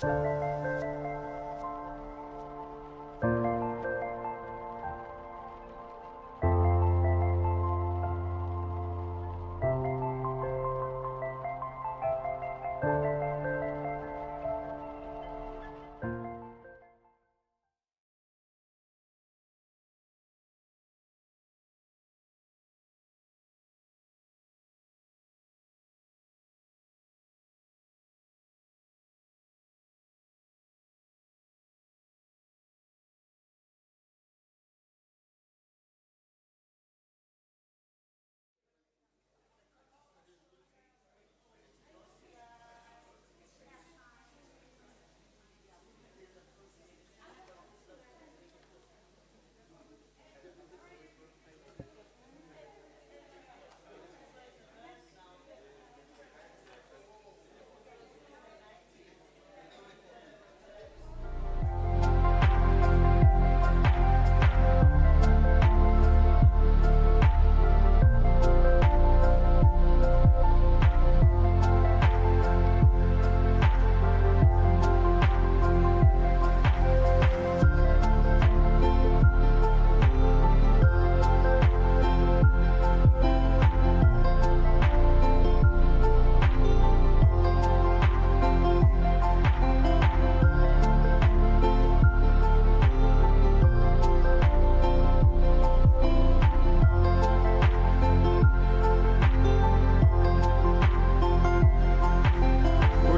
Good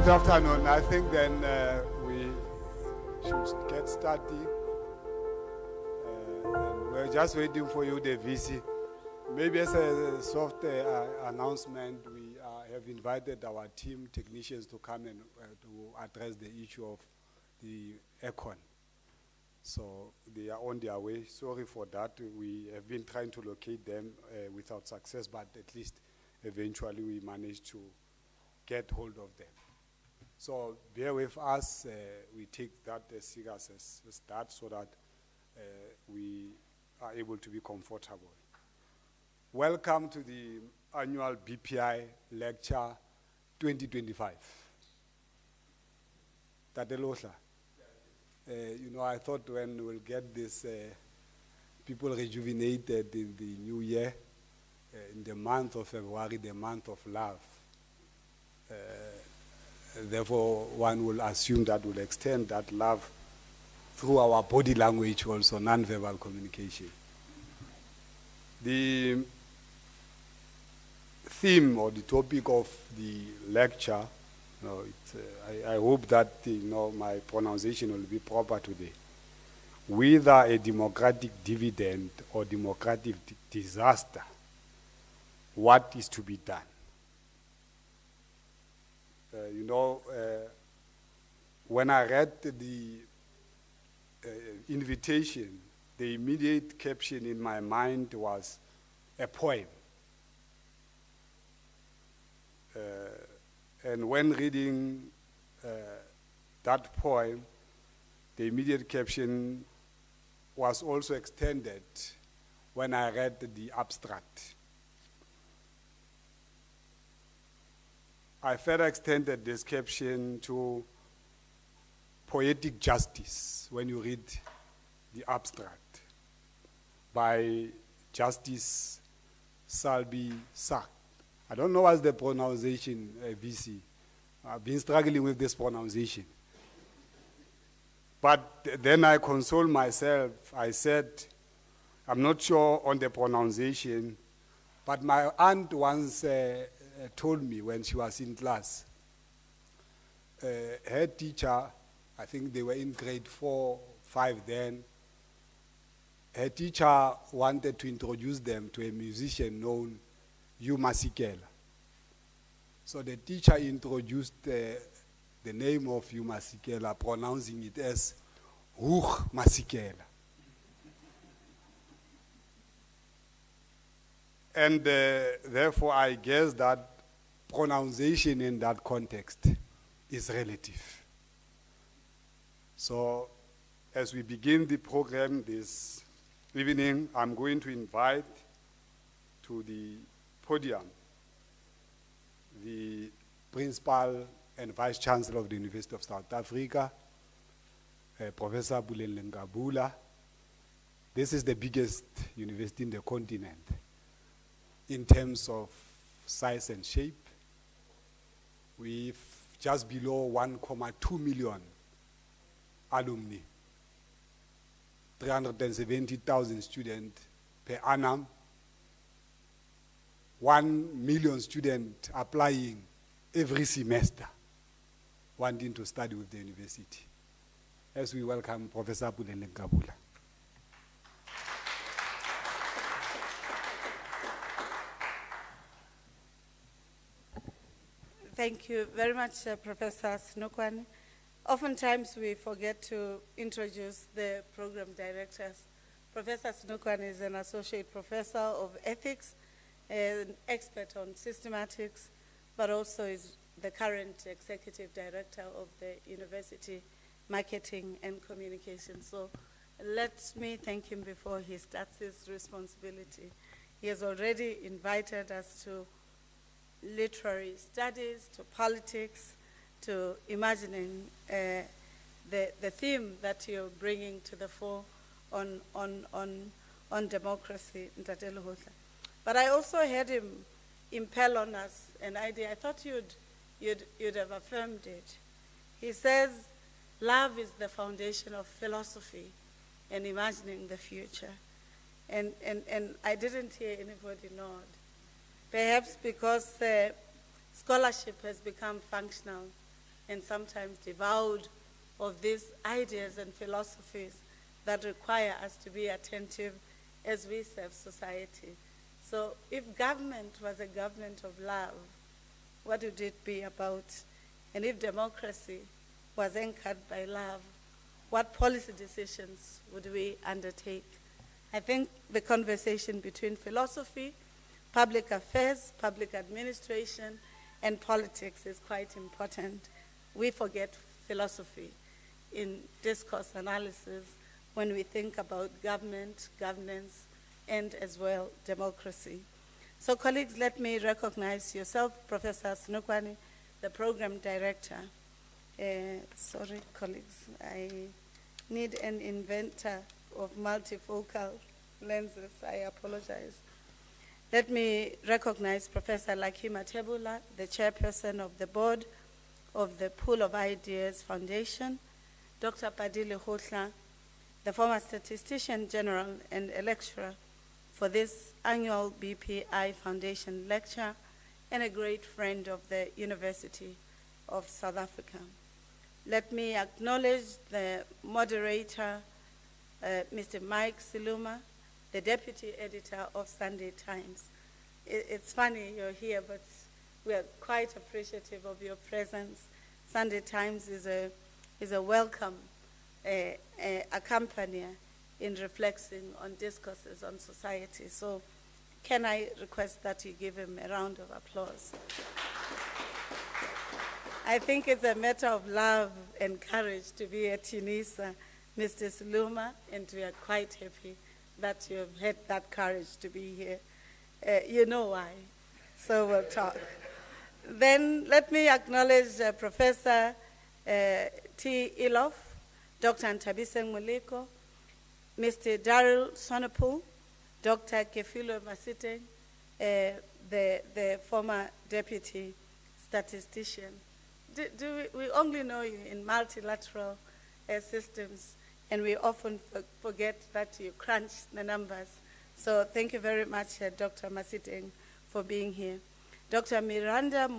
afternoon. I think then we should get started. And we're just waiting for you, the VC. Maybe as a soft announcement, we have invited our team technicians to come and to address the issue of the aircon. So they are on their way. Sorry for that. We have been trying to locate them without success, but at least eventually we managed to get hold of them. So bear with us. We take that as serious as that so that we are able to be comfortable. Welcome to the Annual BPI Lecture 2025. Tatelosha. I thought when we'll get this people rejuvenated in the new year, in the month of February, the month of love. Therefore, one will assume that we'll extend that love through our body language also, non-verbal communication. The theme or the topic of the lecture, I hope that my pronunciation will be proper today. Whether a democratic dividend or democratic disaster, what is to be done? When I read the invitation, the immediate caption in my mind was a poem. And when reading that poem, the immediate caption was also extended when I read the abstract. I further extended this caption to poetic justice when you read the abstract by Justice Salbi Sak. I don't know what's the pronunciation, VC. I've been struggling with this pronunciation. But then I consoled myself. I said, I'm not sure on the pronunciation, but my aunt once told me when she was in class, her teacher, I think they were in grade 4, 5 then, her teacher wanted to introduce them to a musician known Hugh Masekela. So the teacher introduced the name of Hugh Masekela, pronouncing it as Hugh Masekela. And therefore, I guess that pronunciation in that context is relative. So, as we begin the program this evening, I'm going to invite to the podium the principal and Vice Chancellor of the University of South Africa, Professor Buleleng Ngabula. This is the biggest university in the continent in terms of size and shape. We've just below 1.2 million alumni, 370,000 students per annum, 1 million students applying every semester, wanting to study with the university. As we welcome Professor Buleleng Ngabula. Thank you very much, Professor Sinokwani. Oftentimes we forget to introduce the program directors. Professor Sinokwani is an associate professor of ethics, an expert on systematics, but also is the current executive director of the university marketing and communication. So let me thank him before he starts his responsibility. He has already invited us to literary studies, to politics, to imagining the theme that you're bringing to the fore on democracy. But I also heard him impel on us an idea. I thought you'd have affirmed it. He says, love is the foundation of philosophy and imagining the future. And I didn't hear anybody nod. Perhaps because scholarship has become functional and sometimes devoid of these ideas and philosophies that require us to be attentive as we serve society. So if government was a government of love, what would it be about? And if democracy was anchored by love, what policy decisions would we undertake? I think the conversation between philosophy, public affairs, public administration, and politics is quite important. We forget philosophy in discourse analysis when we think about government, governance, and as well democracy. So colleagues, let me recognize yourself, Professor Sinokwani, the program director. Sorry, colleagues, I need an inventor of multifocal lenses. I apologize. Let me recognize Professor Lakima Tebula, the chairperson of the board of the Pool of Ideas Foundation, Dr. Padile Hotla, the former statistician general and a lecturer for this annual BPI Foundation lecture, and a great friend of the University of South Africa. Let me acknowledge the moderator, Mr. Mike Siluma, the deputy editor of Sunday Times. It's funny you're here, but we are quite appreciative of your presence. Sunday Times is a welcome accompanier in reflecting on discourses on society. So can I request that you give him a round of applause? I think it's a matter of love and courage to be at Unisa, Mr. Siluma, and we are quite happy that you have had that courage to be here. You know why, so we'll talk. Then let me acknowledge Professor T. Ilof, Dr. Ntabiseng Muliko, Mr. Daryl Sonapul, Dr. Kefilo Masiteng, the former deputy statistician. We only know you in multilateral systems, and we often forget that you crunch the numbers. So thank you very much, Dr. Masiteng, for being here. Dr. Miranda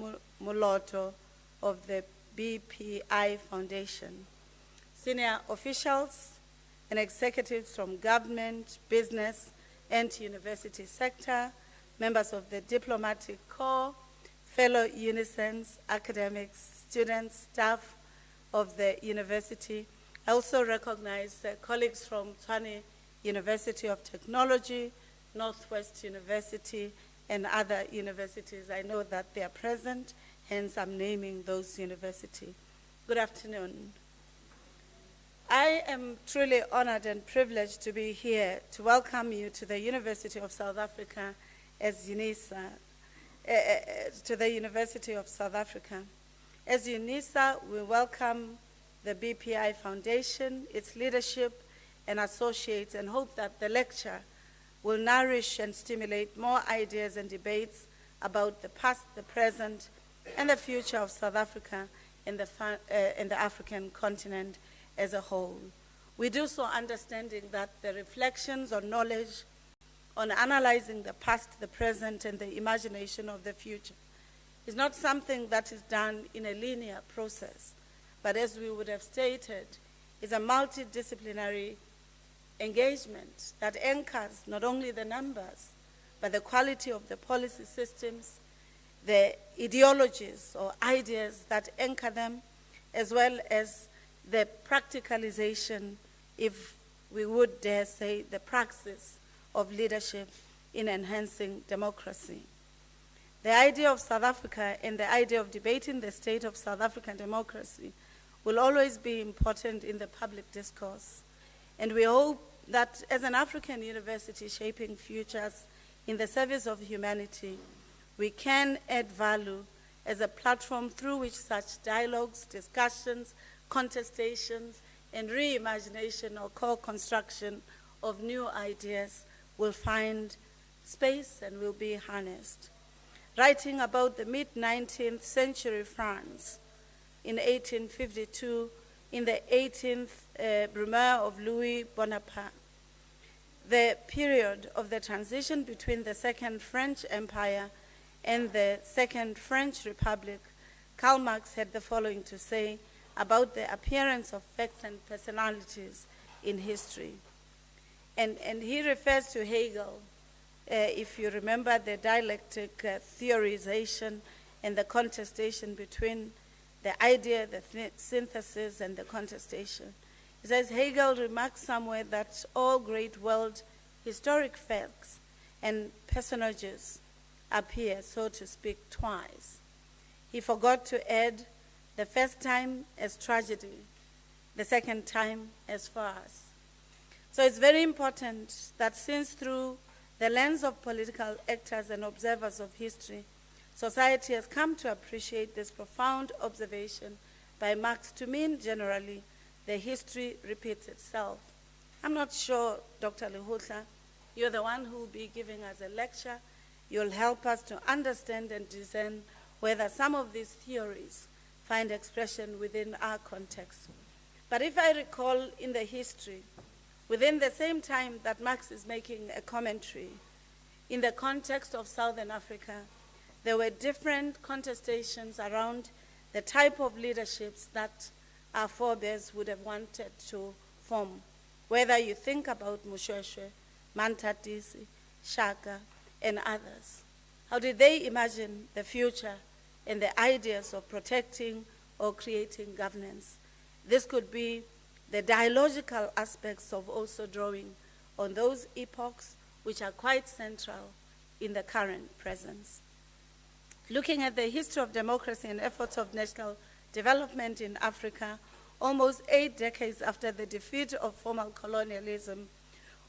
Muloto of the BPI Foundation. Senior officials and executives from government, business, and university sector, members of the diplomatic corps, fellow Unisans, academics, students, staff of the university. I also recognize colleagues from Tshwane University of Technology, Northwest University, and other universities. I know that they are present, hence I'm naming those universities. Good afternoon. I am truly honored and privileged to be here to welcome you to the University of South Africa as Unisa, to the University of South Africa. As Unisa, we welcome the BPI Foundation, its leadership and associates, and hope that the lecture will nourish and stimulate more ideas and debates about the past, the present, and the future of South Africa and the African continent as a whole. We do so understanding that the reflections on knowledge, on analyzing the past, the present, and the imagination of the future is not something that is done in a linear process, but as we would have stated, is a multidisciplinary engagement that anchors not only the numbers, but the quality of the policy systems, the ideologies or ideas that anchor them, as well as the practicalization, if we would dare say, the praxis of leadership in enhancing democracy. The idea of South Africa and the idea of debating the state of South African democracy will always be important in the public discourse. And we hope that as an African university shaping futures in the service of humanity, we can add value as a platform through which such dialogues, discussions, contestations, and reimagination or co-construction of new ideas will find space and will be harnessed. Writing about the mid-19th century France in 1852, in the 18th Brumaire of Louis Bonaparte, the period of the transition between the Second French Empire and the Second French Republic, Karl Marx had the following to say about the appearance of facts and personalities in history. And he refers to Hegel, if you remember the dialectic theorization and the contestation between the idea, the synthesis, and the contestation. He says, Hegel remarks somewhere that all great world historic facts and personages appear, so to speak, twice. He forgot to add the first time as tragedy, the second time as farce. So it's very important that since through the lens of political actors and observers of history, society has come to appreciate this profound observation by Marx to mean generally the history repeats itself. I'm not sure, Dr. Lehutla, you're the one who will be giving us a lecture. You'll help us to understand and discern whether some of these theories find expression within our context. But if I recall in the history, within the same time that Marx is making a commentary, in the context of Southern Africa, there were different contestations around the type of leaderships that our forebears would have wanted to form. Whether you think about Mushweshwe, Mantatisi, Shaka, and others. How did they imagine the future and the ideas of protecting or creating governance? This could be the dialogical aspects of also drawing on those epochs which are quite central in the current presence. Looking at the history of democracy and efforts of national development in Africa, almost 8 decades after the defeat of formal colonialism,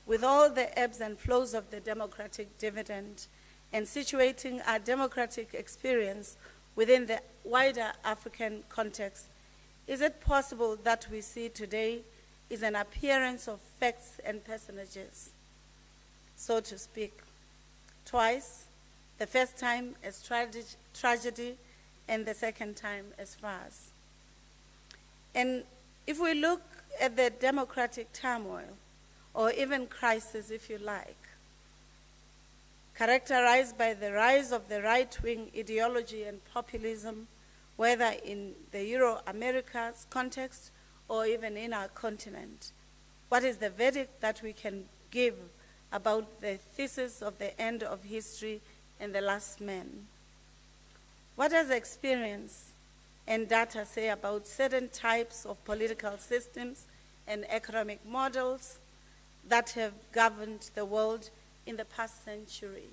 with all the ebbs and flows of the democratic dividend, and situating our democratic experience within the wider African context, is it possible that we see today is an appearance of facts and personages, so to speak, twice, the first time as tragedy and the second time as farce? And if we look at the democratic turmoil, or even crisis, if you like, characterized by the rise of the right-wing ideology and populism, whether in the Euro-Americas context or even in our continent, what is the verdict that we can give about the thesis of the end of history and the last man? What does experience and data say about certain types of political systems and economic models that have governed the world in the past century?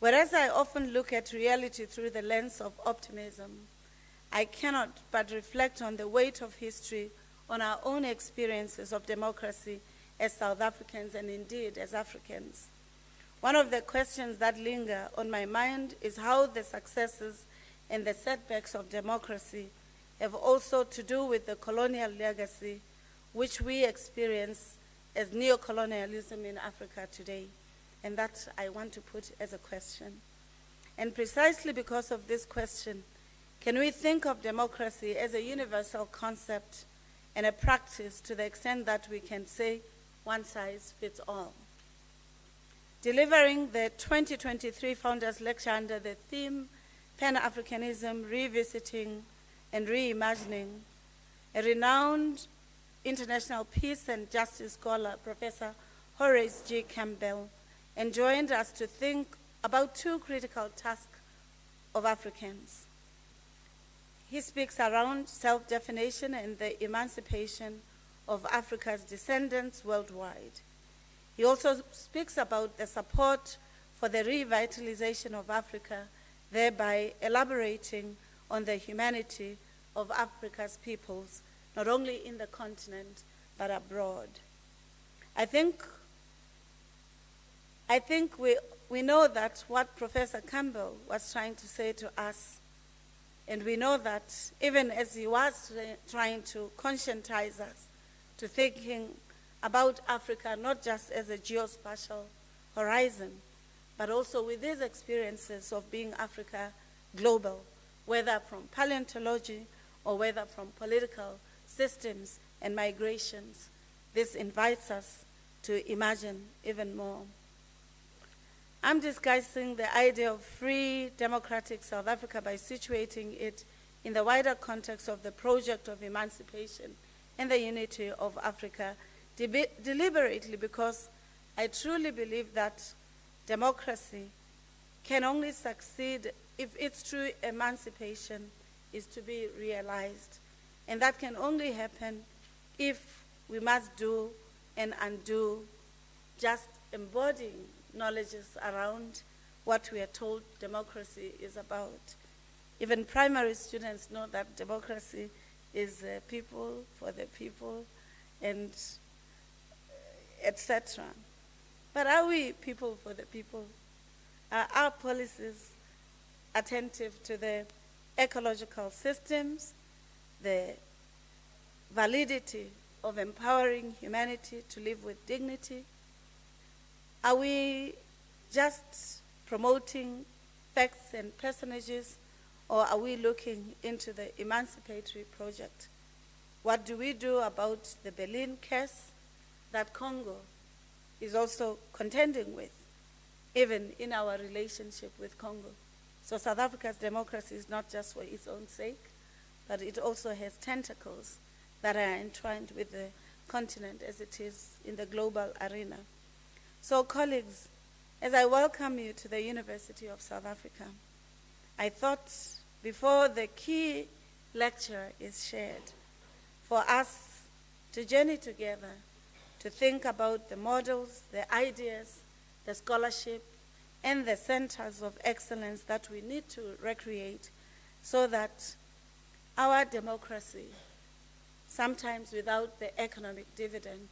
Whereas I often look at reality through the lens of optimism, I cannot but reflect on the weight of history on our own experiences of democracy as South Africans and indeed as Africans. One of the questions that linger on my mind is how the successes and the setbacks of democracy have also to do with the colonial legacy which we experience as neocolonialism in Africa today. And that I want to put as a question. And precisely because of this question, can we think of democracy as a universal concept and a practice to the extent that we can say one size fits all? Delivering the 2023 Founders Lecture under the theme Pan-Africanism, Revisiting and Reimagining, a renowned international peace and justice scholar, Professor Horace G. Campbell, enjoined us to think about two critical tasks of Africans. He speaks around self-definition and the emancipation of Africa's descendants worldwide. He also speaks about the support for the revitalization of Africa, thereby elaborating on the humanity of Africa's peoples, not only in the continent, but abroad. I think we know that what Professor Campbell was trying to say to us, and we know that even as he was trying to conscientize us to thinking about Africa not just as a geospatial horizon, but also with these experiences of being Africa global, whether from paleontology or whether from political systems and migrations. This invites us to imagine even more. I'm discussing the idea of free, democratic South Africa by situating it in the wider context of the project of emancipation and the unity of Africa, deliberately because I truly believe that democracy can only succeed if its true emancipation is to be realized. And that can only happen if we must do and undo just embodying knowledges around what we are told democracy is about. Even primary students know that democracy is people for the people and etc. But are we people for the people? Are our policies attentive to the ecological systems, the validity of empowering humanity to live with dignity? Are we just promoting facts and personages, or are we looking into the emancipatory project? What do we do about the Berlin case that Congo is also contending with, even in our relationship with Congo? So South Africa's democracy is not just for its own sake, but it also has tentacles that are entwined with the continent as it is in the global arena. So colleagues, as I welcome you to the University of South Africa, I thought before the key lecture is shared, for us to journey together, to think about the models, the ideas, the scholarship, and the centers of excellence that we need to recreate so that our democracy, sometimes without the economic dividend,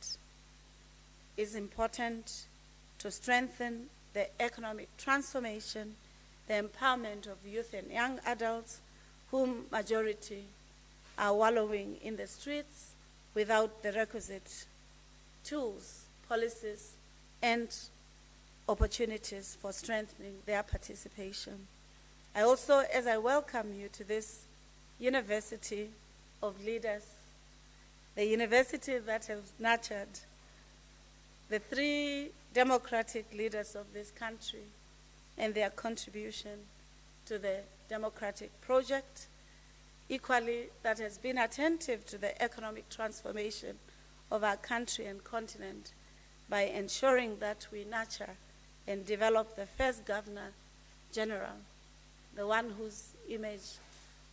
is important to strengthen the economic transformation, the empowerment of youth and young adults, whom majority are wallowing in the streets without the requisite tools, policies, and opportunities for strengthening their participation. I also, as I welcome you to this University of Leaders, the university that has nurtured the three democratic leaders of this country and their contribution to the democratic project, equally that has been attentive to the economic transformation of our country and continent by ensuring that we nurture and develop the first Governor General, the one whose image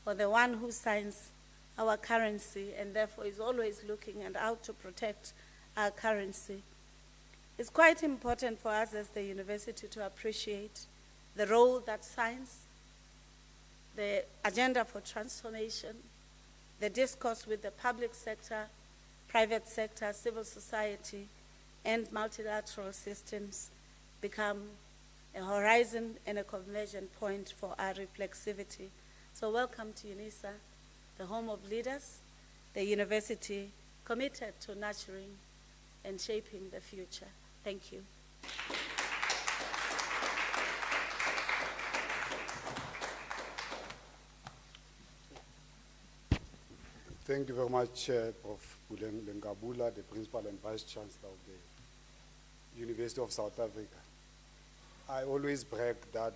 or the one who signs our currency and therefore is always looking and out to protect our currency. It's quite important for us as the university to appreciate the role that science, the agenda for transformation, the discourse with the public sector, private sector, civil society, and multilateral systems become a horizon and a conversion point for our reflexivity So welcome to Unisa, the home of leaders, the university committed to nurturing and shaping the future. Thank you. Thank you very much, Prof. Lengabula, the Principal and Vice Chancellor of the University of South Africa. I always brag that,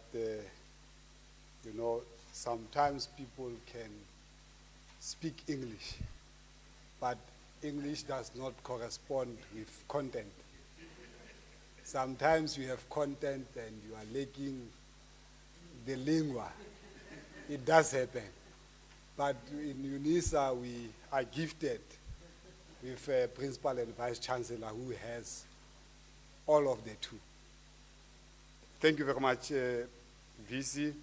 sometimes people can speak English, but English does not correspond with content. Sometimes you have content and you are lacking the lingua. It does happen. But in Unisa, we are gifted with a principal and vice chancellor who has all of the two. Thank you very much, VC.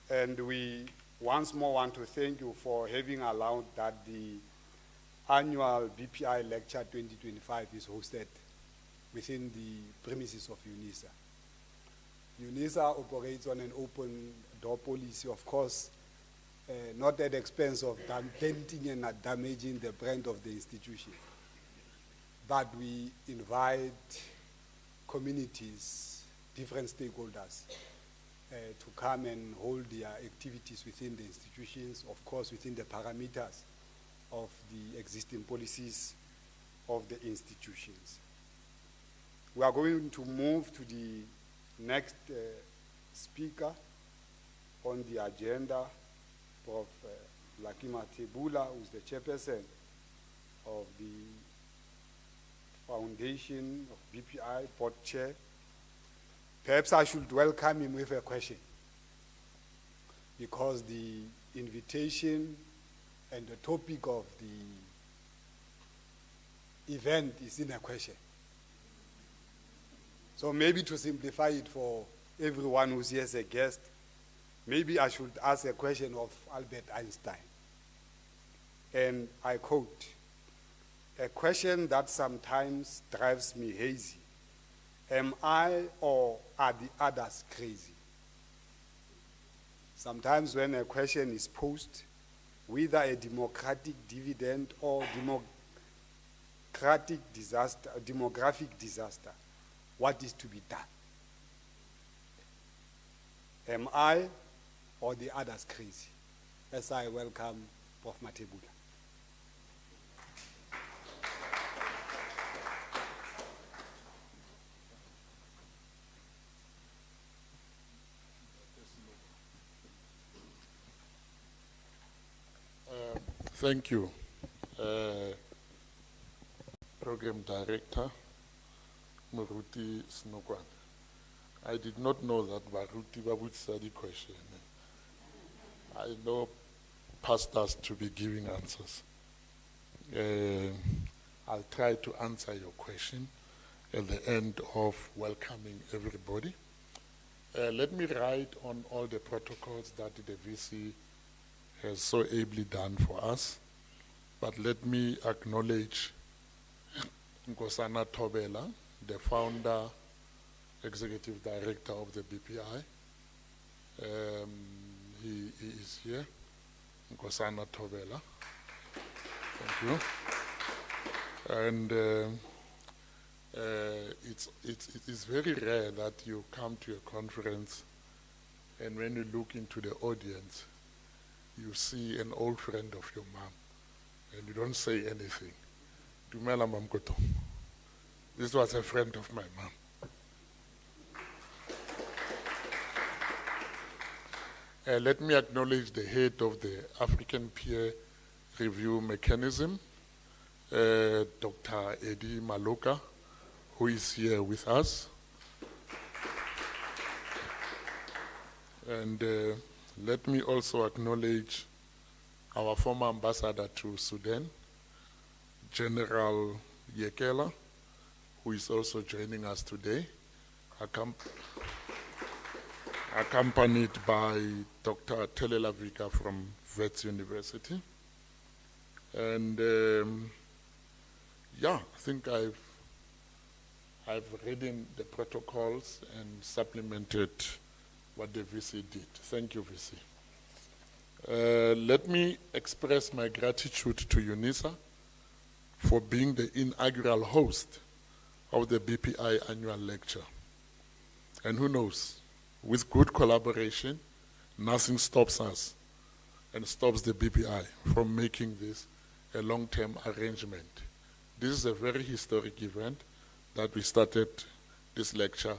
And we once more want to thank you for having allowed that the Annual BPI Lecture 2025 is hosted within the premises of Unisa. Unisa operates on an open door policy, of course, not at the expense of denting and damaging the brand of the institution. But we invite communities, different stakeholders, to come and hold their activities within the institutions, of course within the parameters of the existing policies of the institutions. We are going to move to the next speaker on the agenda, Prof. Lakima Tebula, who is the chairperson of the Foundation of BPI, board chair. Perhaps I should welcome him with a question, because the invitation and the topic of the event is in a question. So maybe to simplify it for everyone who's here as a guest, maybe I should ask a question of Albert Einstein. And I quote, "A question that sometimes drives me hazy. Am I or are the others crazy?" Sometimes when a question is posed, whether a democratic dividend or demographic disaster, what is to be done? Am I or the others crazy? As I welcome Prof. Matebula. Thank you, Program Director Moruti Snokwane. I did not know that Baruti would study question. I know pastors to be giving answers. I'll try to answer your question at the end of welcoming everybody. Let me write on all the protocols that the VC has so ably done for us, but let me acknowledge Nkosana Thobela, the founder, executive director of the BPI. He is here, Nkosana Thobela. Thank you. And it is very rare that you come to a conference and when you look into the audience, you see an old friend of your mom, and you don't say anything. Dumela Mamkoto. This was a friend of my mom. Let me acknowledge the head of the African Peer Review Mechanism, Dr. Eddie Maloka, who is here with us. And let me also acknowledge our former ambassador to Sudan, General Yekela, who is also joining us today, accompanied by Dr. Telela Vika from Wits University. And I think I've read the protocols and supplemented what the VC did. Thank you, VC. Let me express my gratitude to Unisa for being the inaugural host of the BPI Annual Lecture. And who knows, with good collaboration, nothing stops us and stops the BPI from making this a long-term arrangement. This is a very historic event that we started this lecture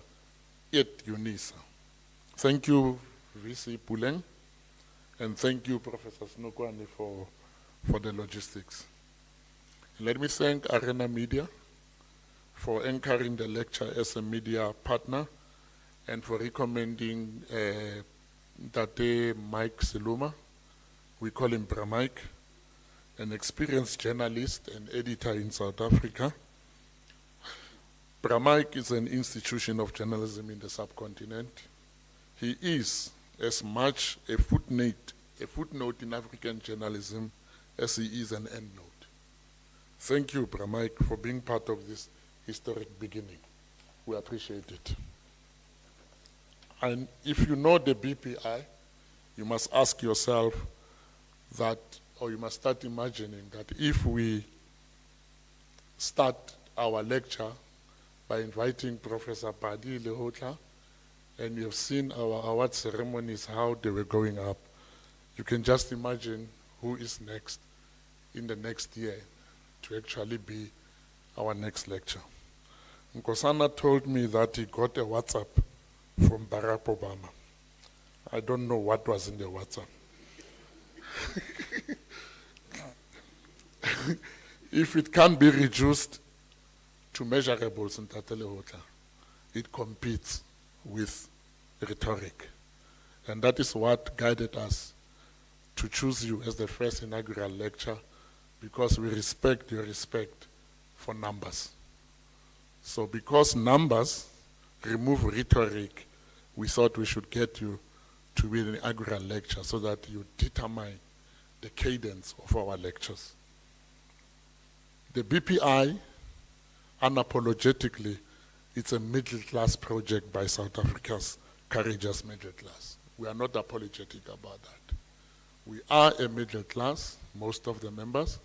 at Unisa. Thank you, VC Puleng, and thank you, Professor Snokwani, for the logistics. Let me thank Arena Media for anchoring the lecture as a media partner and for recommending Date Mike Siluma. We call him Bra Mike, an experienced journalist and editor in South Africa. Bra Mike is an institution of journalism in the subcontinent. He is as much a footnote in African journalism as he is an endnote. Thank you, Bra Mike, for being part of this historic beginning. We appreciate it. And if you know the BPI, you must ask yourself that, or you must start imagining that if we start our lecture by inviting Professor Padi Lehotla, and you've seen our award ceremonies, how they were going up, you can just imagine who is next in the next year to actually be our next lecture. Nkosana told me that he got a WhatsApp from Barack Obama. I don't know what was in the WhatsApp. If it can be reduced to measurables in Tatelehoka, it competes with rhetoric. And that is what guided us to choose you as the first inaugural lecture, because we respect your respect for numbers. So because numbers remove rhetoric, we thought we should get you to be an inaugural lecture so that you determine the cadence of our lectures. The BPI, unapologetically, it's a middle-class project by South Africa's courageous middle class. We are not apologetic about that. We are a middle class, most of the members,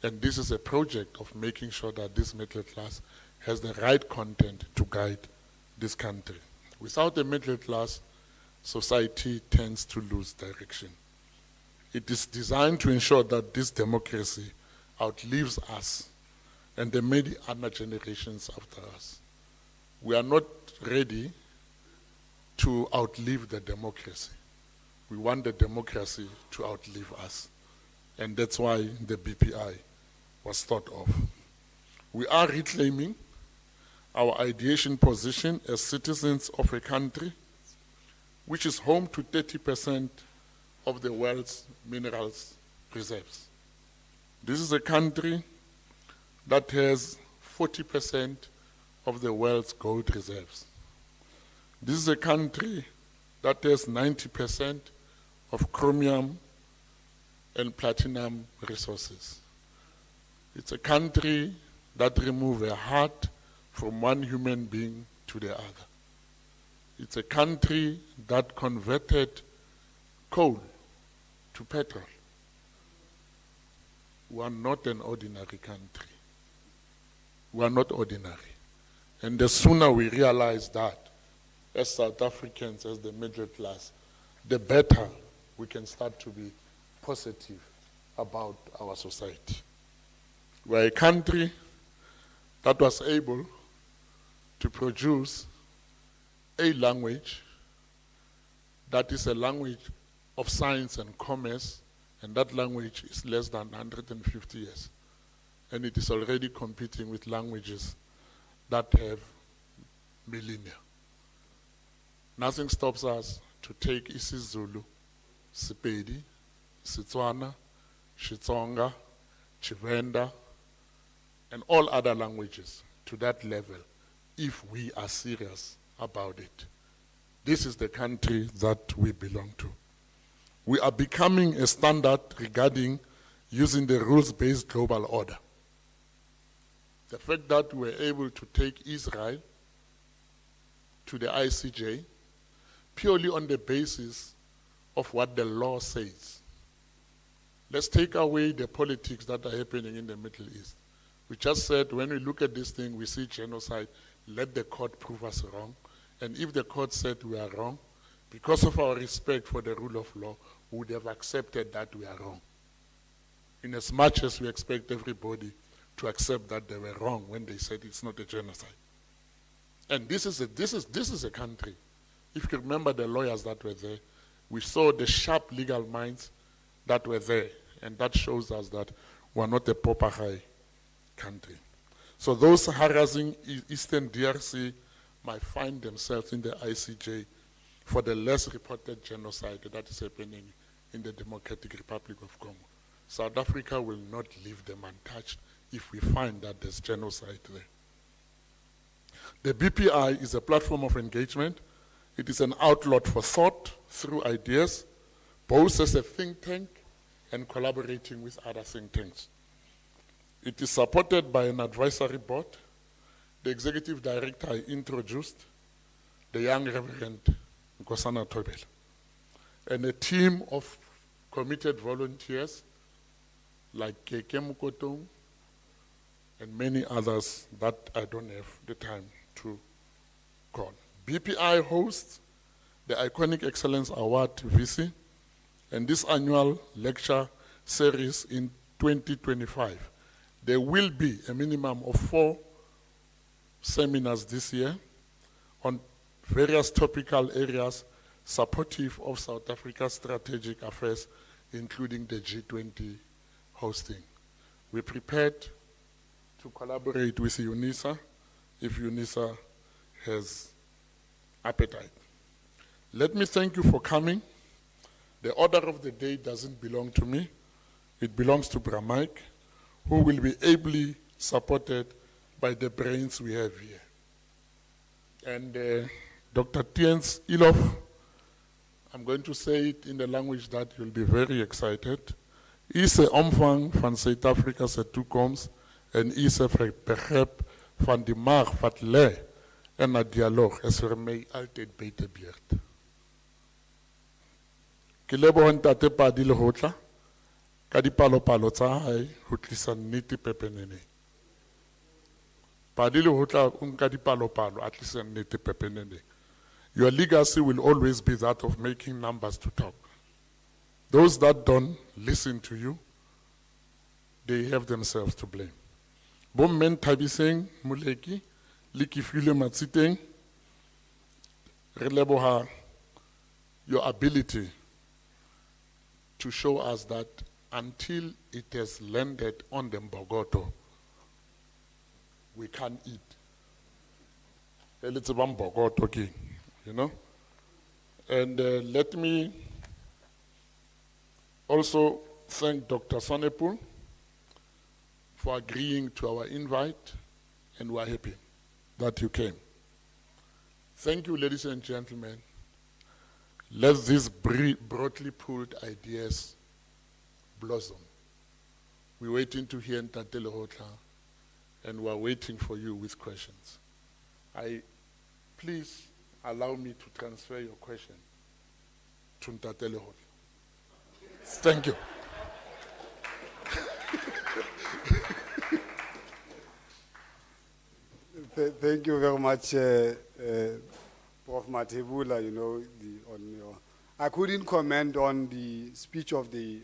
and this is a project of making sure that this middle class has the right content to guide this country. Without the middle class, society tends to lose direction. It is designed to ensure that this democracy outlives us and the many other generations after us. We are not ready to outlive the democracy. We want the democracy to outlive us. And that's why the BPI was thought of. We are reclaiming our ideation position as citizens of a country which is home to 30% of the world's minerals reserves. This is a country that has 40% of the world's gold reserves. This is a country that has 90% of chromium and platinum resources. It's a country that removes a heart from one human being to the other. It's a country that converted coal to petrol. We are not an ordinary country. We are not ordinary. And the sooner we realize that, as South Africans, as the middle class, the better we can start to be positive about our society. We are a country that was able to produce a language that is a language of science and commerce, and that language is less than 150 years. And it is already competing with languages that have millennia. Nothing stops us to take isiZulu, Sepedi, Setswana, Xitsonga, Tshivenda, and all other languages to that level if we are serious about it. This is the country that we belong to. We are becoming a standard regarding using the rules-based global order. The fact that we were able to take Israel to the ICJ purely on the basis of what the law says let's take away the politics that are happening in the Middle East. We just said when we look at this thing, we see genocide, let the court prove us wrong. And if the court said we are wrong, because of our respect for the rule of law, we would have accepted that we are wrong. In as much as we expect everybody to accept that they were wrong when they said it's not a genocide. And this is a country. If you remember the lawyers that were there, we saw the sharp legal minds that were there, and that shows us that we're not a proper country. So those harassing Eastern DRC might find themselves in the ICJ for the less reported genocide that is happening in the Democratic Republic of Congo. South Africa will not leave them untouched if we find that there's genocide there. The BPI is a platform of engagement. It is an outlet for thought through ideas, both as a think tank and collaborating with other think tanks. It is supported by an advisory board. The executive director I introduced, the young Reverend Nkosana Tobela, and a team of committed volunteers like Keke Mukotong and many others that I don't have the time to call. BPI hosts the Iconic Excellence Award VC and this annual lecture series in 2025. There will be a minimum of 4 seminars this year on various topical areas supportive of South Africa's strategic affairs, including the G20 hosting. We're prepared to collaborate with Unisa if Unisa has appetite. Let me thank you for coming. The order of the day doesn't belong to me. It belongs to Bramike, who will be ably supported by the brains we have here. And Dr. Tiens Ilof, I'm going to say it in the language that you'll be very excited. Is 'n omvang van Suid-Afrika se toekoms en is 'n begrip van die mag wat lê in 'n dialoog is vir my altyd beter beurt. Ke leboha ntate Padi Lehotla ka dipalopalo tsa hae ho tlisa nnete pepenene. Padi Lehotla o nka dipalopalo a tlisa nnete pepenene. Your legacy will always be that of making numbers to talk. Those that don't listen to you, they have themselves to blame. Bommen Tabiseng Muleki, Likifile Matsiteng, re leboha your ability to show us that until it has landed on the Mbogoto, we can't eat. It's about Mbogoto king, you know? And let me also thank Dr. Sonepul for agreeing to our invite, and we're happy that you came. Thank you, ladies and gentlemen. Let these broadly pulled ideas blossom. We're waiting to hear Ntate Lehotla, and we're waiting for you with questions. Please allow me to transfer your question to Ntate Lehotla. Thank you. Thank you very much, Prof. Matebula. I couldn't comment on the speech of the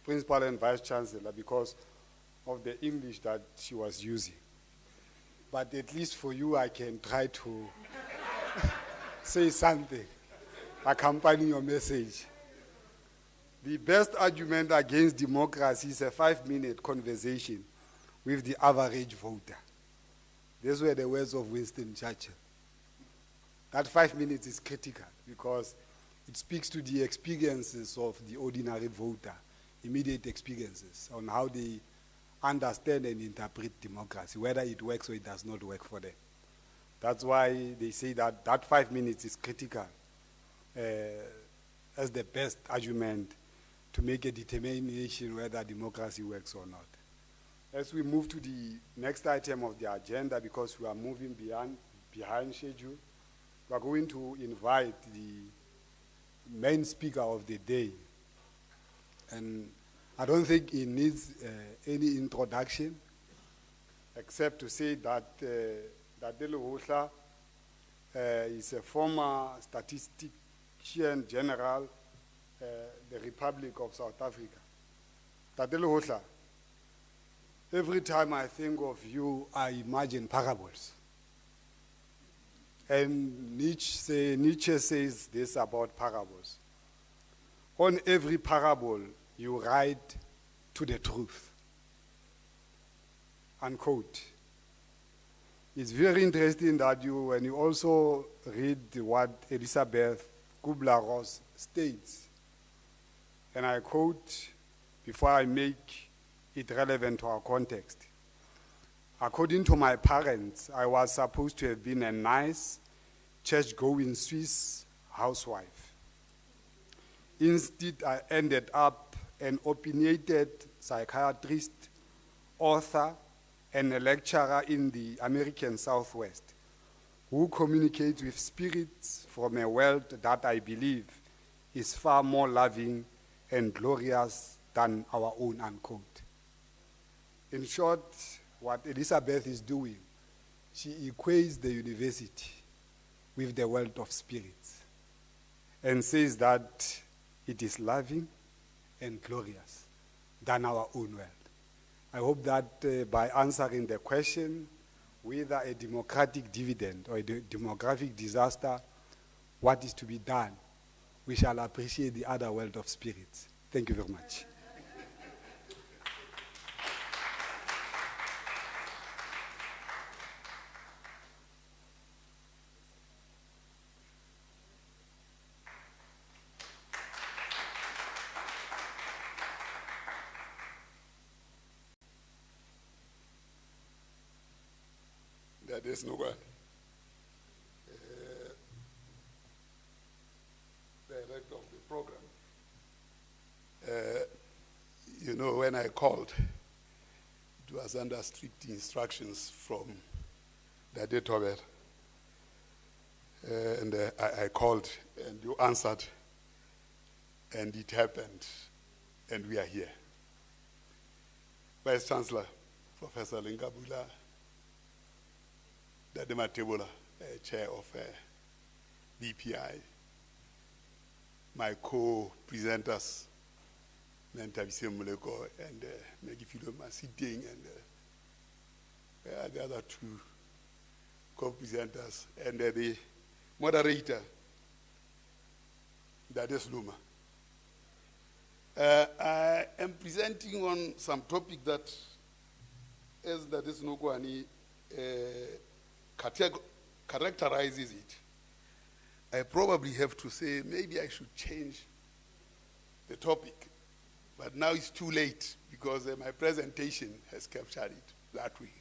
Principal and Vice Chancellor because of the English that she was using. But at least for you, I can try to say something, accompany your message. The best argument against democracy is a 5-minute conversation with the average voter. These were the words of Winston Churchill. That 5 minutes is critical because it speaks to the experiences of the ordinary voter, immediate experiences on how they understand and interpret democracy, whether it works or it does not work for them. That's why they say that that 5 minutes is critical as the best argument to make a determination whether democracy works or not. As we move to the next item of the agenda, because we are moving behind schedule, we are going to invite the main speaker of the day. And I don't think it needs any introduction, except to say that Dadele Hohla is a former statistician general, the Republic of South Africa. Dadele Hohla, every time I think of you, I imagine parables. And Nietzsche says this about parables. On every parable, you write to the truth. Unquote. It's very interesting that when you also read what Elizabeth Kubler-Ross states, and I quote before I make it relevant to our context. According to my parents, I was supposed to have been a nice, church-going Swiss housewife. Instead, I ended up an opinionated psychiatrist, author, and a lecturer in the American Southwest who communicates with spirits from a world that I believe is far more loving and glorious than our own, unquote. In short, what Elizabeth is doing, she equates the university with the world of spirits and says that it is loving and glorious than our own world. I hope that by answering the question, whether a democratic dividend or a demographic disaster, what is to be done, we shall appreciate the other world of spirits. Thank you very much. There's no one. Director of the program. When I called, it was under strict instructions from Dade Tober. And I called, and you answered, and it happened, and we are here. Vice Chancellor, Professor Lingabula, Dade Matebola, Chair of BPI, my co-presenters, Nentabise Muleko and Megifilo Masiting, and the other two co-presenters, and the moderator, Dades Luma. I am presenting on some topic that, as Dades Nogwani characterizes it, I probably have to say maybe I should change the topic, but now it's too late because my presentation has captured it that way.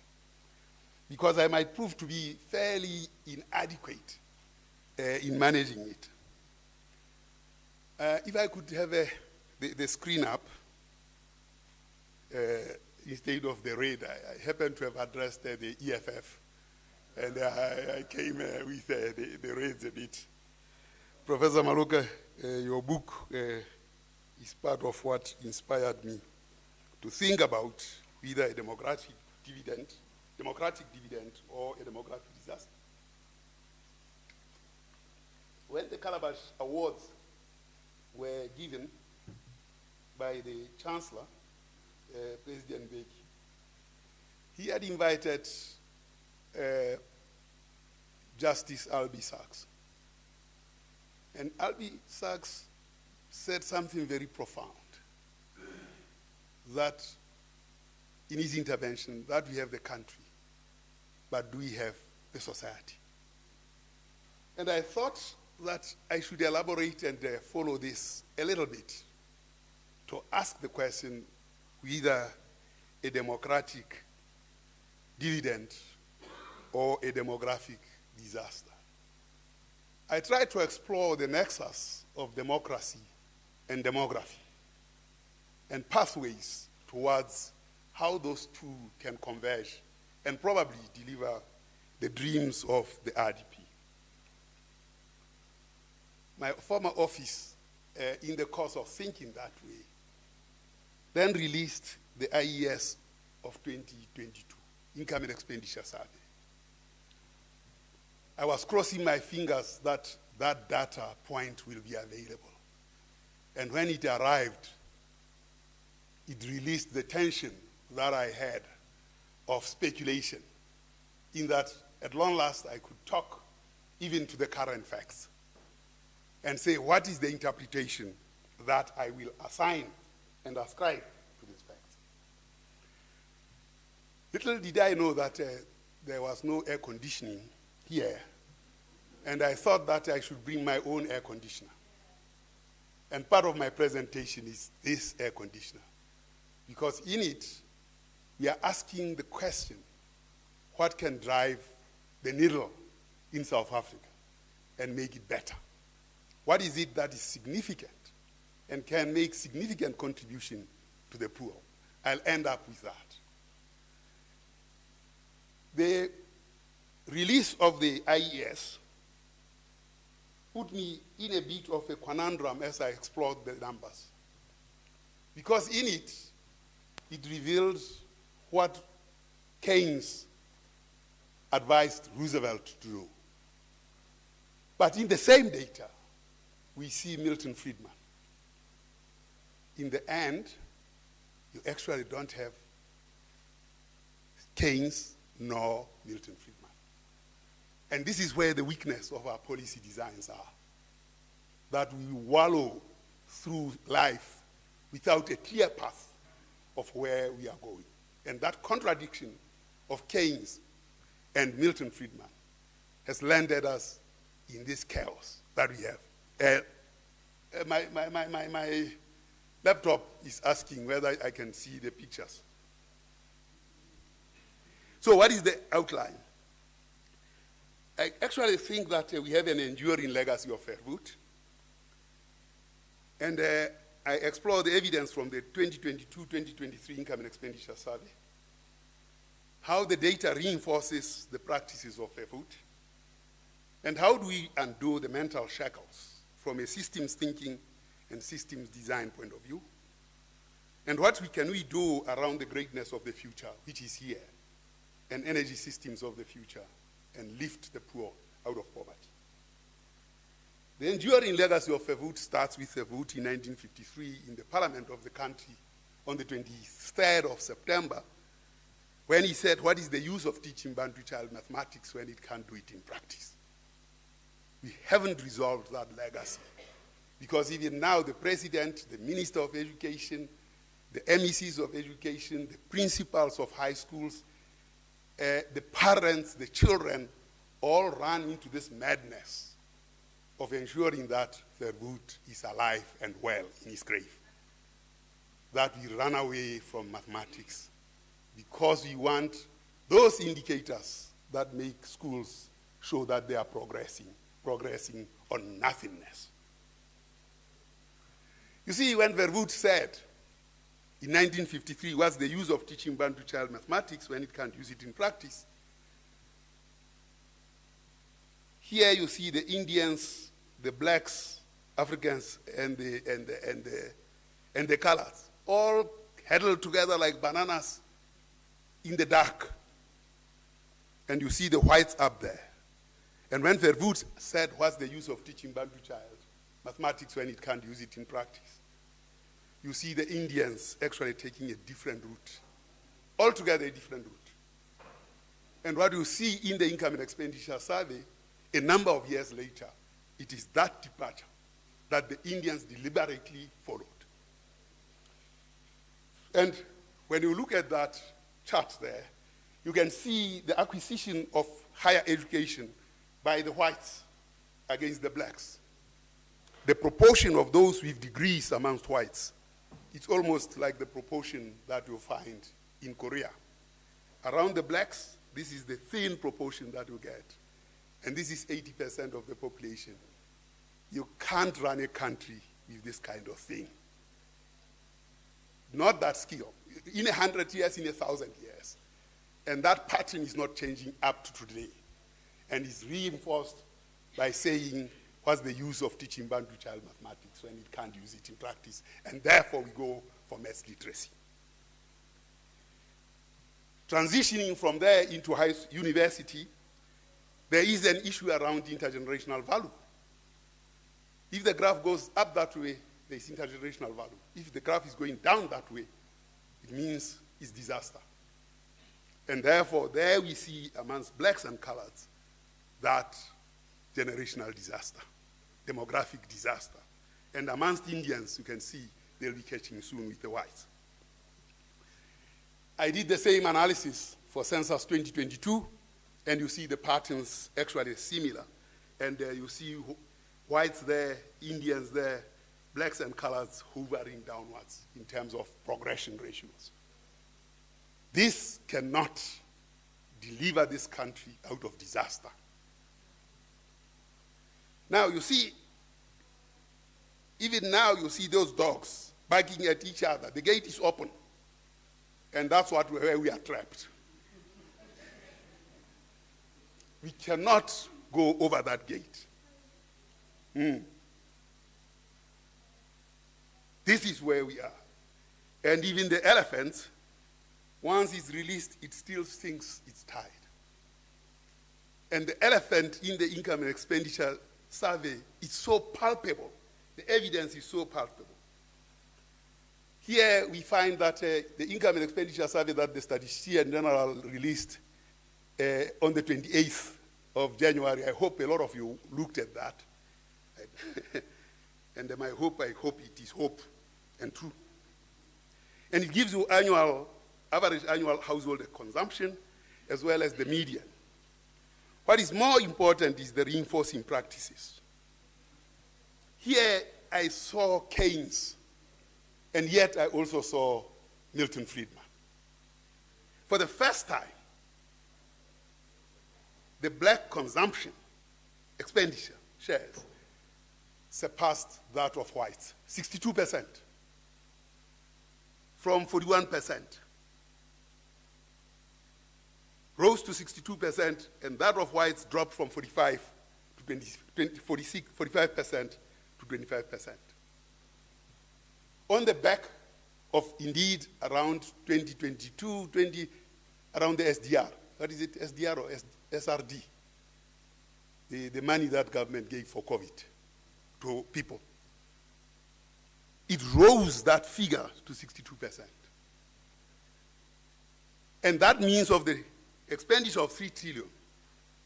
Because I might prove to be fairly inadequate in managing it. If I could have the screen up instead of the red, I happen to have addressed the EFF. And I came with the raids a bit. Professor Maluka, your book is part of what inspired me to think about either a democratic dividend or a demographic disaster. When the Calabash Awards were given by the Chancellor, President Beki, he had invited Justice Albie Sachs. And Albie Sachs said something very profound, that in his intervention, that we have the country, but do we have the society? And I thought that I should elaborate and follow this a little bit to ask the question whether a democratic dividend or a demographic disaster. I try to explore the nexus of democracy and demography and pathways towards how those two can converge and probably deliver the dreams of the RDP. My former office, in the course of thinking that way, then released the IES of 2022, Income and Expenditure Survey. I was crossing my fingers that that data point will be available. And when it arrived, it released the tension that I had of speculation, in that at long last I could talk even to the current facts and say, what is the interpretation that I will assign and ascribe to these facts? Little did I know that there was no air conditioning here, and I thought that I should bring my own air conditioner. And part of my presentation is this air conditioner, because in it, we are asking the question, what can drive the needle in South Africa and make it better? What is it that is significant and can make significant contribution to the poor? I'll end up with that. The release of the IES put me in a bit of a conundrum as I explored the numbers. Because in it, it revealed what Keynes advised Roosevelt to do. But in the same data, we see Milton Friedman. In the end, you actually don't have Keynes nor Milton Friedman. And this is where the weakness of our policy designs are, that we wallow through life without a clear path of where we are going. And that contradiction of Keynes and Milton Friedman has landed us in this chaos that we have. My laptop is asking whether I can see the pictures. So what is the outline? I actually think that we have an enduring legacy of Verwoerd. And I explore the evidence from the 2022-2023 Income and Expenditure Survey, how the data reinforces the practices of Verwoerd, and how do we undo the mental shackles from a systems thinking and systems design point of view, and what can we do around the greatness of the future, which is here, and energy systems of the future, and lift the poor out of poverty. The enduring legacy of Verwoerd starts with a vote in 1953 in the parliament of the country on the 23rd of September, when he said, what is the use of teaching Bantu child mathematics when it can't do it in practice? We haven't resolved that legacy, because even now the president, the minister of education, the MECs of education, the principals of high schools, the parents, the children, all run into this madness of ensuring that Verwoerd is alive and well in his grave. That we run away from mathematics because we want those indicators that make schools show that they are progressing on nothingness. You see, when Verwoerd said in 1953, what's the use of teaching Bantu child mathematics when it can't use it in practice? Here you see the Indians, the blacks, Africans, and the colors, all huddled together like bananas in the dark. And you see the whites up there. And when Verwoerd said, what's the use of teaching Bantu child mathematics when it can't use it in practice? You see the Indians actually taking a different route, altogether a different route. And what you see in the Income and Expenditure Survey, a number of years later, it is that departure that the Indians deliberately followed. And when you look at that chart there, you can see the acquisition of higher education by the whites against the blacks. The proportion of those with degrees amongst whites, it's almost like the proportion that you'll find in Korea. Around the blacks, this is the thin proportion that you get. And this is 80% of the population. You can't run a country with this kind of thing. Not that skill. In 100 years, in 1,000 years. And that pattern is not changing up to today. And is reinforced by saying, what's the use of teaching Bantu child mathematics when it can't use it in practice? And therefore, we go for maths literacy. Transitioning from there into university, there is an issue around intergenerational value. If the graph goes up that way, there is intergenerational value. If the graph is going down that way, it means it's disaster. And therefore, there we see amongst blacks and coloreds that generational disaster, demographic disaster. And amongst Indians, you can see they'll be catching soon with the whites. I did the same analysis for census 2022, and you see the patterns actually similar. And you see whites there, Indians there, blacks and coloreds hovering downwards in terms of progression ratios. This cannot deliver this country out of disaster. Now you see, even now you see those dogs barking at each other. The gate is open. And that's where we are trapped. We cannot go over that gate. This is where we are. And even the elephant, once it's released, it still thinks it's tied. And the elephant in the income and expenditure survey is so palpable. The evidence is so palpable. Here we find that the income and expenditure survey that the Statistician General released on the 28th of January, I hope a lot of you looked at that. And I hope it is hope and true. And it gives you average annual household consumption as well as the median. What is more important is the reinforcing practices. Here I saw Keynes, and yet I also saw Milton Friedman. For the first time, the black consumption expenditure shares surpassed that of whites, 62%, from 41%. Rose to 62%, and that of whites dropped from 45% to 25%. On the back of, indeed, around 2022, around the SDR. What is it, SDR or SRD? The money that government gave for COVID to people. It rose that figure to 62%. And that means of the expenditure of 3 trillion,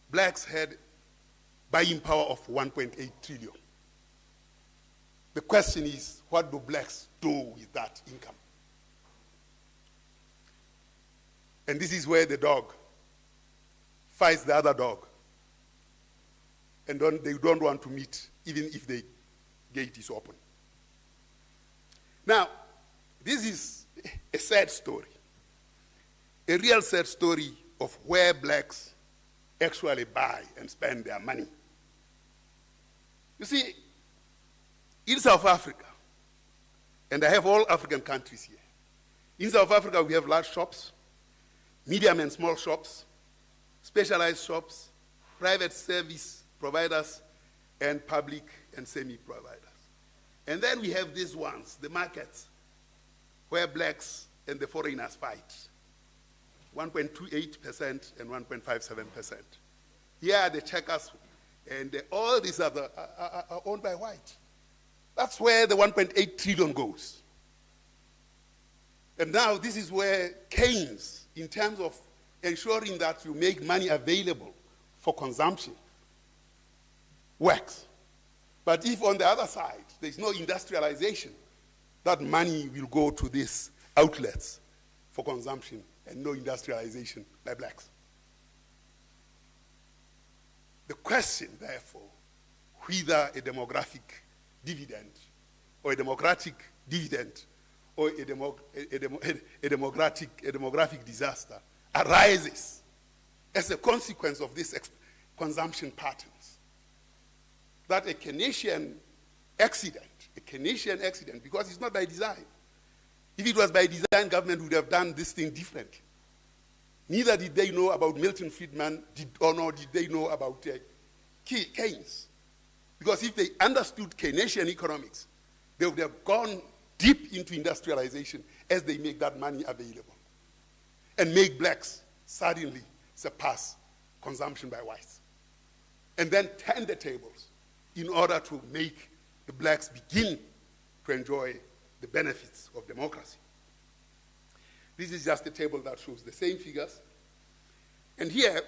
blacks had buying power of 1.8 trillion. The question is, what do blacks do with that income? And this is where the dog fights the other dog. And they don't want to meet, even if the gate is open. Now, this is a sad story, a real sad story of where blacks actually buy and spend their money. You see, in South Africa, and I have all African countries here, in South Africa we have large shops, medium and small shops, specialized shops, private service providers, and public and semi-providers. And then we have these ones, the markets, where blacks and the foreigners fight. 1.28% and 1.57%. Here are the checkers, and all these are owned by white. That's where the 1.8 trillion goes. And now this is where Keynes, in terms of ensuring that you make money available for consumption, works. But if on the other side, there's no industrialization, that money will go to these outlets for consumption and no industrialization by blacks. The question, therefore, whether a demographic dividend or a democratic dividend or a demographic disaster arises as a consequence of these consumption patterns. That a Keynesian accident, because it's not by design. If it was by design, government would have done this thing differently. Neither did they know about Milton Friedman, nor did they know about Keynes. Because if they understood Keynesian economics, they would have gone deep into industrialization as they make that money available and make blacks suddenly surpass consumption by whites. And then turn the tables in order to make the blacks begin to enjoy the benefits of democracy. This is just a table that shows the same figures. And here,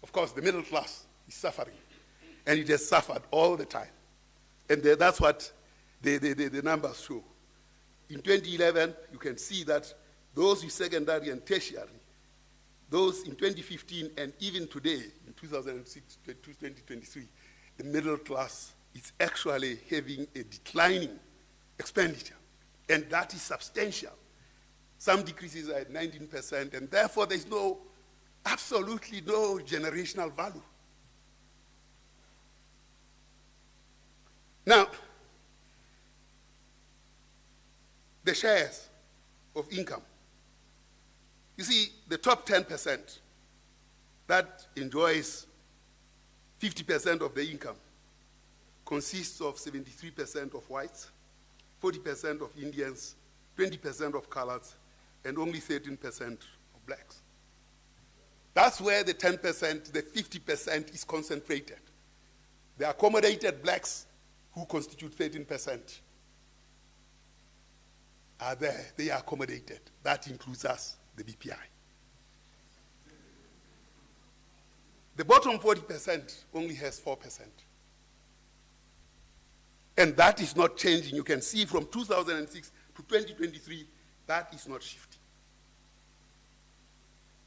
of course, the middle class is suffering. And it has suffered all the time. And that's what the numbers show. In 2011, you can see that those with secondary and tertiary, those in 2015 and even today, in 2006 to 2023, the middle class is actually having a declining expenditure. And that is substantial. Some decreases are at 19%, and therefore there's absolutely no generational value. Now, the shares of income. You see, the top 10% that enjoys 50% of the income consists of 73% of whites, 40% of Indians, 20% of coloreds, and only 13% of blacks. That's where the 10%, the 50% is concentrated. The accommodated blacks, who constitute 13%, are there. They are accommodated. That includes us, the BPI. The bottom 40% only has 4%. And that is not changing. You can see from 2006 to 2023, that is not shifting.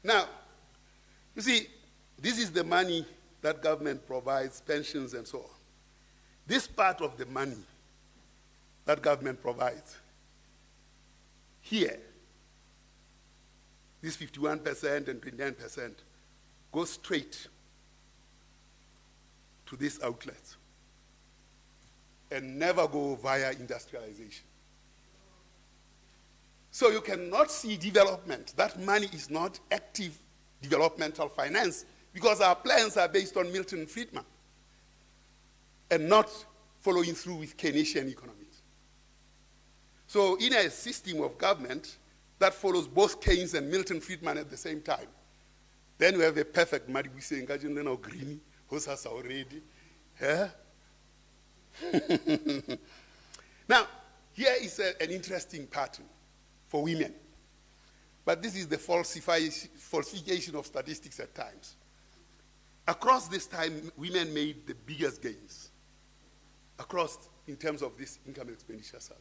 Now, you see, this is the money that government provides, pensions and so on. This part of the money that government provides, here, this 51% and 29% goes straight to these outlets and never go via industrialization. So you cannot see development. That money is not active developmental finance because our plans are based on Milton Friedman and not following through with Keynesian economics. So in a system of government that follows both Keynes and Milton Friedman at the same time, then we have a perfect Madibuse Ngajin Green, Hosas already. Yeah? Now, here is an interesting pattern for women. But this is the falsification of statistics at times. Across this time, women made the biggest gains across in terms of this income and expenditure side.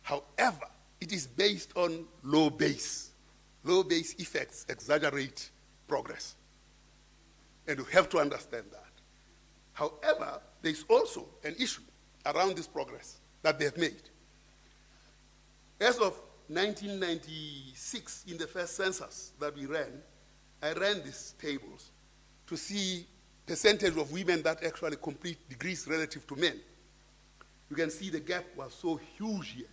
However, it is based on low base. Low base effects exaggerate progress. And you have to understand that. However, there is also an issue around this progress that they have made. As of 1996, in the first census that we ran, I ran these tables to see percentage of women that actually complete degrees relative to men. You can see the gap was so huge here.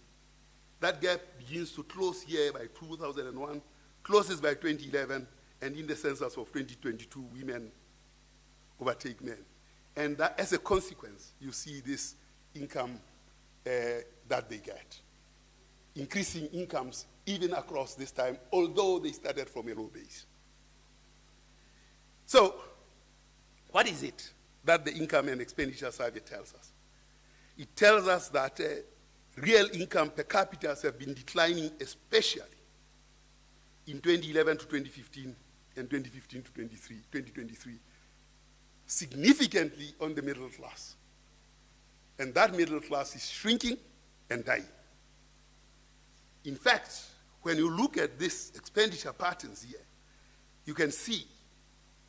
That gap begins to close here by 2001, closes by 2011, and in the census of 2022, women overtake men. And that, as a consequence, you see this income that they get. Increasing incomes even across this time, although they started from a low base. So, what is it that the income and expenditure survey tells us? It tells us that real income per capita have been declining, especially in 2011 to 2015 and 2015 to 2023, significantly on the middle class. And that middle class is shrinking and dying. In fact, when you look at these expenditure patterns here, you can see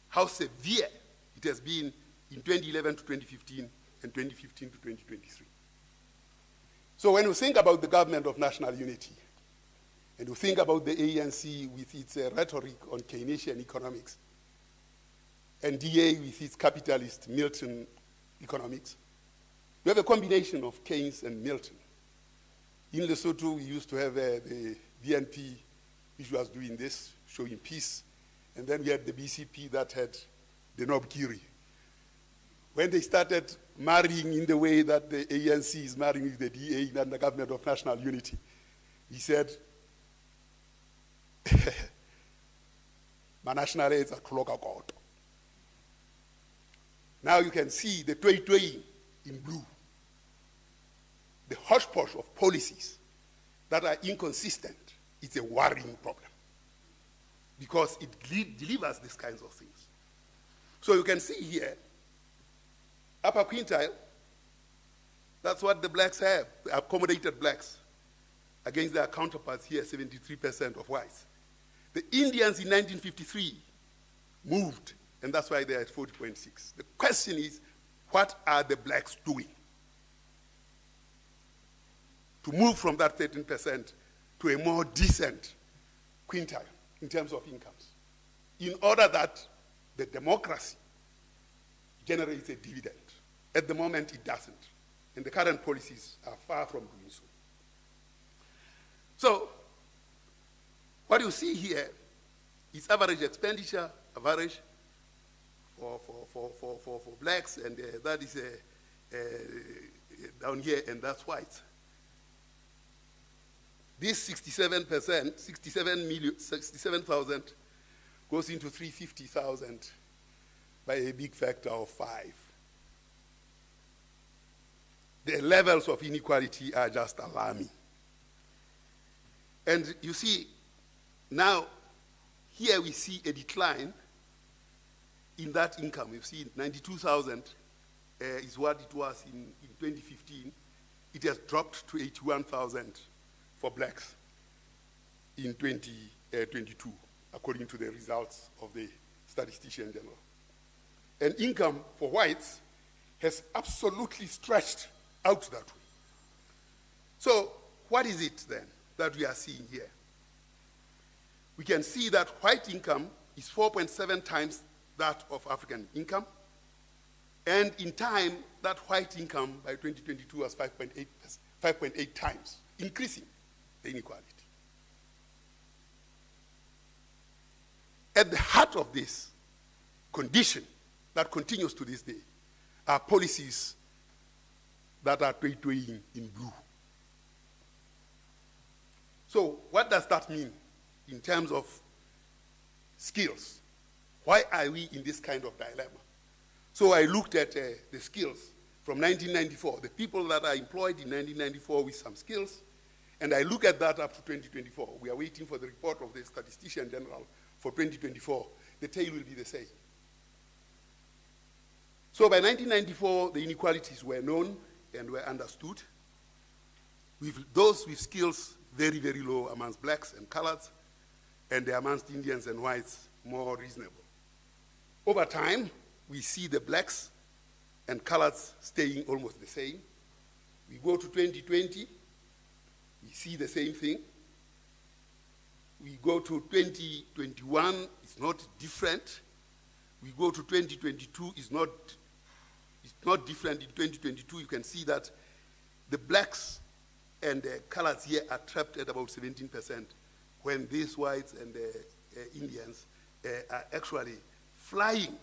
how severe it has been in 2011 to 2015 and 2015 to 2023. So when you think about the government of national unity, and you think about the ANC with its rhetoric on Keynesian economics, and DA with its capitalist Milton economics, you have a combination of Keynes and Milton. In Lesotho, we used to have the DNP, which was doing this, showing peace, and then we had the BCP that had the Nobkiri. When they started marrying in the way that the ANC is marrying with the DA and the Government of National Unity. He said, "Manational aids are clock. Now you can see the toy in blue. The hodgepodge of policies that are inconsistent is a worrying problem because it delivers these kinds of things. So you can see here, upper quintile, that's what the blacks have, the accommodated blacks, against their counterparts here, 73% of whites. The Indians in 1953 moved, and that's why they're at 40.6. The question is, what are the blacks doing to move from that 13% to a more decent quintile in terms of incomes, in order that the democracy generates a dividend? At the moment, it doesn't, and the current policies are far from doing so. So, what you see here is average expenditure, average for blacks, and that is down here, and that's whites. This 67%, 67,000 goes into 350,000 by a big factor of 5. The levels of inequality are just alarming. And you see, now, here we see a decline in that income. You see 92,000 is what it was in 2015. It has dropped to 81,000 for blacks in 2022, according to the results of the Statistician General. And income for whites has absolutely stretched out that way. So what is it then that we are seeing here? We can see that white income is 4.7 times that of African income. And in time, that white income by 2022 was 5.8 times, increasing the inequality. At the heart of this condition that continues to this day are policies that are toying in blue. So what does that mean in terms of skills? Why are we in this kind of dilemma? So I looked at the skills from 1994, the people that are employed in 1994 with some skills, and I look at that up to 2024. We are waiting for the report of the Statistician General for 2024. The tale will be the same. So by 1994, the inequalities were known and were understood. With those with skills very, very low amongst blacks and coloreds, and amongst Indians and whites more reasonable. Over time, we see the blacks and coloreds staying almost the same. We go to 2020, we see the same thing. We go to 2021, it's not different. We go to 2022, it's not different. In 2022, you can see that the blacks and the colors here are trapped at about 17%, when these whites and Indians are actually flying.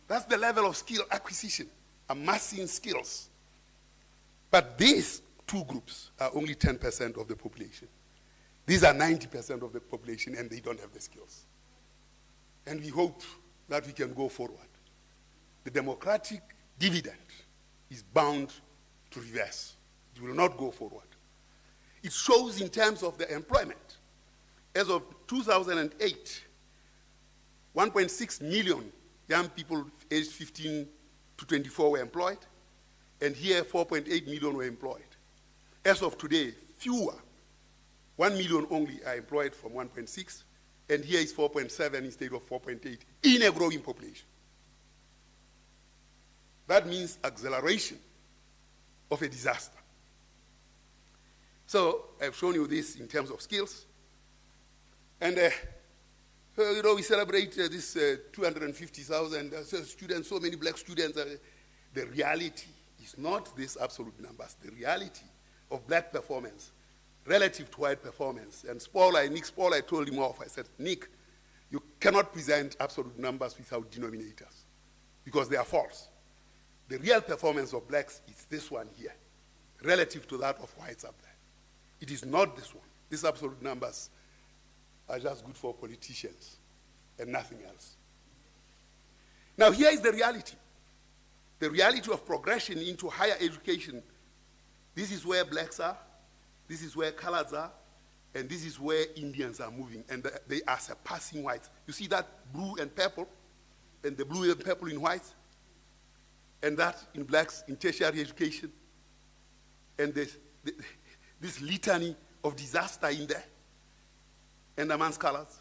That's the level of skill acquisition, amassing skills. But these two groups are only 10% of the population. These are 90% of the population, and they don't have the skills. And we hope that we can go forward. The democratic dividend is bound to reverse. It will not go forward. It shows in terms of the employment. As of 2008, 1.6 million young people aged 15 to 24 were employed, and here 4.8 million were employed. As of today, fewer, 1 million only are employed from 1.6, and here is 4.7 instead of 4.8 in a growing population. That means acceleration of a disaster. So I've shown you this in terms of skills. And we celebrate this 250,000 students, so many black students. The reality is not these absolute numbers. The reality of black performance relative to white performance. And Nick Spoll, I told him off. I said, Nick, you cannot present absolute numbers without denominators because they are false. the real performance of blacks is this one here, relative to that of whites up there. It is not this one. These absolute numbers are just good for politicians and nothing else. Now here is the reality. The reality of progression into higher education. This is where blacks are, this is where coloreds are, and this is where Indians are moving, and they are surpassing whites. You see that blue and purple, and the blue and purple in whites, and that in blacks in tertiary education, and this litany of disaster in there, and amongst colors.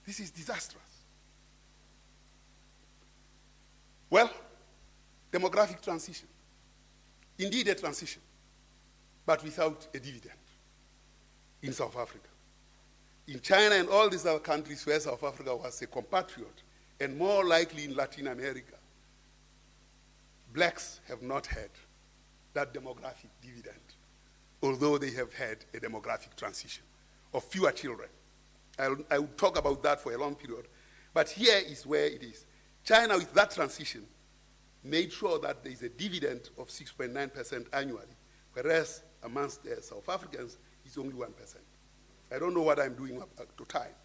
This is disastrous. Well, demographic transition. Indeed a transition, but without a dividend in South Africa. In China and all these other countries where South Africa was a compatriot, and more likely in Latin America, blacks have not had that demographic dividend, although they have had a demographic transition of fewer children. I will talk about that for a long period, but here is where it is. China, with that transition, made sure that there is a dividend of 6.9% annually, whereas amongst the South Africans, it's only 1%. I don't know what I'm doing up to time.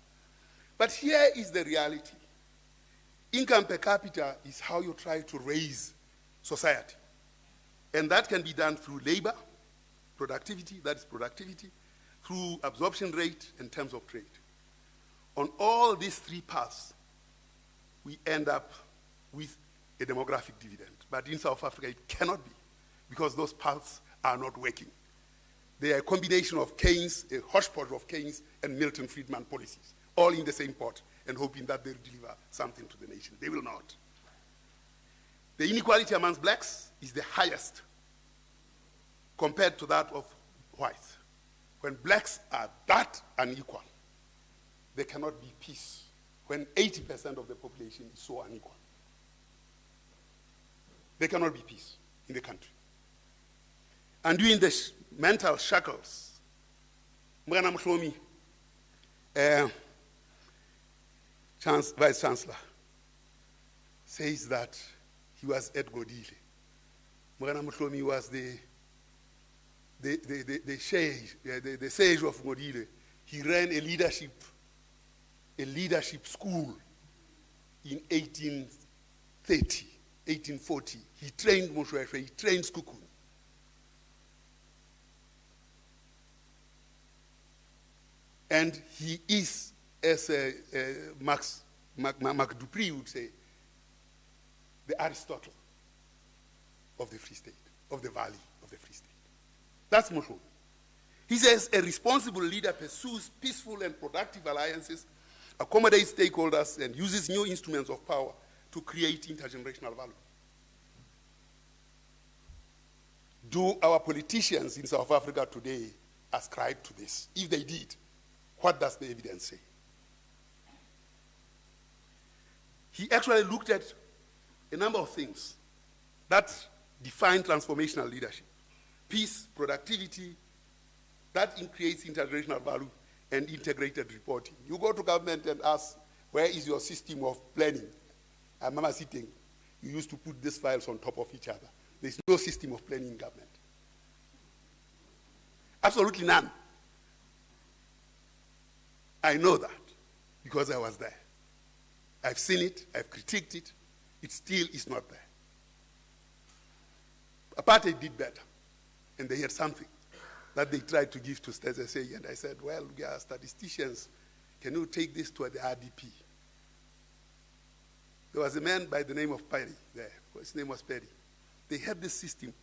But here is the reality. Income per capita is how you try to raise society. And that can be done through labor, productivity, that is productivity, through absorption rate and terms of trade. On all these three paths, we end up with a demographic dividend. But in South Africa, it cannot be, because those paths are not working. They are a combination of Keynes, a hodgepodge of Keynes and Milton Friedman policies, all in the same pot, and hoping that they'll deliver something to the nation. They will not. The inequality amongst blacks is the highest compared to that of whites. When blacks are that unequal, there cannot be peace when 80% of the population is so unequal. There cannot be peace in the country. And during the mental shackles, Mwana Mhlomi, Vice Chancellor, says that he was at Godile. Mwana Mhlomi was the sage of Godile. He ran a leadership school in 1830, 1840. He trained Moshweshwe, he trained Skukun. And he is, as Marc Dupree would say, the Aristotle of the Free State, of the Valley of the Free State. That's Moshweshwe. He says a responsible leader pursues peaceful and productive alliances, accommodates stakeholders, and uses new instruments of power to create intergenerational value. Do our politicians in South Africa today ascribe to this? If they did, what does the evidence say? He actually looked at a number of things that define transformational leadership. Peace, productivity, that creates intergenerational value, and integrated reporting. You go to government and ask, where is your system of planning? I remember sitting, you used to put these files on top of each other. There's no system of planning in government. Absolutely none. I know that because I was there. I've seen it, I've critiqued it, it still is not there. Apartheid did better, and they had something that they tried to give to Stetsey, and I said, well, we are statisticians, can you take this to the RDP? There was a man by the name of Perry there, his name was Perry. They had this system,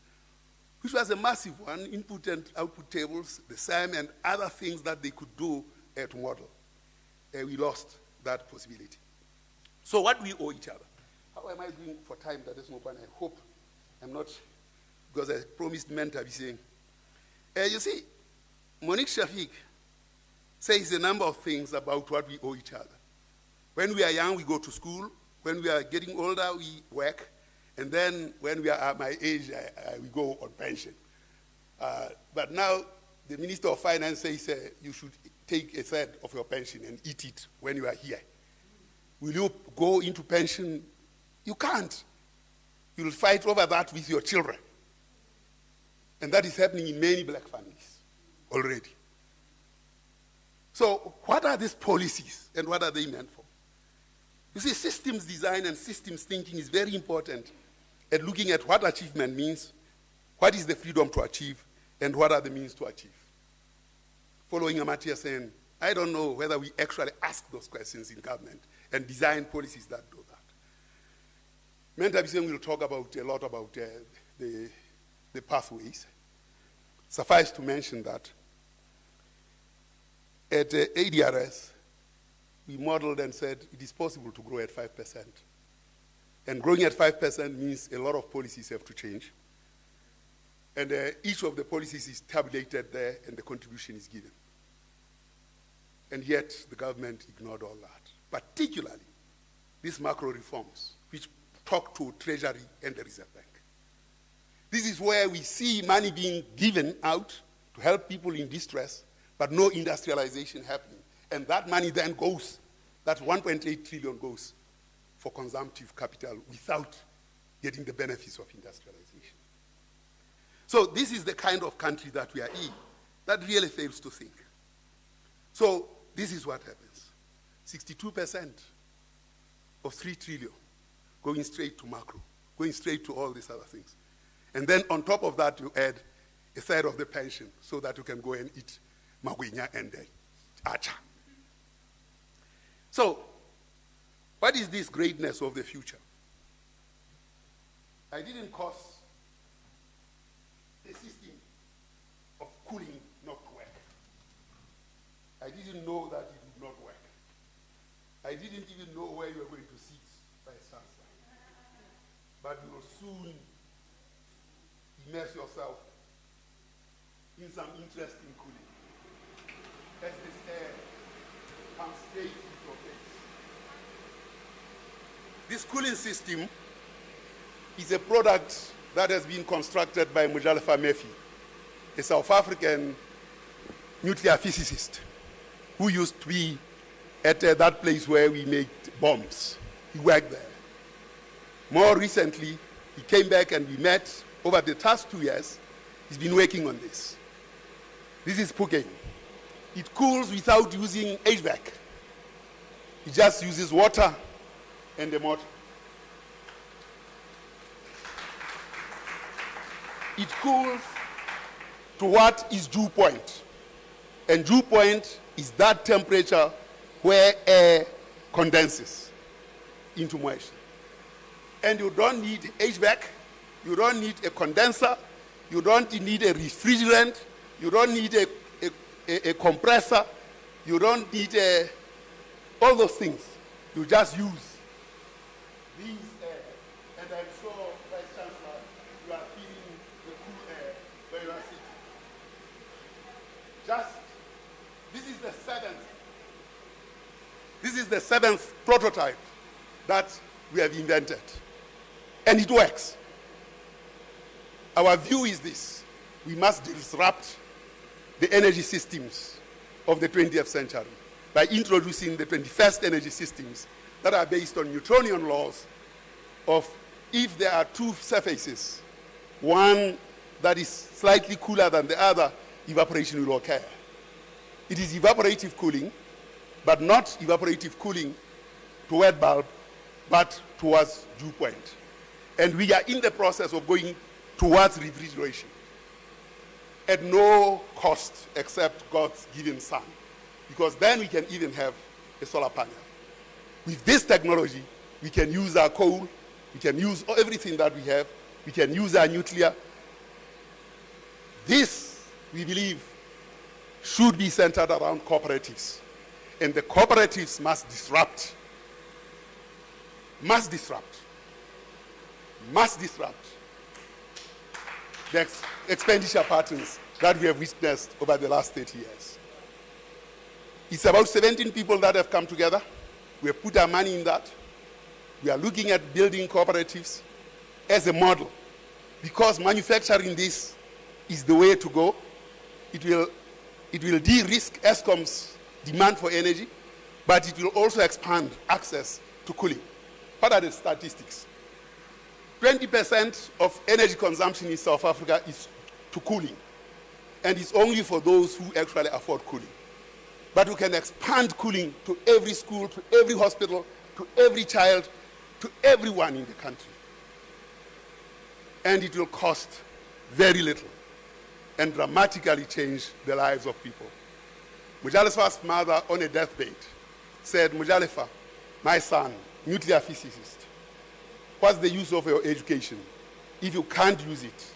which was a massive one, input and output tables, the SAM and other things that they could do to model. We lost that possibility. So what do we owe each other? How am I doing for time? That is no point. I hope I'm not, because I promised men to be saying. You see, Monique Shafik says a number of things about what we owe each other. When we are young, we go to school. When we are getting older, we work. And then when we are at my age, we go on pension. But now the Minister of Finance says you should take a third of your pension and eat it when you are here. Will you go into pension? You can't. You will fight over that with your children. And that is happening in many black families already. So what are these policies and what are they meant for? You see, systems design and systems thinking is very important at looking at what achievement means, what is the freedom to achieve, and what are the means to achieve. Following Amatia saying, I don't know whether we actually ask those questions in government and design policies that do that. Mentabisen will talk about a lot about the pathways. Suffice to mention that at ADRS, we modeled and said it is possible to grow at 5%. And growing at 5% means a lot of policies have to change. And each of the policies is tabulated there and the contribution is given. And yet the government ignored all that. Particularly these macro reforms, which talk to Treasury and the Reserve Bank. This is where we see money being given out to help people in distress, but no industrialization happening. And that money then goes, that 1.8 trillion goes for consumptive capital without getting the benefits of industrialization. So this is the kind of country that we are in that really fails to think. So this is what happens. 62% of 3 trillion going straight to macro, going straight to all these other things. And then on top of that, you add a third of the pension so that you can go and eat magwinya and acha. So, what is this greatness of the future? I didn't cause the system of cooling not to work. I didn't know that it would not work. I didn't even know where you were going to sit, Vice Chancellor. But you will soon immerse yourself in some interesting cooling as this air comes straight into your face. This cooling system is a product that has been constructed by Mujalefa Murphy, a South African nuclear physicist who used to be at that place where we made bombs. He worked there. More recently, he came back and we met. Over the past 2 years, he's been working on this. This is Phuket. It cools without using HVAC. It just uses water and the motor. It cools to what is dew point. And dew point is that temperature where air condenses into moisture. And you don't need HVAC, you don't need a condenser, you don't need a refrigerant, you don't need a compressor, you don't need all those things. You just use these air. And I'm sure, Vice Chancellor, you are feeling the cool air where you are sitting. This is the seventh prototype that we have invented. And it works. Our view is this: we must disrupt the energy systems of the 20th century by introducing the 21st energy systems that are based on Newtonian laws of if there are two surfaces, one that is slightly cooler than the other, evaporation will occur. It is evaporative cooling, but not evaporative cooling to wet bulb, but towards dew point. And we are in the process of going towards refrigeration at no cost except God's given sun, because then we can even have a solar panel. With this technology, we can use our coal, we can use everything that we have, we can use our nuclear. This, we believe, should be centered around cooperatives. And the cooperatives must disrupt the expenditure patterns that we have witnessed over the last 30 years. It's about 17 people that have come together. We have put our money in that. We are looking at building cooperatives as a model, because manufacturing this is the way to go. It will de-risk Eskom's demand for energy, but it will also expand access to cooling. What are the statistics? 20% of energy consumption in South Africa is to cooling. And it's only for those who actually afford cooling. But we can expand cooling to every school, to every hospital, to every child, to everyone in the country. And it will cost very little and dramatically change the lives of people. Mujalefa's mother on a deathbed said, Mujalefa, my son, nuclear physicist, what's the use of your education if you can't use it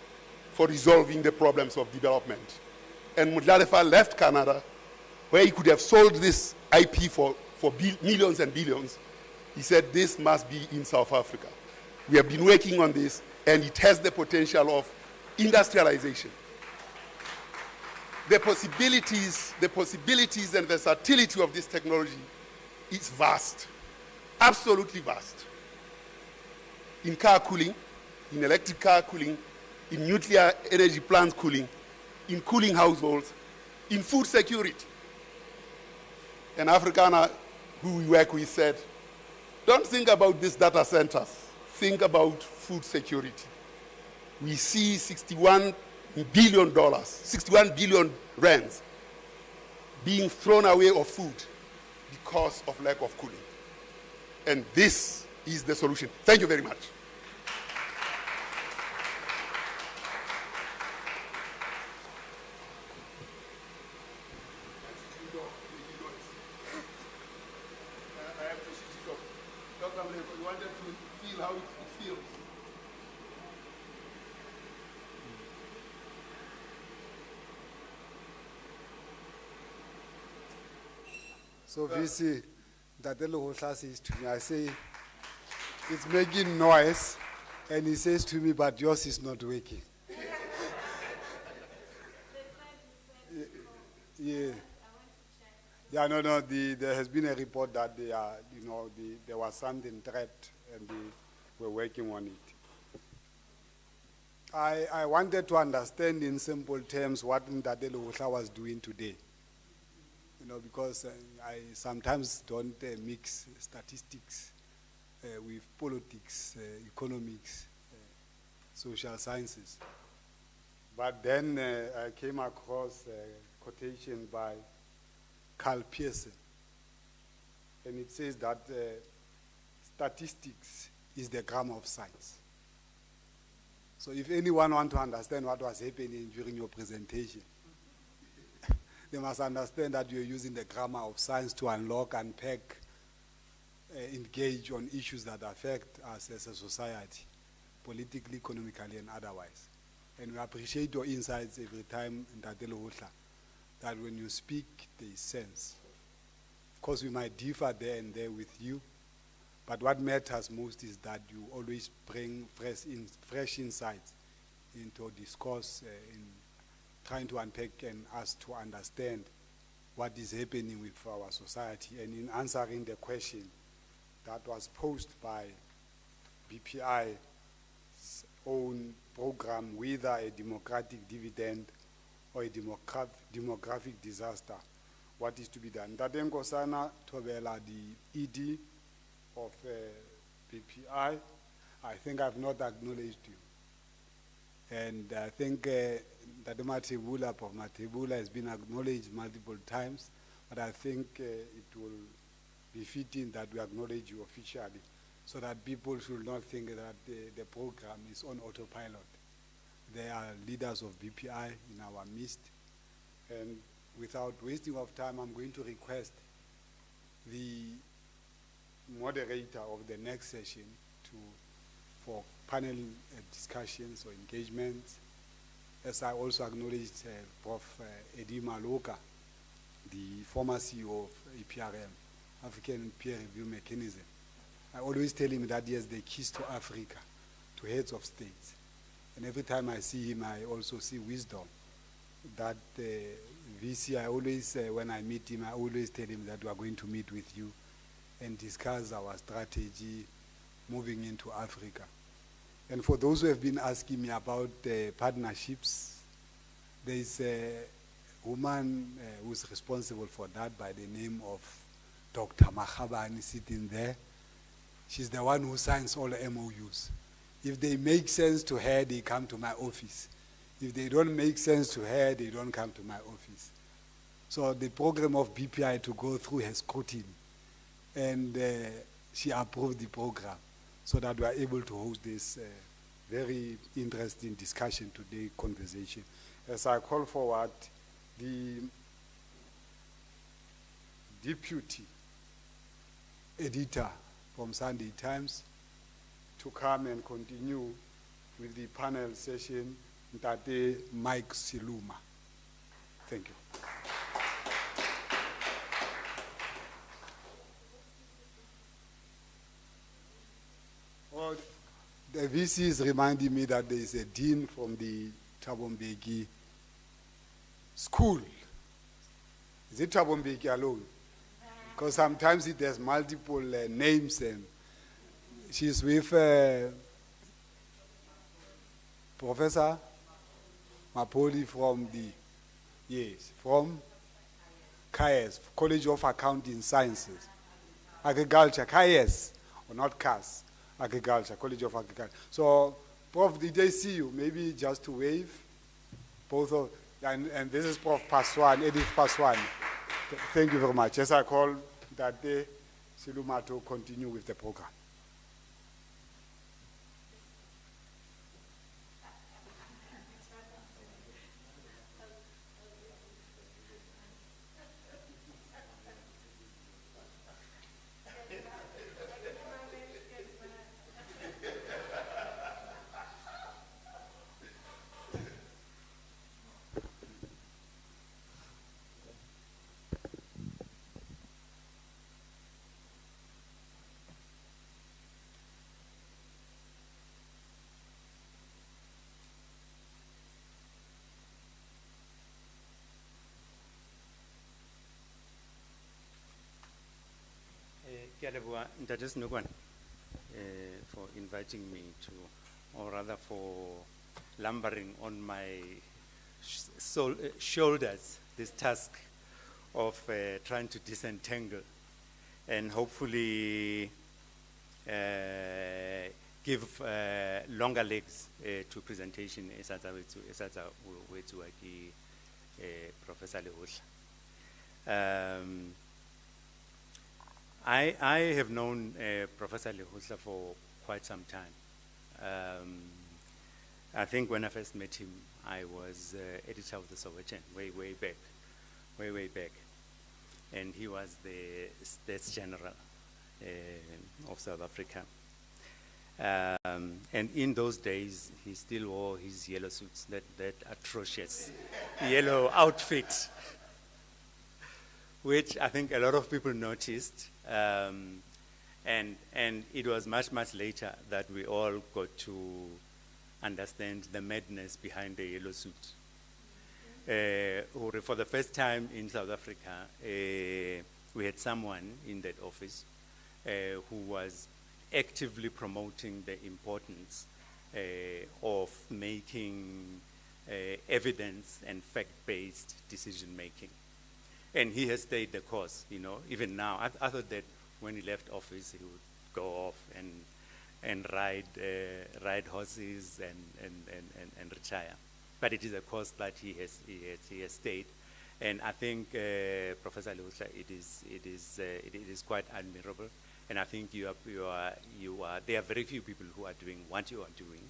for resolving the problems of development? And Mujalefa left Canada, where he could have sold this IP for millions and billions. He said, this must be in South Africa. We have been working on this, and it has the potential of industrialization. The possibilities and versatility of this technology is vast, absolutely vast. In car cooling, in electric car cooling, in nuclear energy plant cooling, in cooling households, in food security. An Afrikaner who we work with said, don't think about these data centers, think about food security. We see $61 billion rands being thrown away of food because of lack of cooling. And this is the solution. Thank you very much. I have to switch it off. Dr. Mleko, you wanted to feel how it feels. So VC, Dadelo says to me, I say, it's making noise, and he says to me, but yours is not working. Yeah. Yeah, no, there has been a report that they are, there was something threat, and they were working on it. I wanted to understand in simple terms what Ndadelo was doing today. Because I sometimes don't mix statistics with politics, economics, social sciences. But then I came across a quotation by Carl Pearson, and it says that statistics is the grammar of science. So if anyone wants to understand what was happening during your presentation, they must understand that you're using the grammar of science to unlock, unpack, engage on issues that affect us as a society, politically, economically, and otherwise. And we appreciate your insights every time, that when you speak, there is sense. Of course, we might differ there and there with you, but what matters most is that you always bring fresh insights into discourse in trying to unpack and us to understand what is happening with our society, and in answering the question that was posed by BPI's own program, whether a democratic dividend or a demographic disaster, what is to be done. Dadengo Sana Tobela, the ED of BPI, I think I've not acknowledged you. And I think that Matebula of Matebula has been acknowledged multiple times, but I think it will be fitting that we acknowledge you officially so that people should not think that the program is on autopilot. There are leaders of BPI in our midst, and without wasting of time, I'm going to request the moderator of the next session for panel discussions or engagements, as I also acknowledged Prof. Eddie Maloka, the former CEO of APRM, African Peer Review Mechanism. I always tell him that he has the keys to Africa, to heads of states. And every time I see him, I also see wisdom. That VC, I always, when I meet him, I always tell him that we are going to meet with you and discuss our strategy moving into Africa. And for those who have been asking me about partnerships, there is a woman who's responsible for that by the name of Dr. Mahabani sitting there. She's the one who signs all the MOUs. If they make sense to her, they come to my office. If they don't make sense to her, they don't come to my office. So the program of BPI to go through her scrutiny, and she approved the program so that we are able to host this very interesting discussion today, conversation. As I call forward the deputy editor from Sunday Times to come and continue with the panel session, Ntate Mike Siluma. Thank you. Well, the VC is reminding me that there is a dean from the Thabo Mbeki school. Is it Thabo Mbeki alone? Because sometimes it has multiple names, and she's with Professor Mapoli from from KAES, College of Accounting Sciences. Agriculture, KAES, or not CAS, Agriculture, College of Agriculture. So, Prof, did they see you? Maybe just to wave? Both of, and this is Prof. Paswan, Edith Paswan. Thank you very much. As I call that day, Siluma to continue with the program. Ke a leboha Ntate Senokwane, for inviting me to, or rather for lumbering on my shoulders this task of trying to disentangle and hopefully give longer legs to presentation as Professor Lehohla. I have known Professor Lehohla for quite some time. I think when I first met him, I was editor of the Sowetan, way back. And he was the States General of South Africa. And in those days, he still wore his yellow suits, that atrocious yellow outfit, which I think a lot of people noticed. And it was much later that we all got to understand the madness behind the yellow suit. For the first time in South Africa, we had someone in that office who was actively promoting the importance of making evidence and fact-based decision-making. And he has stayed the course, even now. I thought that when he left office, he would go off and ride horses and retire. But it is a course that he has stayed. And I think, Professor Lehohla, it is quite admirable. And I think there are very few people who are doing what you are doing,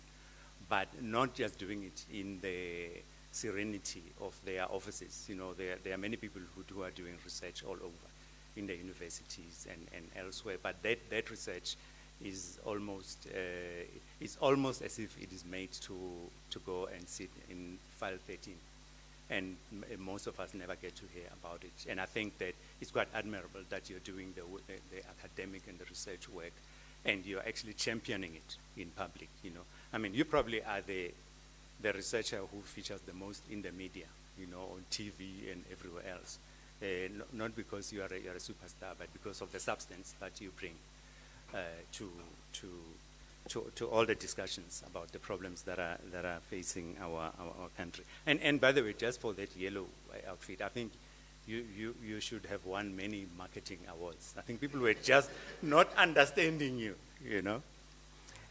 but not just doing it in the serenity of their offices. There are many people who are doing research all over in the universities and elsewhere, but that research is almost as if it is made to go and sit in file 13. And most of us never get to hear about it. And I think that it's quite admirable that you're doing the academic and the research work, and you're actually championing it in public. I mean, you probably are the researcher who features the most in the media, on TV and everywhere else. Not because you are a superstar, but because of the substance that you bring to all the discussions about the problems that are facing our country. And by the way, just for that yellow outfit, I think you should have won many marketing awards. I think people were just not understanding you,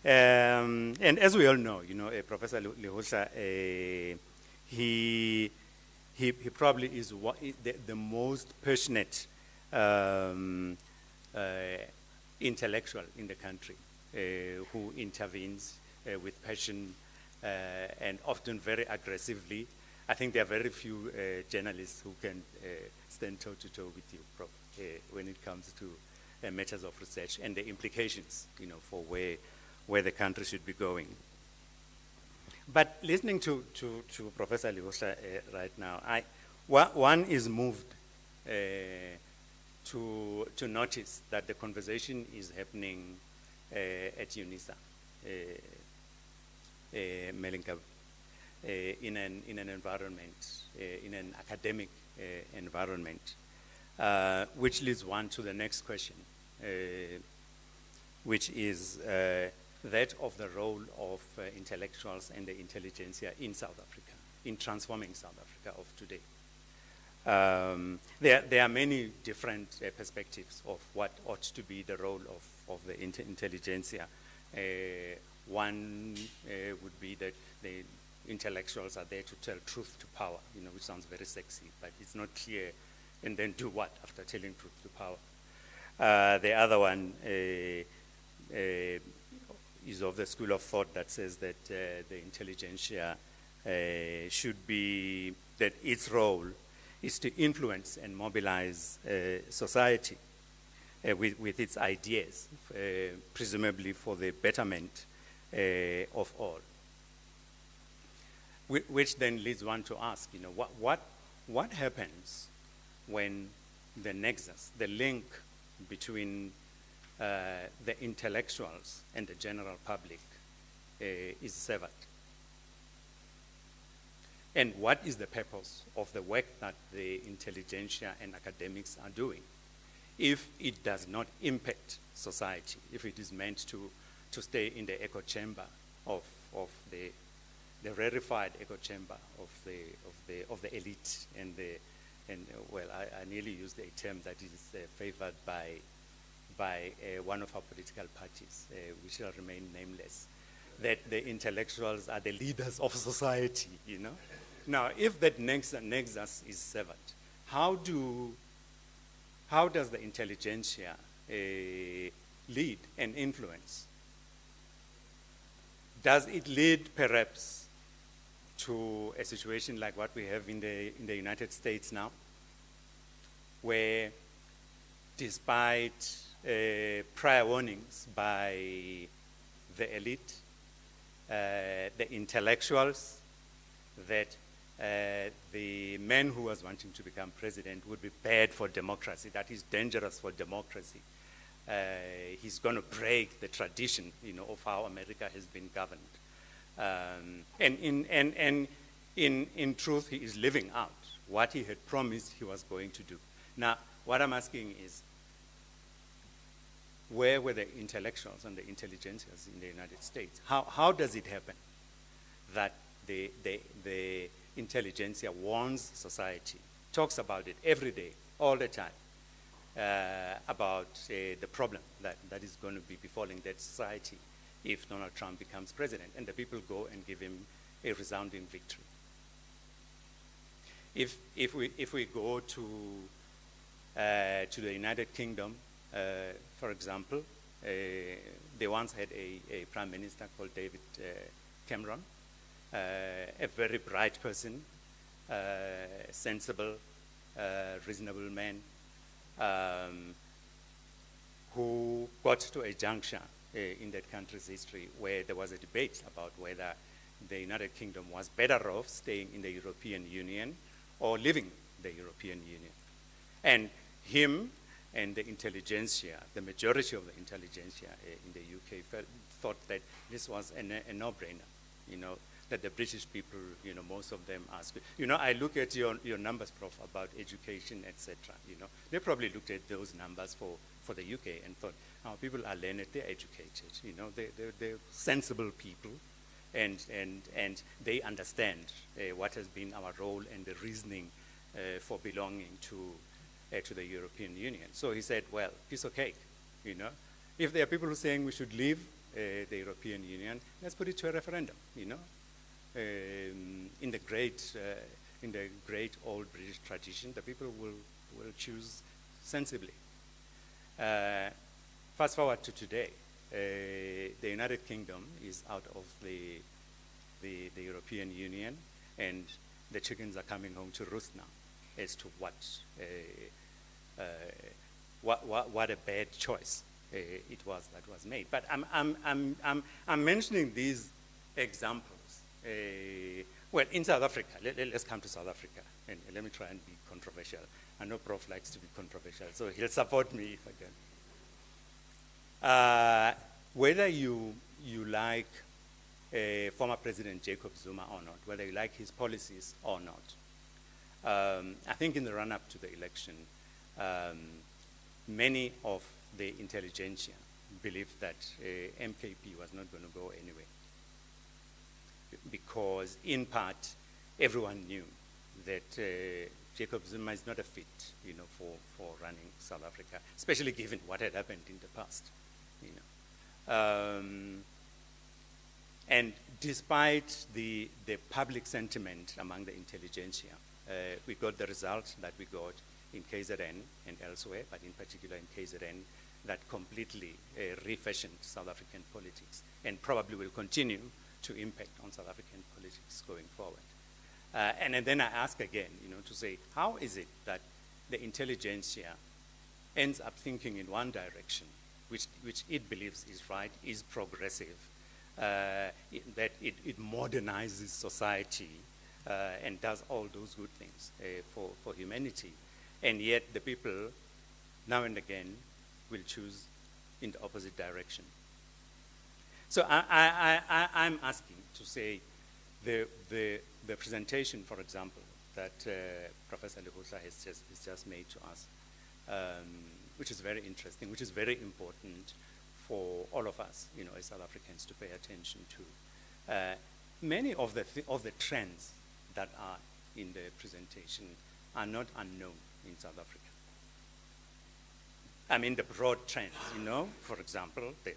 And as we all know, Professor Lehosha, he probably is the most passionate intellectual in the country who intervenes with passion and often very aggressively. I think there are very few journalists who can stand toe-to-toe with you, Prof, when it comes to matters of research and the implications, for where the country should be going. But listening to Professor Lehosha right now, one is moved to notice that the conversation is happening at Unisa, Melinka, in an environment, in an academic environment, which leads one to the next question, which is that of the role of intellectuals and the intelligentsia in South Africa, in transforming South Africa of today. There are many different perspectives of what ought to be the role of the intelligentsia. One would be that the intellectuals are there to tell truth to power, which sounds very sexy, but it's not clear. And then do what after telling truth to power? The other one is of the school of thought that says that the intelligentsia should be, that its role is to influence and mobilize society with its ideas, presumably for the betterment of all. Which then leads one to ask, what happens when the nexus, the link between the intellectuals and the general public is severed? And what is the purpose of the work that the intelligentsia and academics are doing if it does not impact society, if it is meant to stay in the echo chamber of the rarefied echo chamber of the elite and I nearly used a term that is favored by one of our political parties, which shall remain nameless, that the intellectuals are the leaders of society, Now, if that nexus is severed, how does the intelligentsia lead and influence? Does it lead perhaps to a situation like what we have in the United States now, where despite prior warnings by the elite, the intellectuals, that the man who was wanting to become president would be bad for democracy, that is dangerous for democracy. He's going to break the tradition, of how America has been governed. And in truth, he is living out what he had promised he was going to do. Now, what I'm asking is, where were the intellectuals and the intelligentsias in the United States? How does it happen that the intelligentsia warns society, talks about it every day, all the time, about the problem that is going to be befalling that society if Donald Trump becomes president, and the people go and give him a resounding victory? If we go to the United Kingdom, for example, they once had a prime minister called David Cameron, a very bright person, sensible, reasonable man, who got to a juncture in that country's history where there was a debate about whether the United Kingdom was better off staying in the European Union or leaving the European Union. And him and the intelligentsia, the majority of the intelligentsia in the UK thought that this was a no-brainer, that the British people, most of them ask, I look at your numbers, Prof, about education, etc. They probably looked at those numbers for the UK and thought, our people are learned, they're educated, they're sensible people, and they understand what has been our role and the reasoning for belonging to the European Union. So he said, well, piece of cake, If there are people who are saying we should leave, the European Union, let's put it to a referendum, you know. In the great old British tradition, the people will choose sensibly. Fast forward to today, the United Kingdom is out of the European Union, and the chickens are coming home to roost now as to what a bad choice it was that was made. But I'm mentioning these examples. Well, in South Africa, let's come to South Africa, and let me try and be controversial. I know Prof likes to be controversial, so he'll support me if I can. Whether you like former President Jacob Zuma or not, whether you like his policies or not, I think in the run-up to the election, many of the intelligentsia believed that MKP was not going to go anywhere, because in part, everyone knew that Jacob Zuma is not a fit, you know, for running South Africa, especially given what had happened in the past, you know. And despite the public sentiment among the intelligentsia, we got the result that we got in KZN and elsewhere, but in particular in KZN, that completely refashioned South African politics and probably will continue to impact on South African politics going forward. And then I ask again, you know, to say, how is it that the intelligentsia ends up thinking in one direction, which it believes is right, is progressive, that it modernizes society and does all those good things for humanity, and yet the people now and again will choose in the opposite direction. So I'm asking to say the presentation, for example, that Professor Lehosa has just made to us, which is very interesting, which is very important for all of us, you know, as South Africans to pay attention to. Many of the trends that are in the presentation are not unknown in South Africa. I mean, the broad trends, you know, for example, that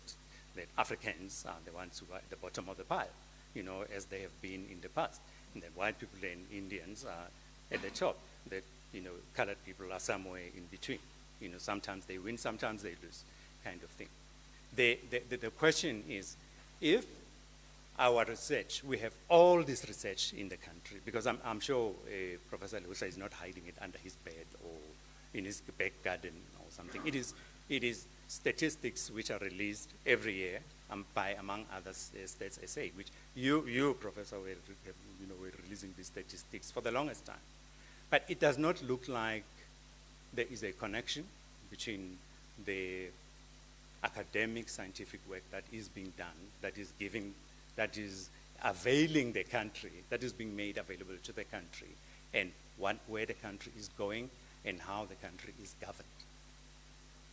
Africans are the ones who are at the bottom of the pile, you know, as they have been in the past. And that white people and Indians are at the top, that, you know, colored people are somewhere in between. You know, sometimes they win, sometimes they lose, kind of thing. The question is, if our research, we have all this research in the country, because I'm sure Professor Lehosa is not hiding it under his bed or in his back garden or something. It is statistics which are released every year by, among others, Stats SA, which you, Professor, were releasing these statistics for the longest time. But it does not look like there is a connection between the academic scientific work that is being done, that is availing the country, that is being made available to the country, and where the country is going and how the country is governed.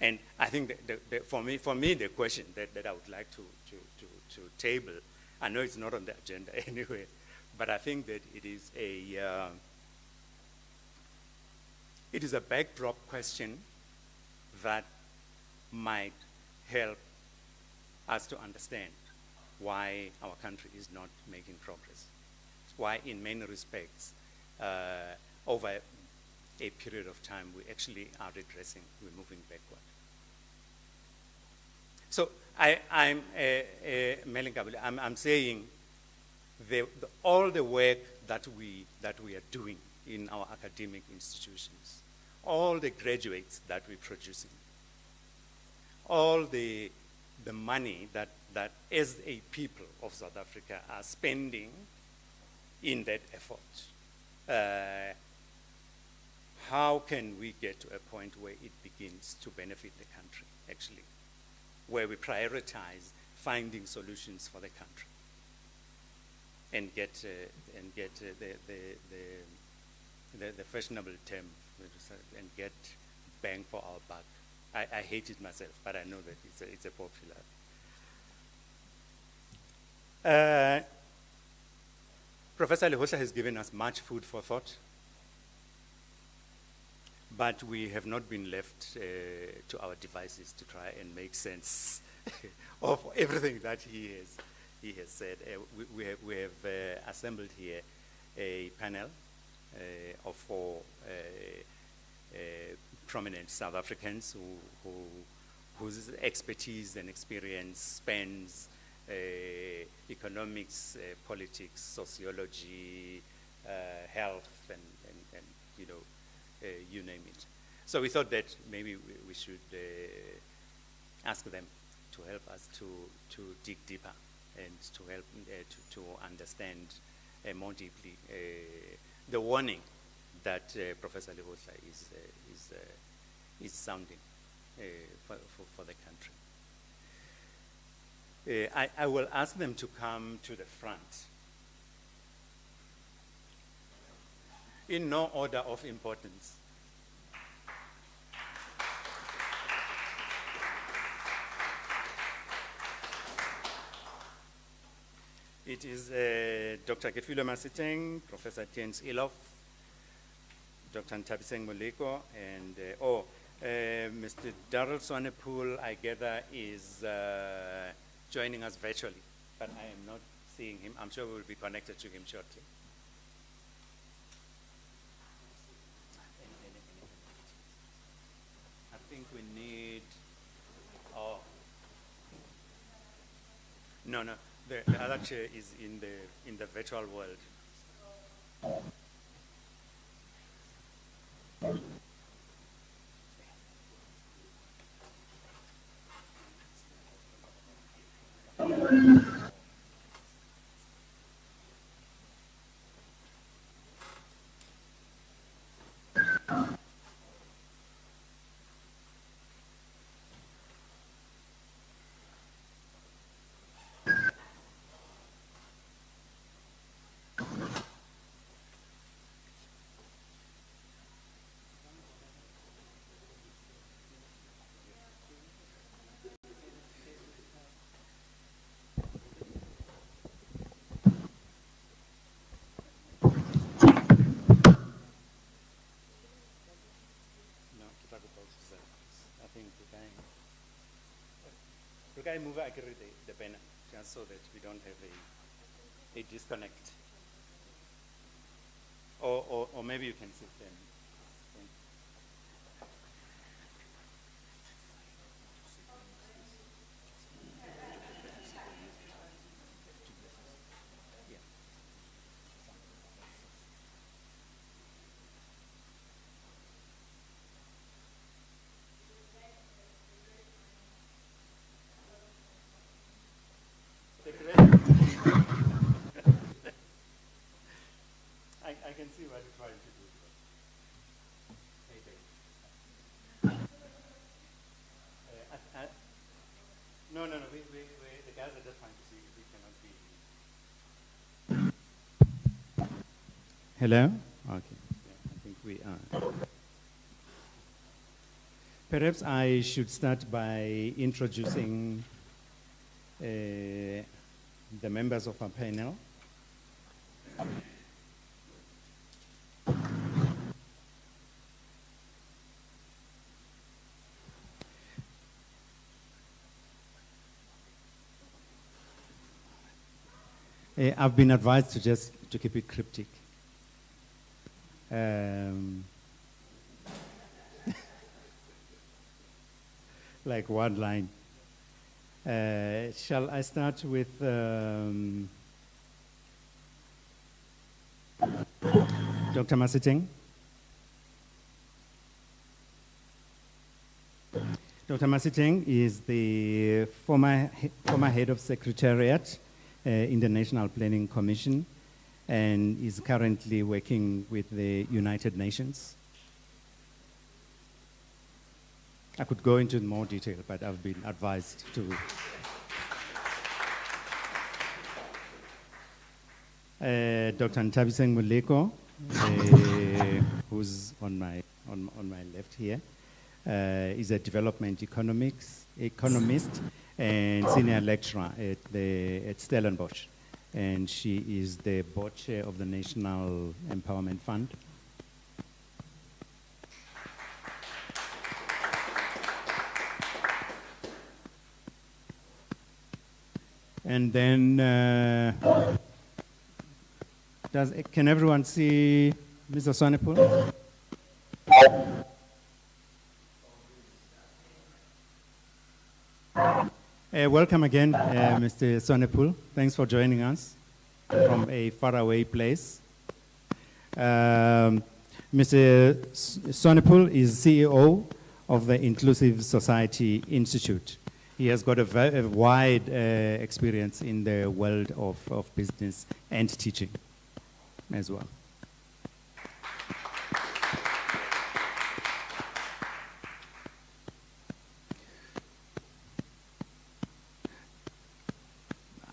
And I think that for me, the question that I would like to table, I know it's not on the agenda anyway, but I think that it is a backdrop question that might help us to understand why our country is not making progress. Why, in many respects, over a period of time, we actually are regressing, we're moving backward. So I'm saying all the work that we are doing in our academic institutions, all the graduates that we're producing, all the money that as a people of South Africa are spending in that effort, how can we get to a point where it begins to benefit the country, actually, where we prioritize finding solutions for the country and get the fashionable term and get bang for our buck. I hate it myself, but I know that it's a popular. Professor Lehosa has given us much food for thought. but we have not been left to our devices to try and make sense of everything that he has said. We have assembled here a panel of four prominent South Africans whose expertise and experience spans economics, politics, sociology, health, and you know, you name it. So we thought that maybe we should ask them to help us to dig deeper and to help to understand more deeply the warning that Professor Lebohla is sounding for the country. I will ask them to come to the front in no order of importance. It is Dr. Kefilo Masiteng, Professor Tiens Ilof, Dr. Ntabiseng Moleko, and Mr. Darrell Swanepoel, I gather, is joining us virtually, but I am not seeing him. I'm sure we will be connected to him shortly. I think we need, no, the other chair is in the virtual world. I move the pen just so that we don't have a disconnect. Or maybe you can sit then. I can see what you're trying to do. No, the guys are just trying to see if we cannot be. Hello? Okay, yeah, I think we are. Perhaps I should start by introducing the members of our panel. I've been advised to keep it cryptic. Like one line. Shall I start with Dr. Masiteng? Dr. Masiteng is the former head of Secretariat in the National Planning Commission and is currently working with the United Nations. I could go into more detail, but I've been advised to. Dr. Ntabiseng Moleko, who's on my left here, is a development economist and senior lecturer at Stellenbosch, and she is the board chair of the National Empowerment Fund. And then, can everyone see Mr. Swanepoel? Welcome again, Mr. Swanepoel. Thanks for joining us from a faraway place. Mr. Swanepoel is CEO of the Inclusive Society Institute. He has got a wide experience in the world of business and teaching as well.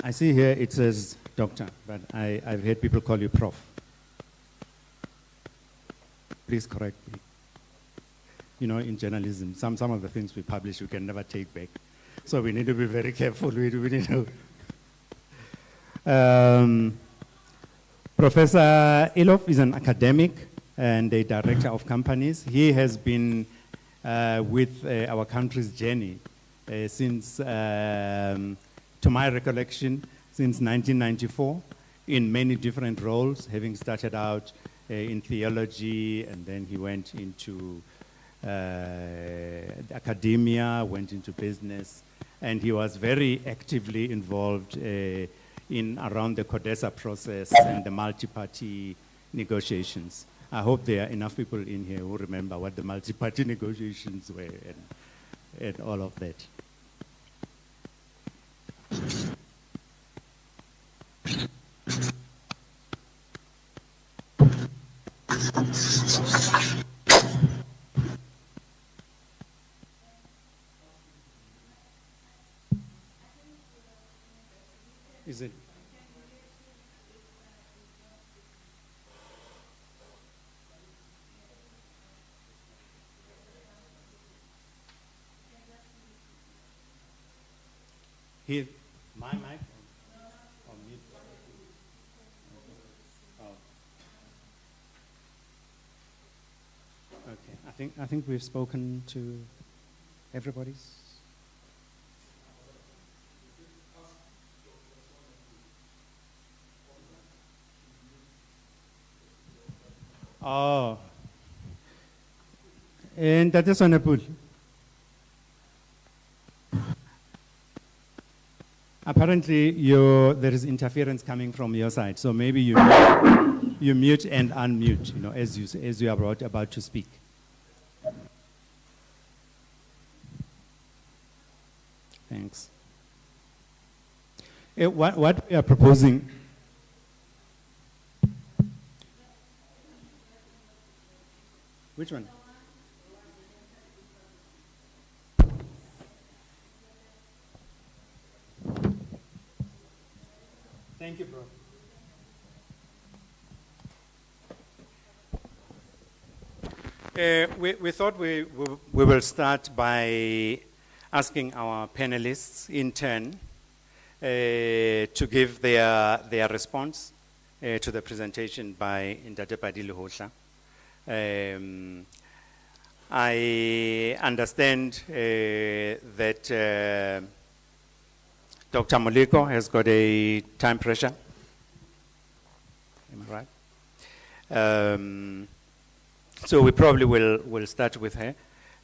I see here it says doctor, but I've heard people call you prof. Please correct me. You know, in journalism, some of the things we publish we can never take back. So we need to be very careful. We need to. Professor Elof is an academic and a director of companies. He has been with our country's journey since, to my recollection, since 1994 in many different roles, having started out in theology, and then he went into academia, went into business, and he was very actively involved in around the CODESA process and the multi-party negotiations. I hope there are enough people in here who remember what the multi-party negotiations were and all of that. Is it? Here, my mic? Or mute? Oh. Okay, I think we've spoken to everybody's. Oh. And that is on a pool. Apparently, there is interference coming from your side, so maybe you mute and unmute, you know, as you are about to speak. Thanks. What we are proposing. Which one? Thank you, bro. We thought we will start by asking our panelists in turn to give their response to the presentation by Ntate Padile Hosha. I understand that Dr. Moliko has got a time pressure. Am I right? So we probably will start with her.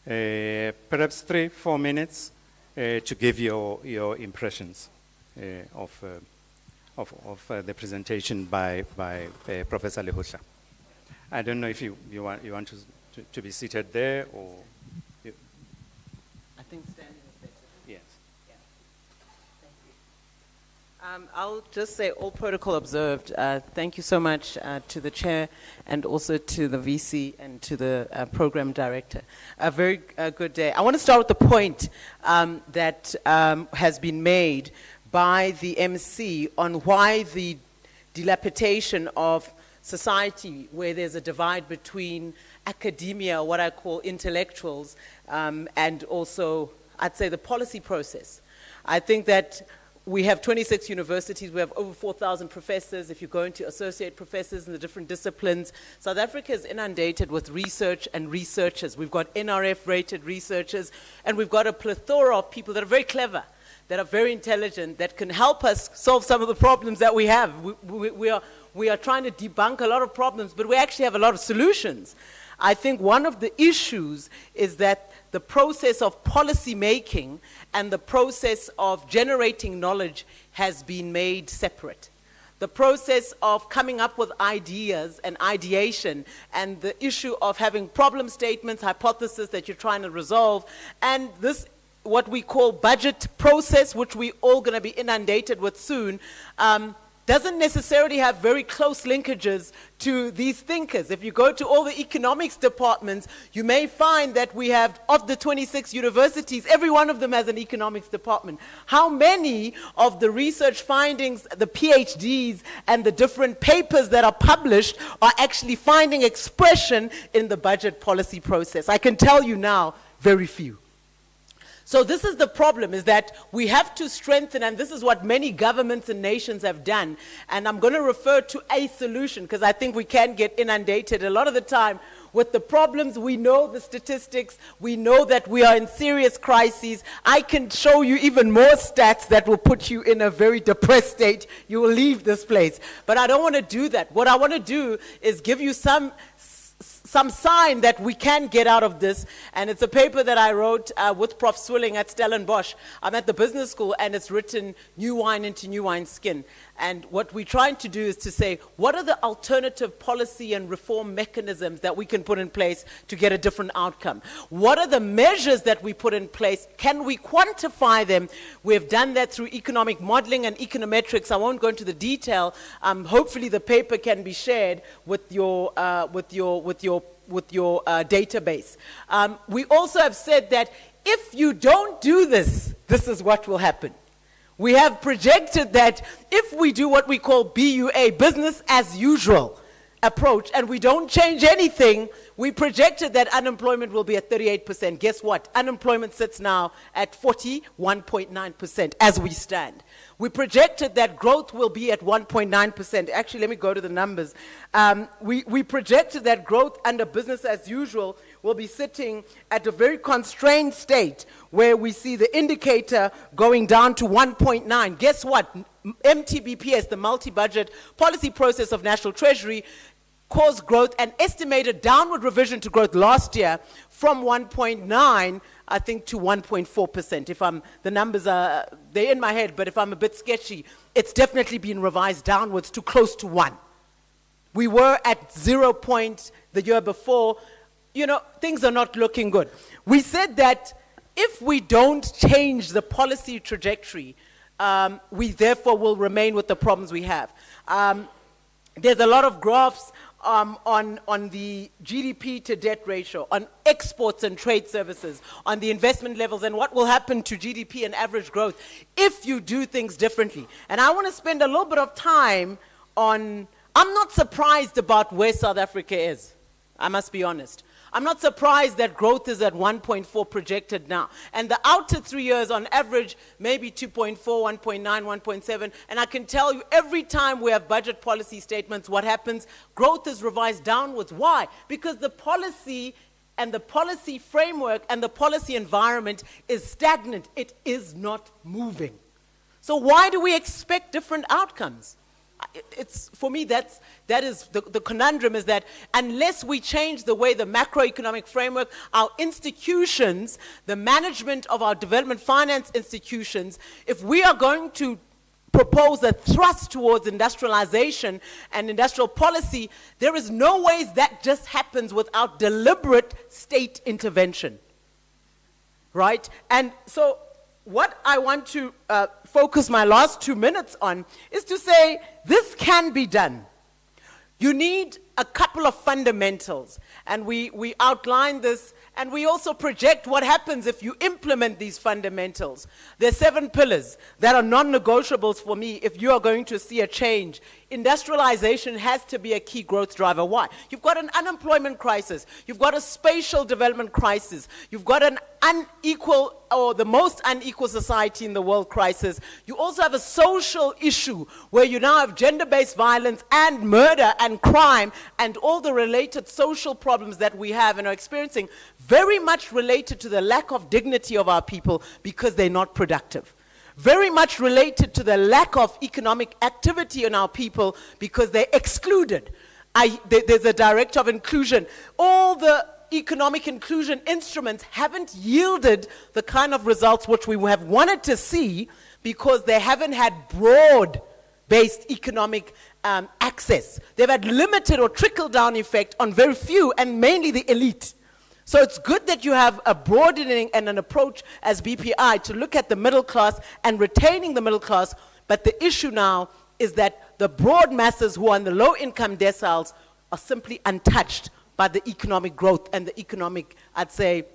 Perhaps 3-4 minutes to give your impressions of the presentation by Professor Lehosha. I don't know if you want to be seated there or. I think standing is better. Yes. Yeah. Thank you. I'll just say all protocol observed. Thank you so much to the chair and also to the VC and to the program director. A very good day. I want to start with the point that has been made by the MC on why the dilapidation of society, where there's a divide between academia, what I call intellectuals, and also, I'd say, the policy process. I think that we have 26 universities, we have over 4,000 professors. If you go into associate professors in the different disciplines, South Africa is inundated with research and researchers. We've got NRF-rated researchers, and we've got a plethora of people that are very clever, that are very intelligent, that can help us solve some of the problems that we have. We are trying to debunk a lot of problems, but we actually have a lot of solutions. I think one of the issues is that the process of policy making and the process of generating knowledge has been made separate. The process of coming up with ideas and ideation and the issue of having problem statements, hypotheses that you're trying to resolve, and this, what we call budget process, which we're all going to be inundated with soon, doesn't necessarily have very close linkages to these thinkers. If you go to all the economics departments, you may find that we have, of the 26 universities, every one of them has an economics department. How many of the research findings, the PhDs, and the different papers that are published are actually finding expression in the budget policy process? I can tell you now, very few. So this is the problem, is that we have to strengthen, and this is what many governments and nations have done, and I'm going to refer to a solution, because I think we can get inundated a lot of the time with the problems. We know the statistics, we know that we are in serious crises. I can show you even more stats that will put you in a very depressed state. You will leave this place. But I don't want to do that. What I want to do is give you some sign that we can get out of this, and it's a paper that I wrote with Prof. Swilling at Stellenbosch. I'm at the business school, and it's written New Wine into New Wine Skin. And what we're trying to do is to say, what are the alternative policy and reform mechanisms that we can put in place to get a different outcome? What are the measures that we put in place? Can we quantify them? We've done that through economic modeling and econometrics. I won't go into the detail. Hopefully the paper can be shared with your database. We also have said that if you don't do this, this is what will happen. We have projected that if we do what we call BUA, business as usual approach, and we don't change anything, we projected that unemployment will be at 38%. Guess what? Unemployment sits now at 41.9% as we stand. We projected that growth will be at 1.9%. Actually, let me go to the numbers. We projected that growth under business as usual will be sitting at a very constrained state where we see the indicator going down to 1.9. Guess what? MTBPS, the multi-budget policy process of National Treasury, caused growth, an estimated downward revision to growth last year from 1.9, I think, to 1.4%. The numbers are, they're in my head, but if I'm a bit sketchy, it's definitely been revised downwards to close to 1. We were at 0 point the year before. You know, things are not looking good. We said that if we don't change the policy trajectory, we therefore will remain with the problems we have. There's a lot of graphs on the GDP to debt ratio, on exports and trade services, on the investment levels, and what will happen to GDP and average growth if you do things differently. And I want to spend a little bit of time on, I'm not surprised about where South Africa is, I must be honest. I'm not surprised that growth is at 1.4 projected now. And the outer 3 years on average, maybe 2.4, 1.9, 1.7. And I can tell you every time we have budget policy statements, what happens? Growth is revised downwards. Why? Because the policy and the policy framework and the policy environment is stagnant. It is not moving. So why do we expect different outcomes? It's, for me, that is the conundrum, is that unless we change the way the macroeconomic framework, our institutions, the management of our development finance institutions, if we are going to propose a thrust towards industrialization and industrial policy, there is no way that just happens without deliberate state intervention, right? And so what I want to focus my last 2 minutes on is to say this can be done. You need a couple of fundamentals, and we outline this, and we also project what happens if you implement these fundamentals. There are 7 pillars that are non-negotiables for me if you are going to see a change. Industrialization has to be a key growth driver. Why? You've got an unemployment crisis. You've got a spatial development crisis. You've got an unequal, or the most unequal society in the world crisis. You also have a social issue where you now have gender-based violence and murder and crime and all the related social problems that we have and are experiencing, very much related to the lack of dignity of our people because they're not productive. very much related to the lack of economic activity in our people because they're excluded. There's a director of inclusion. All the economic inclusion instruments haven't yielded the kind of results which we have wanted to see because they haven't had broad-based economic access. They've had limited or trickle-down effect on very few, and mainly the elite. So it's good that you have a broadening and an approach as BPI to look at the middle class and retaining the middle class, but the issue now is that the broad masses who are in the low-income deciles are simply untouched by the economic growth and the economic, I'd say,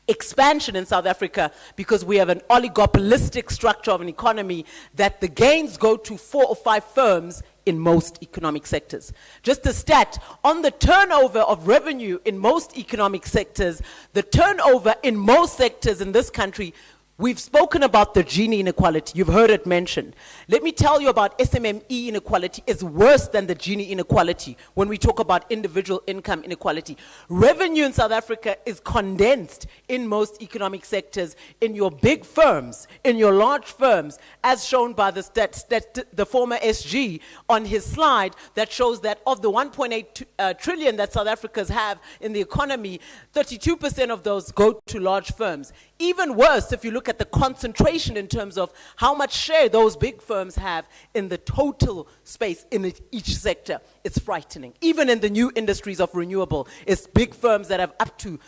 expansion in South Africa, because we have an oligopolistic structure of an economy that the gains go to 4 or 5 firms in most economic sectors. Just a stat, on the turnover of revenue in most economic sectors, the turnover in most sectors in this country, we've spoken about the Gini inequality. You've heard it mentioned. Let me tell you about SMME inequality is worse than the Gini inequality when we talk about individual income inequality. Revenue in South Africa is condensed in most economic sectors, in your big firms, in your large firms, as shown by the former SG on his slide that shows that of the 1.8 trillion that South Africans have in the economy, 32% of those go to large firms. Even worse, if you look at the concentration in terms of how much share those big firms have in the total space in each sector, it's frightening. Even in the new industries of renewable, it's big firms that have up to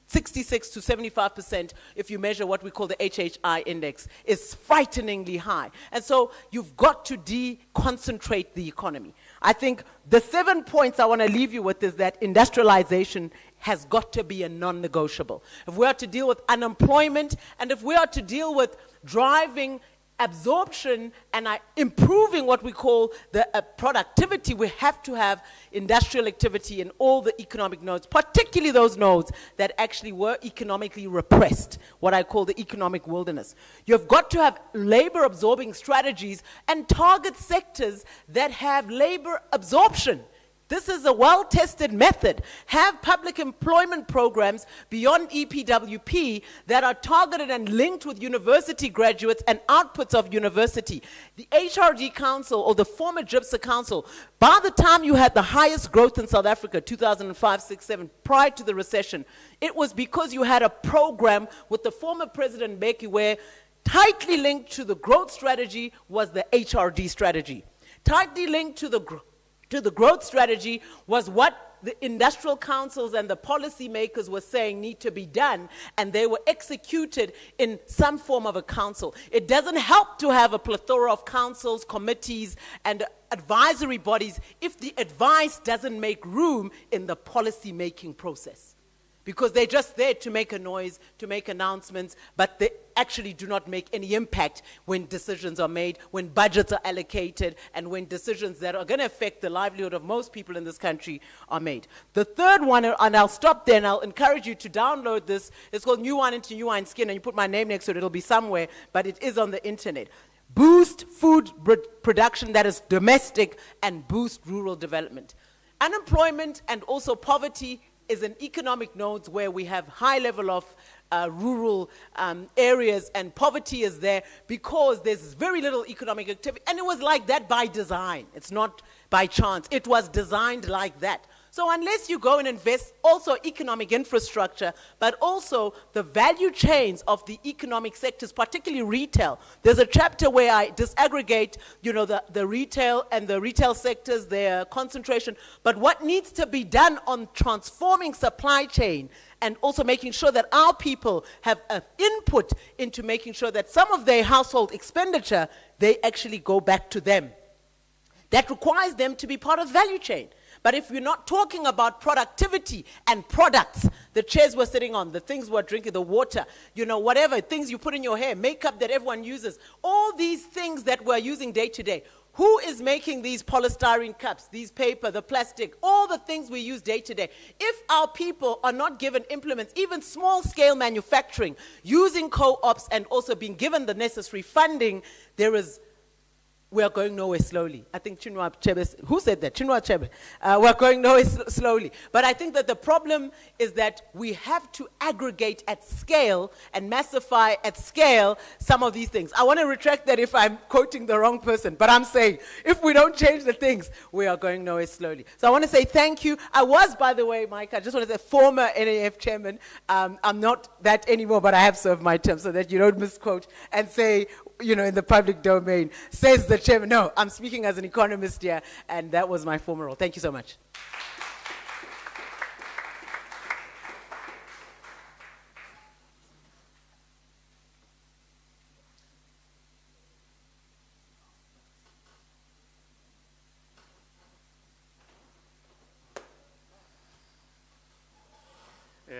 66 to 75%, if you measure what we call the HHI index, is frighteningly high. And so you've got to deconcentrate the economy. I think the 7 points I want to leave you with is that industrialization has got to be a non-negotiable. If we are to deal with unemployment, and if we are to deal with driving absorption and improving what we call the productivity, we have to have industrial activity in all the economic nodes, particularly those nodes that actually were economically repressed, what I call the economic wilderness. You've got to have labor absorbing strategies and target sectors that have labor absorption. This is a well-tested method. Have public employment programs beyond EPWP that are targeted and linked with university graduates and outputs of university. The HRD Council, or the former GIPSA Council, by the time you had the highest growth in South Africa, 2005, 6, 7, prior to the recession, it was because you had a program with the former President Mbeki where tightly linked to the growth strategy was the HRD strategy. Tightly linked to the growth strategy was what the industrial councils and the policymakers were saying need to be done, and they were executed in some form of a council. It doesn't help to have a plethora of councils, committees, and advisory bodies if the advice doesn't make room in the policy-making process. Because they're just there to make a noise, to make announcements, but they actually do not make any impact when decisions are made, when budgets are allocated, and when decisions that are going to affect the livelihood of most people in this country are made. The third one, and I'll stop there, and I'll encourage you to download this. It's called New Wine into New Wine Skin, and you put my name next to it, it'll be somewhere, but it is on the internet. Boost food production that is domestic and boost rural development. Unemployment and also poverty is an economic nodes where we have high level of rural areas, and poverty is there because there's very little economic activity. And it was like that by design. It's not by chance. It was designed like that. So unless you go and invest also economic infrastructure, but also the value chains of the economic sectors, particularly retail. There's a chapter where I disaggregate, the retail and the retail sectors, their concentration, but what needs to be done on transforming supply chain and also making sure that our people have an input into making sure that some of their household expenditure, they actually go back to them. That requires them to be part of the value chain. But if we're not talking about productivity and products, the chairs we're sitting on, the things we're drinking, the water, whatever, things you put in your hair, makeup that everyone uses, all these things that we're using day to day, who is making these polystyrene cups, these paper, the plastic, all the things we use day to day? If our people are not given implements, even small-scale manufacturing, using co-ops and also being given the necessary funding, there is we are going nowhere slowly. I think Chinua Achebe, who said that? Chinua Achebe. We're going nowhere slowly. But I think that the problem is that we have to aggregate at scale and massify at scale some of these things. I want to retract that if I'm quoting the wrong person, but I'm saying if we don't change the things, we are going nowhere slowly. So I want to say thank you. I was, by the way, Mike, I just want to say former NAF chairman. I'm not that anymore, but I have served my term so that you don't misquote and say, you know, in the public domain, says the chairman. No, I'm speaking as an economist here, and that was my former role. Thank you so much.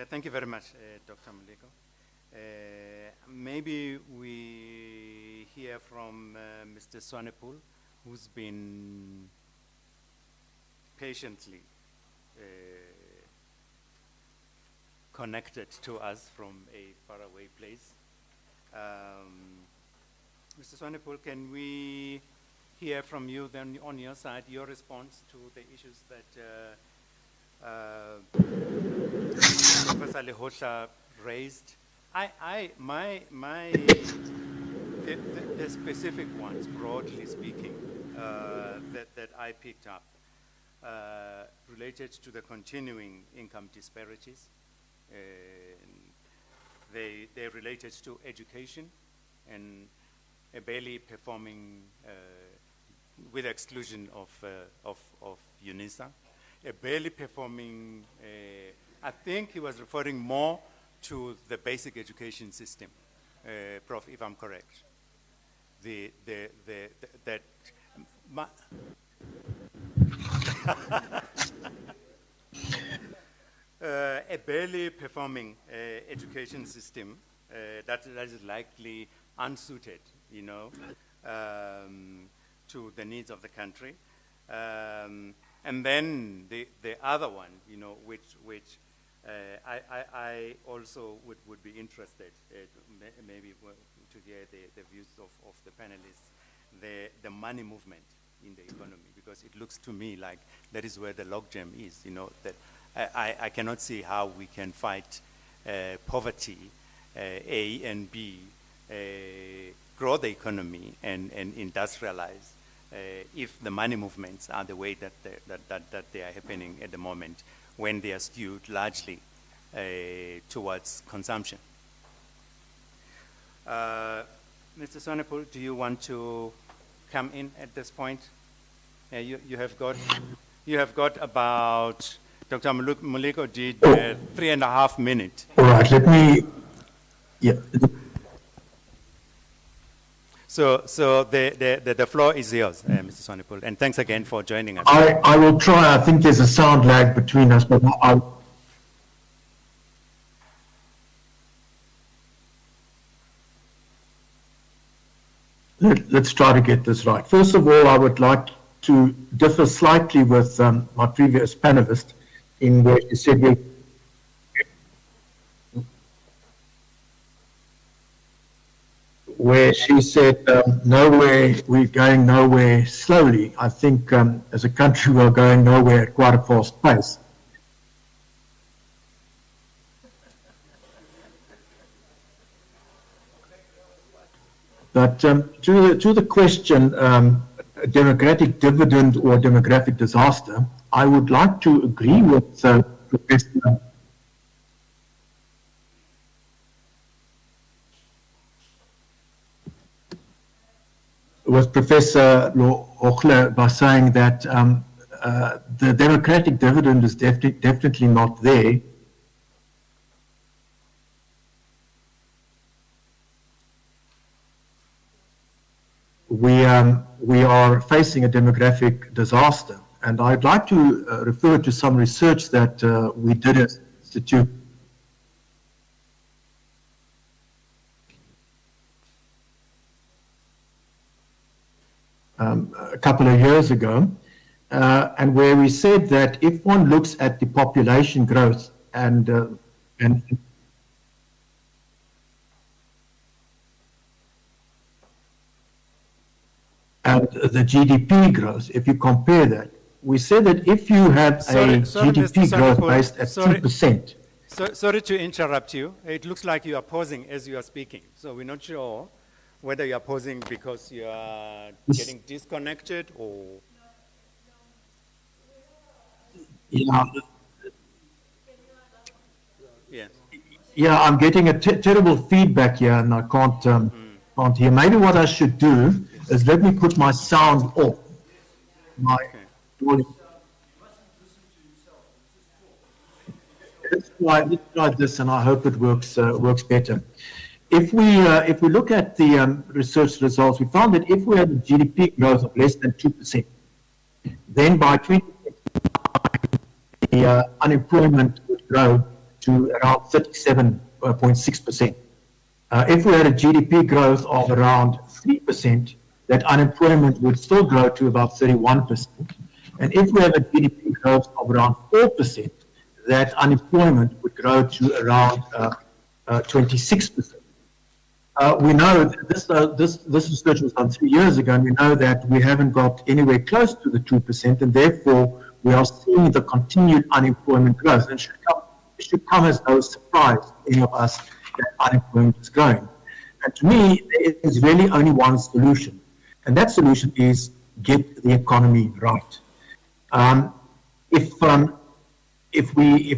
Thank you very much, Dr. Moleko. Maybe we hear from Mr. Swanepoel, who's been patiently connected to us from a faraway place. Mr. Swanepoel, can we hear from you then on your side, your response to the issues that Professor Lehotla raised? The specific ones, broadly speaking, that I picked up, related to the continuing income disparities. They related to education and a barely performing, with exclusion of Unisa, a barely performing, I think he was referring more to the basic education system, Prof, if I'm correct. A barely performing education system that is likely unsuited, you know, to the needs of the country. And then the other one, you know, which I also would be interested maybe to hear the views of the panelists, the money movement in the economy, because it looks to me like that is where the logjam is, you know, that I cannot see how we can fight poverty, A and B, grow the economy and industrialize if the money movements are the way that they are happening at the moment, when they are skewed largely towards consumption. Mr. Swanepoel, do you want to come in at this point? You have got about, Dr. Moleko did 3.5 minutes. All right, let me, yeah. So the floor is yours, Mr. Swanepoel, and thanks again for joining us. I will try. I think there's a sound lag between us, but let's try to get this right. First of all, I would like to differ slightly with my previous panelist in where she said we're going nowhere slowly. I think as a country we're going nowhere at quite a fast pace. But to the question, democratic dividend or demographic disaster, I would like to agree with Professor Lehotla by saying that the democratic dividend is definitely not there. We are facing a demographic disaster, and I'd like to refer to some research that we did at the Institute a couple of years ago, and where we said that if one looks at the population growth and and the GDP growth, if you compare that, we said that if you have GDP growth based at 2%. Sorry to interrupt you. It looks like you are pausing as you are speaking. So we're not sure whether you are pausing because you are getting disconnected or... Yeah. Yeah. Yeah, I'm getting a terrible feedback here, and I can't hear. Maybe what I should do is let me put my sound off. Let's try this, and I hope it works better. If we look at the research results, we found that if we had a GDP growth of less than 2%, then by 2025, the unemployment would grow to around 37.6%. If we had a GDP growth of around 3%, that unemployment would still grow to about 31%. And if we have a GDP growth of around 4%, that unemployment would grow to around 26%. We know that this research was done 3 years ago, and we know that we haven't got anywhere close to the 2%, and therefore we are seeing the continued unemployment growth. And it should come as no surprise to any of us that unemployment is growing. And to me, there is really only one solution, and that solution is get the economy right. If we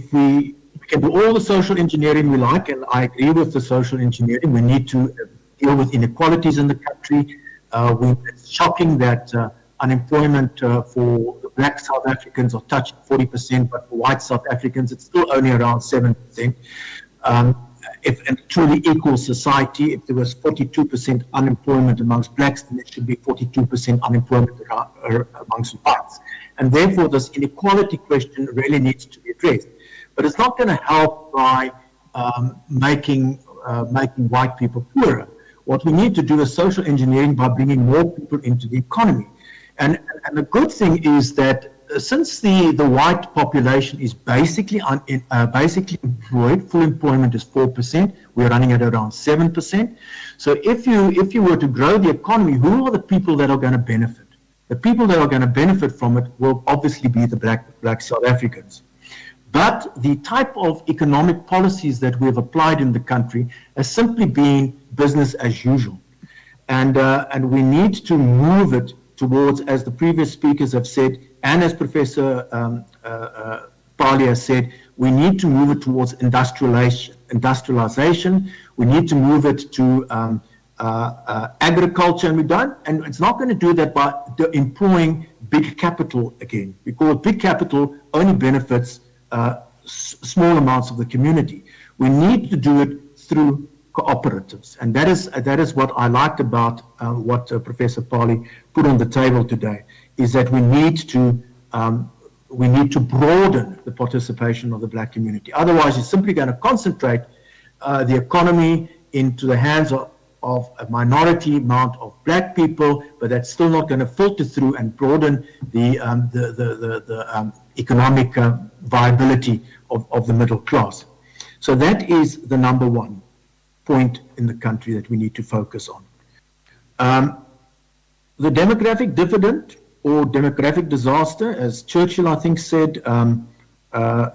can do all the social engineering we like, and I agree with the social engineering, we need to deal with inequalities in the country. It's shocking that unemployment for the black South Africans are touching 40%, but for white South Africans, it's still only around 7%. If a truly equal society, if there was 42% unemployment amongst blacks, then there should be 42% unemployment amongst whites. And therefore, this inequality question really needs to be addressed. But it's not going to help by making white people poorer. What we need to do is social engineering by bringing more people into the economy. And the good thing is that since the white population is basically employed, full employment is 4%, we're running at around 7%. So if you were to grow the economy, who are the people that are going to benefit? The people that are going to benefit from it will obviously be the black South Africans. But the type of economic policies that we have applied in the country has simply been business as usual. And we need to move it towards, as the previous speakers have said, and as Professor Pali has said, we need to move it towards industrialization. We need to move it to agriculture, and we don't. And it's not going to do that by employing big capital again, because big capital only benefits small amounts of the community. We need to do it through cooperatives, and that is what I liked about what Professor Pali put on the table today, is that we need to broaden the participation of the black community. Otherwise, you're simply going to concentrate the economy into the hands of a minority amount of black people, but that's still not going to filter through and broaden the economic viability of the middle class. So that is the number one point in the country that we need to focus on. The demographic dividend or demographic disaster, as Churchill, I think, said,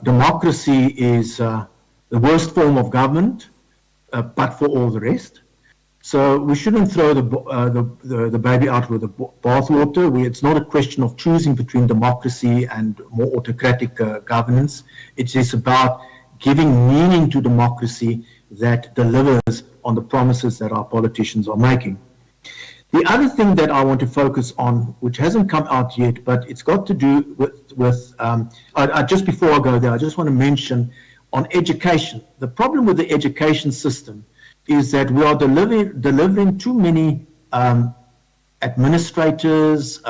democracy is the worst form of government, but for all the rest. So we shouldn't throw the baby out with the bathwater. It's not a question of choosing between democracy and more autocratic governance. It is about giving meaning to democracy that delivers on the promises that our politicians are making. The other thing that I want to focus on, which hasn't come out yet, but it's got to do with just before I go there, I just want to mention on education. The problem with the education system is that we are delivering too many administrators,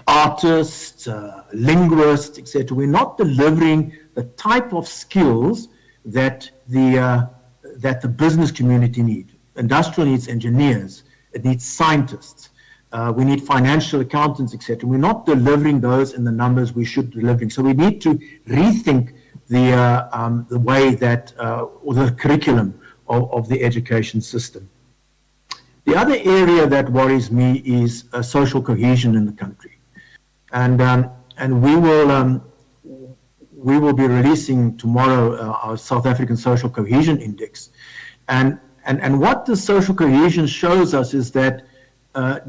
artists, linguists, etc. We're not delivering the type of skills that the business community needs. Industrial needs engineers. It needs scientists. We need financial accountants, etc. We're not delivering those in the numbers we should be delivering. So we need to rethink the way that, or the curriculum of the education system. The other area that worries me is social cohesion in the country. And we will be releasing tomorrow our South African Social Cohesion Index. And what the social cohesion shows us is that,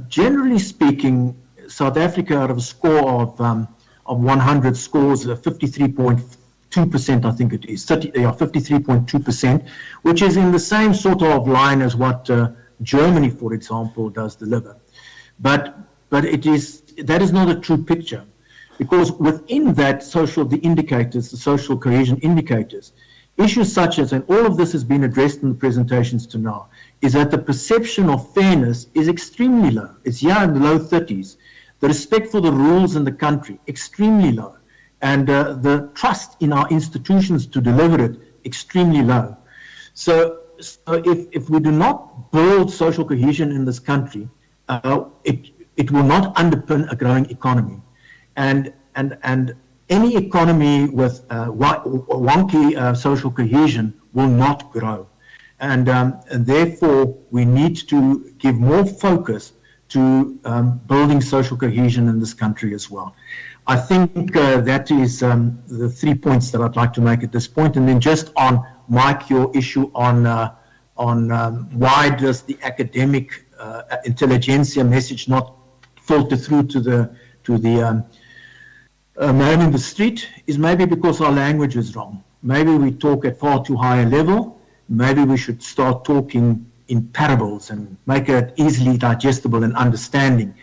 generally speaking, South Africa, out of a score of 100 scores, 53.2%, I think it is, 53.2%, which is in the same sort of line as what Germany, for example, does deliver. But that is not a true picture, because within that the indicators, the social cohesion indicators, issues such as, and all of this has been addressed in the presentations to now, is that the perception of fairness is extremely low. It's here in the low 30s. The respect for the rules in the country, extremely low. And the trust in our institutions to deliver it, extremely low. So if we do not build social cohesion in this country, it will not underpin a growing economy. And any economy with wonky social cohesion will not grow. And therefore, we need to give more focus to building social cohesion in this country as well. I think that is the 3 points that I'd like to make at this point. And then just on, Mike, your issue on why does the academic intelligentsia message not filter through to the man in the street, is maybe because our language is wrong. Maybe we talk at far too high a level. Maybe we should start talking in parables and make it easily digestible and understanding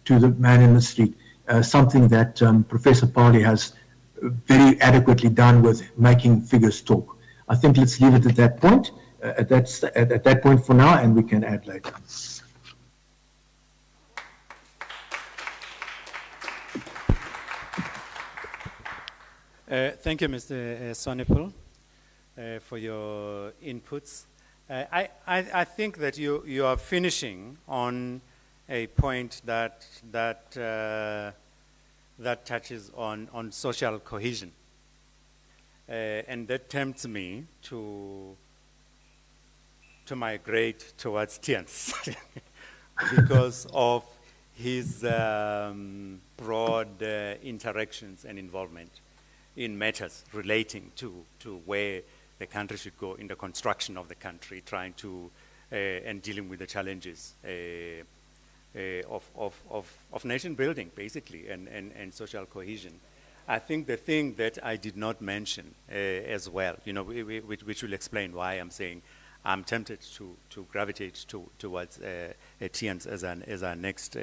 to the man in the street. Something that Professor Pali has very adequately done with making figures talk. I think let's leave it at that point, at that point for now, and we can add later. Thank you, Mr. Sonepal, for your inputs. I think that you are finishing on a point that touches on social cohesion, and that tempts me to migrate towards Tiens because of his broad interactions and involvement in matters relating to where the country should go in the construction of the country, trying to and dealing with the challenges of nation building, basically, and social cohesion. I think the thing that I did not mention as well, which will explain why I'm saying I'm tempted to gravitate towards Tiens as our next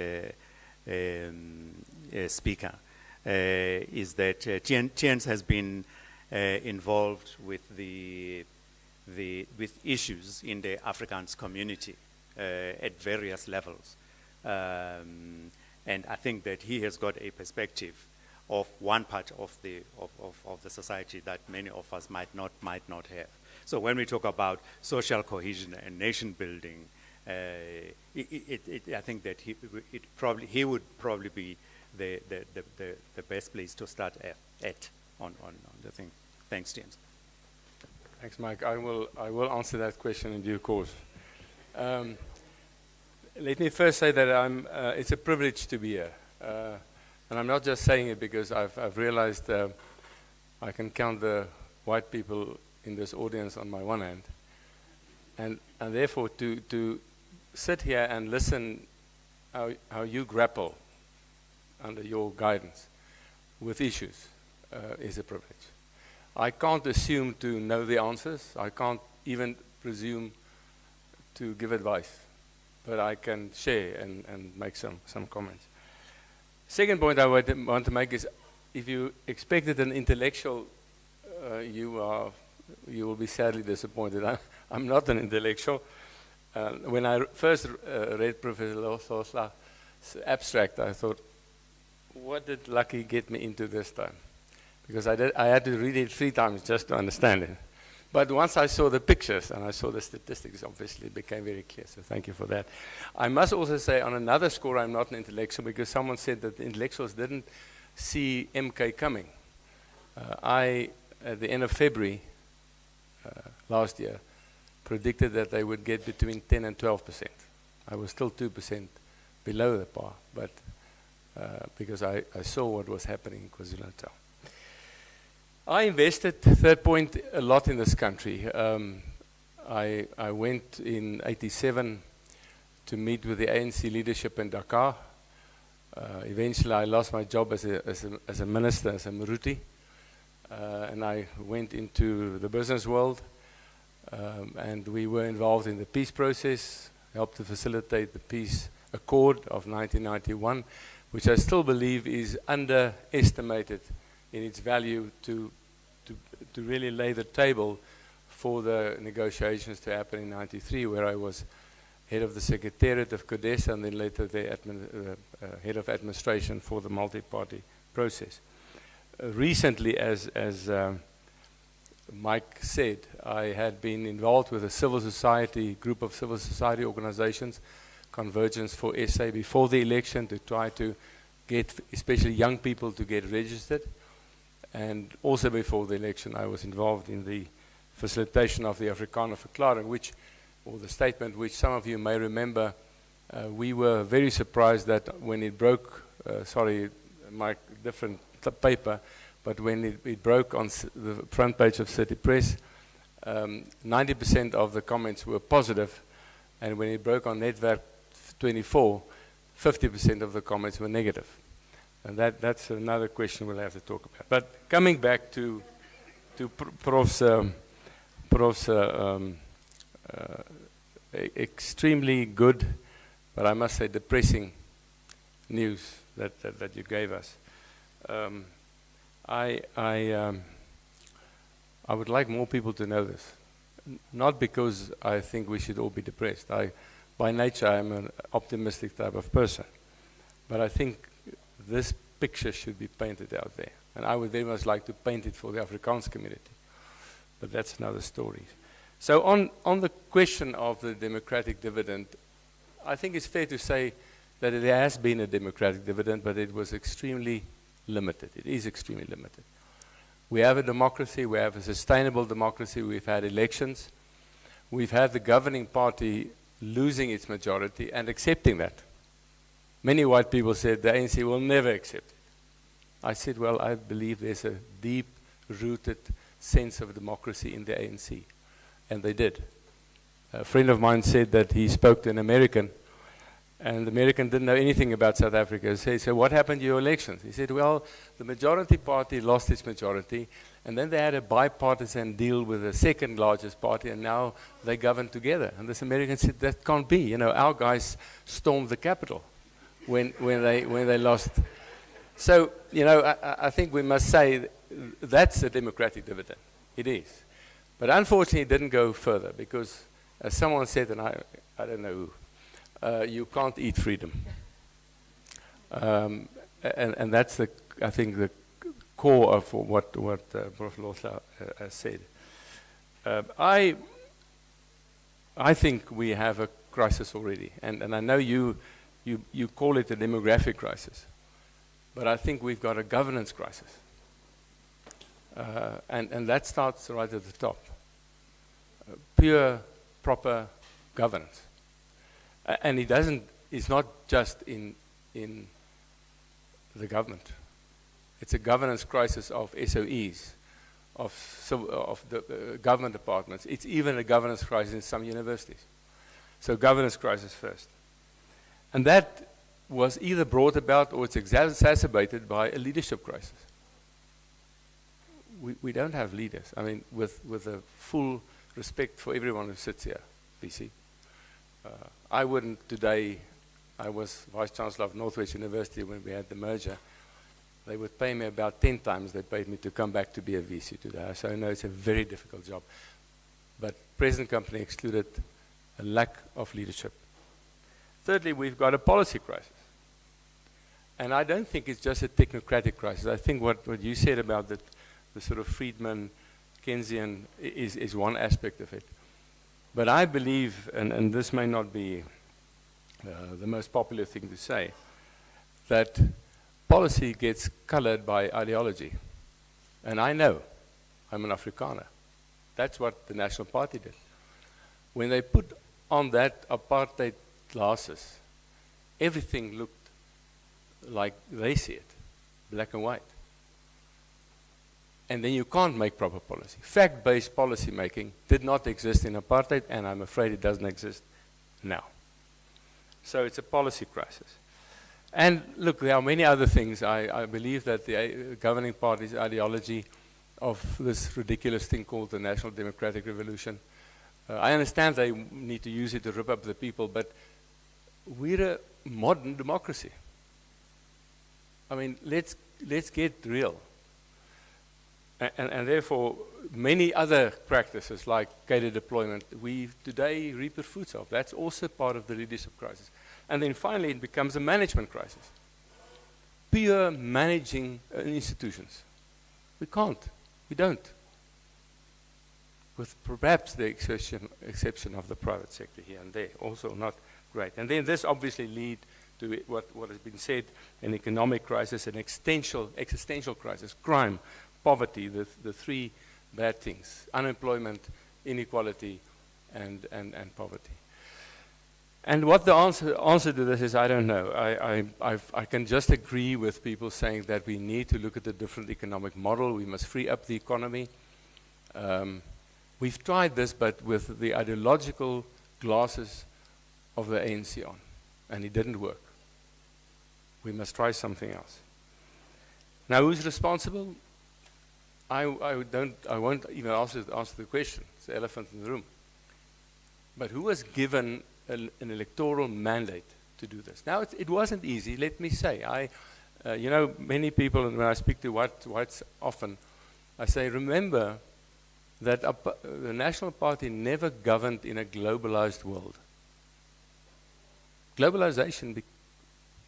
speaker, is that Tiens has been involved with with issues in the Afrikaans community at various levels, and I think that he has got a perspective of one part of the society that many of us might not have. So when we talk about social cohesion and nation building, I think that he would probably be the best place to start at on the thing. Thanks, James. Thanks, Mike. I will answer that question in due course. Let me first say that it's a privilege to be here, and I'm not just saying it because I've realized I can count the white people in this audience on my one hand, and therefore to sit here and listen how you grapple under your guidance with issues is a privilege. I can't assume to know the answers. I can't even presume to give advice, but I can share and make some comments. Second point I want to make is, if you expected an intellectual, you will be sadly disappointed. I'm not an intellectual. When I first read Professor Losla's abstract, I thought, what did Lucky get me into this time? Because I had to read it 3 times just to understand it. But once I saw the pictures and I saw the statistics, obviously it became very clear. So thank you for that. I must also say, on another score, I'm not an intellectual, because someone said that the intellectuals didn't see MK coming. I, at the end of February last year, predicted that they would get between 10 and 12%. I was still 2% below the par, but because I saw what was happening in KwaZulu-Natal. I invested, third point, a lot in this country. I went in '87 to meet with the ANC leadership in Dakar. Eventually, I lost my job as a minister, as a Maruti, and I went into the business world, and we were involved in the peace process, helped to facilitate the peace accord of 1991, which I still believe is underestimated in its value to really lay the table for the negotiations to happen in '93, where I was head of the Secretariat of CODESA and then later the head of administration for the multi-party process. Recently, as Mike said, I had been involved with a civil society, group of civil society organizations, Convergence for SA, before the election to try to get, especially young people, to get registered. And also before the election, I was involved in the facilitation of the Afrikaner Verklaring, or the statement which some of you may remember. We were very surprised that when it broke, sorry, Mike, different paper, but when it broke on the front page of City Press, 90% of the comments were positive, and when it broke on Netwerk 24, 50% of the comments were negative. And that's another question we'll have to talk about. But coming back to Prof's extremely good, but I must say depressing news that you gave us. I would like more people to know this. Not because I think we should all be depressed. By nature, I'm an optimistic type of person. But I think this picture should be painted out there. And I would very much like to paint it for the Afrikaans community. But that's another story. So on the question of the democratic dividend, I think it's fair to say that it has been a democratic dividend, but it was extremely limited. It is extremely limited. We have a democracy, we have a sustainable democracy, we've had elections, we've had the governing party losing its majority and accepting that. Many white people said the ANC will never accept it. I said, well, I believe there's a deep-rooted sense of democracy in the ANC. And they did. A friend of mine said that he spoke to an American, and the American didn't know anything about South Africa. He said, so what happened to your elections? He said, well, the majority party lost its majority, and then they had a bipartisan deal with the second largest party, and now they govern together. And this American said, that can't be. You know, our guys stormed the Capitol when they lost. So, you know, I think we must say that's a democratic dividend. It is. But unfortunately, it didn't go further because, as someone said, and I don't know who, you can't eat freedom. And that's, I think, the core of what Prof. Losa has said. I think we have a crisis already. And I know you call it a demographic crisis. But I think we've got a governance crisis. And that starts right at the top. Pure, proper governance. And it's not just in the government. It's a governance crisis of SOEs, of the government departments. It's even a governance crisis in some universities. So governance crisis first. And that was either brought about or it's exacerbated by a leadership crisis. We don't have leaders. I mean, with a full respect for everyone who sits here, BC. I wouldn't today, I was Vice Chancellor of Northwest University when we had the merger. They would pay me about 10 times they paid me to come back to be a VC today. So I know it's a very difficult job. But present company excluded a lack of leadership. Thirdly, we've got a policy crisis. And I don't think it's just a technocratic crisis. I think what you said about the sort of Friedman, Keynesian is one aspect of it. But I believe, and this may not be the most popular thing to say, that policy gets colored by ideology. And I know, I'm an Afrikaner. That's what the National Party did. When they put on that apartheid glasses, everything looked like they see it, black and white. And then you can't make proper policy. Fact-based policy making did not exist in apartheid, and I'm afraid it doesn't exist now. So it's a policy crisis. And look, there are many other things. I believe that the governing party's ideology of this ridiculous thing called the National Democratic Revolution, I understand they need to use it to rip up the people, but we're a modern democracy. I mean, let's get real. And therefore, many other practices like cadre deployment, we today reap the fruits of. That's also part of the leadership crisis. And then finally, it becomes a management crisis. Pure managing institutions. We can't. We don't. With perhaps the exception of the private sector here and there, also not great. And then this obviously leads to what has been said, an economic crisis, an existential crisis, crime, poverty, the three bad things: unemployment, inequality, and poverty. And what the answer to this is, I don't know. I can just agree with people saying that we need to look at a different economic model. We must free up the economy. We've tried this, but with the ideological glasses of the ANC on, and it didn't work. We must try something else. Now, who's responsible? I won't even answer the question. It's the elephant in the room. But who was given an electoral mandate to do this? Now, it wasn't easy, let me say. Many people, and when I speak to whites often, I say, remember that the National Party never governed in a globalized world. Globalization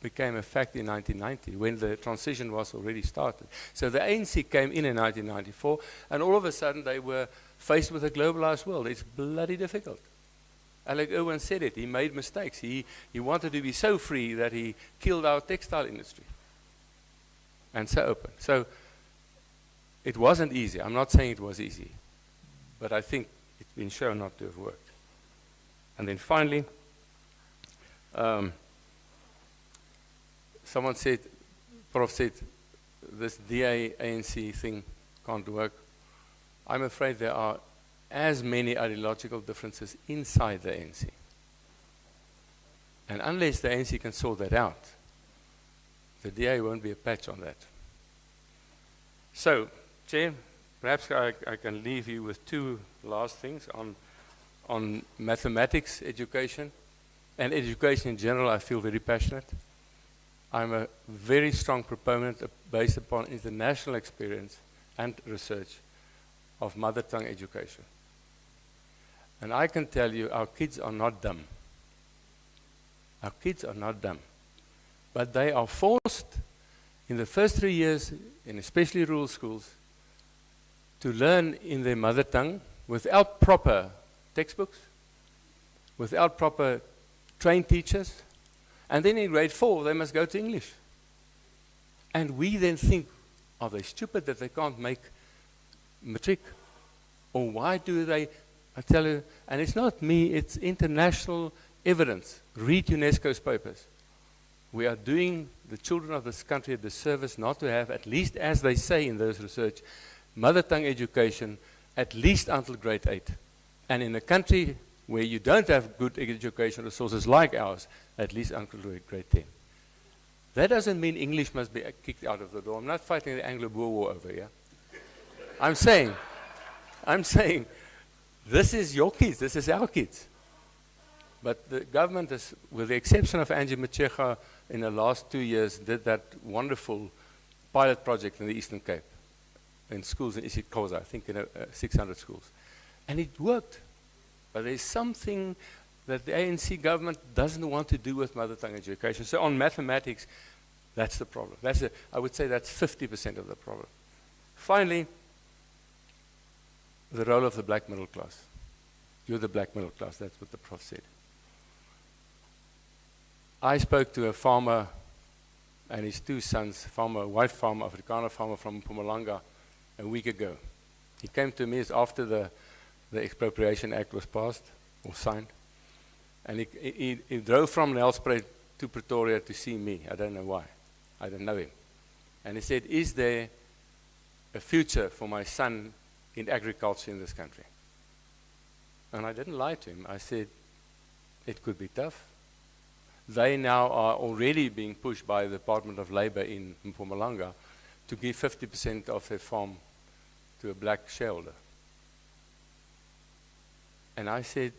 became a fact in 1990 when the transition was already started. So the ANC came in 1994, and all of a sudden they were faced with a globalized world. It's bloody difficult. Alec Irwin said it. He made mistakes. He wanted to be so free that he killed our textile industry. And so open. So it wasn't easy. I'm not saying it was easy. But I think it's been shown not to have worked. And then finally, someone said, Prof said, this DA-ANC thing can't work. I'm afraid there are as many ideological differences inside the ANC. And unless the ANC can sort that out, the DA won't be a patch on that. So, Chair, perhaps I can leave you with two last things on mathematics education and education in general. I feel very passionate. I'm a very strong proponent based upon international experience and research of mother tongue education. And I can tell you, our kids are not dumb. Our kids are not dumb. But they are forced in the first 3 years, in especially rural schools, to learn in their mother tongue without proper textbooks, without proper trained teachers. And then in grade 4, they must go to English. And we then think, are they stupid that they can't make matric? Or why do they, I tell you, and it's not me, it's international evidence. Read UNESCO's papers. We are doing the children of this country a disservice not to have, at least as they say in those research, mother tongue education at least until grade 8. And in a country where you don't have good education resources like ours, at least until grade 10. That doesn't mean English must be kicked out of the door. I'm not fighting the Anglo-Boer War over here. I'm saying, this is your kids, this is our kids. But the government has, with the exception of Angie Macheka in the last 2 years, did that wonderful pilot project in the Eastern Cape, in schools in isiXhosa, I think in 600 schools. And it worked. But there's something that the ANC government doesn't want to do with mother tongue education. So on mathematics, that's the problem. I would say that's 50% of the problem. Finally, the role of the black middle class. You're the black middle class, that's what the prof said. I spoke to a farmer and his 2 sons, white farmer, Afrikaner farmer from Mpumalanga, a week ago. He came to me after the Expropriation Act was passed or signed. And he drove from Nelspruit to Pretoria to see me. I don't know why. I don't know him. And he said, is there a future for my son in agriculture in this country? And I didn't lie to him. I said, it could be tough. They now are already being pushed by the Department of Labor in Mpumalanga to give 50% of their farm to a black shareholder. And I said,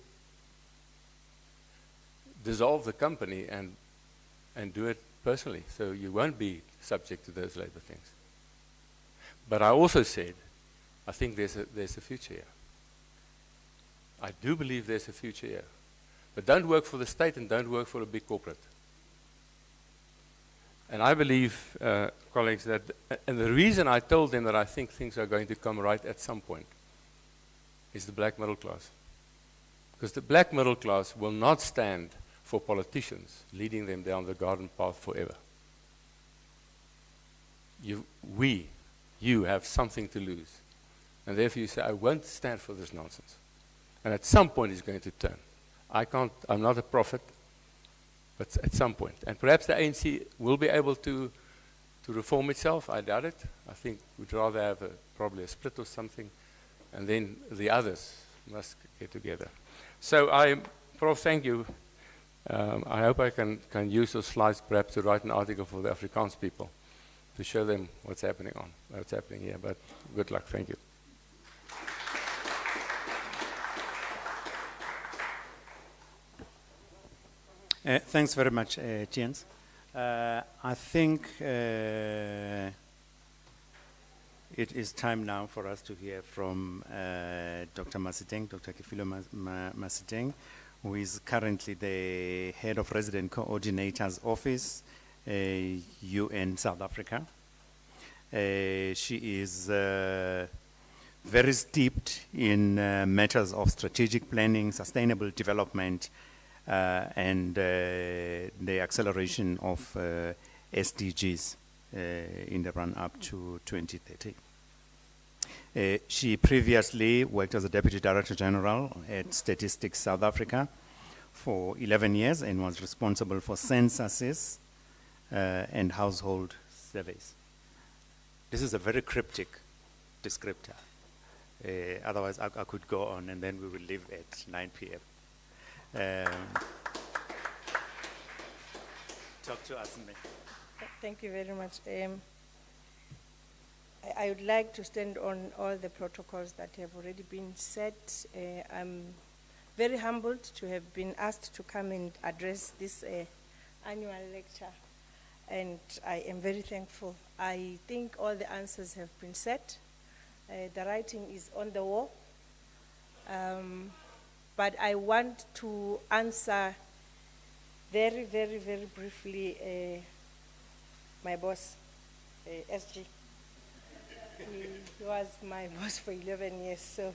dissolve the company and do it personally, so you won't be subject to those labor things. But I also said, I think there's a future here. I do believe there's a future here. But don't work for the state and don't work for a big corporate. And I believe, colleagues, that, and the reason I told them that I think things are going to come right at some point is the black middle class. Because the black middle class will not stand for politicians leading them down the garden path forever. You have something to lose. And therefore you say, I won't stand for this nonsense. And at some point it's going to turn. I'm not a prophet, but at some point. And perhaps the ANC will be able to reform itself. I doubt it. I think we'd rather have probably a split or something, and then the others must get together. So Prof, thank you. I hope I can use those slides perhaps to write an article for the Afrikaans people to show them what's happening here. But good luck. Thank you. Thanks very much, Jens. I think it is time now for us to hear from Dr. Masiteng, Dr. Kefilo Masiteng, who is currently the head of Resident Coordinator's Office, UN South Africa. She is very steeped in matters of strategic planning, sustainable development, and the acceleration of SDGs in the run-up to 2030. She previously worked as a Deputy Director General at Statistics South Africa for 11 years and was responsible for censuses and household surveys. This is a very cryptic descriptor. Otherwise, I could go on and then we will leave at 9 p.m. Talk to us, Mme. Thank you very much. I would like to stand on all the protocols that have already been set. I'm very humbled to have been asked to come and address this annual lecture, and I am very thankful. I think all the answers have been set. The writing is on the wall. But I want to answer very, very, very briefly my boss, SG. He was my boss for 11 years, so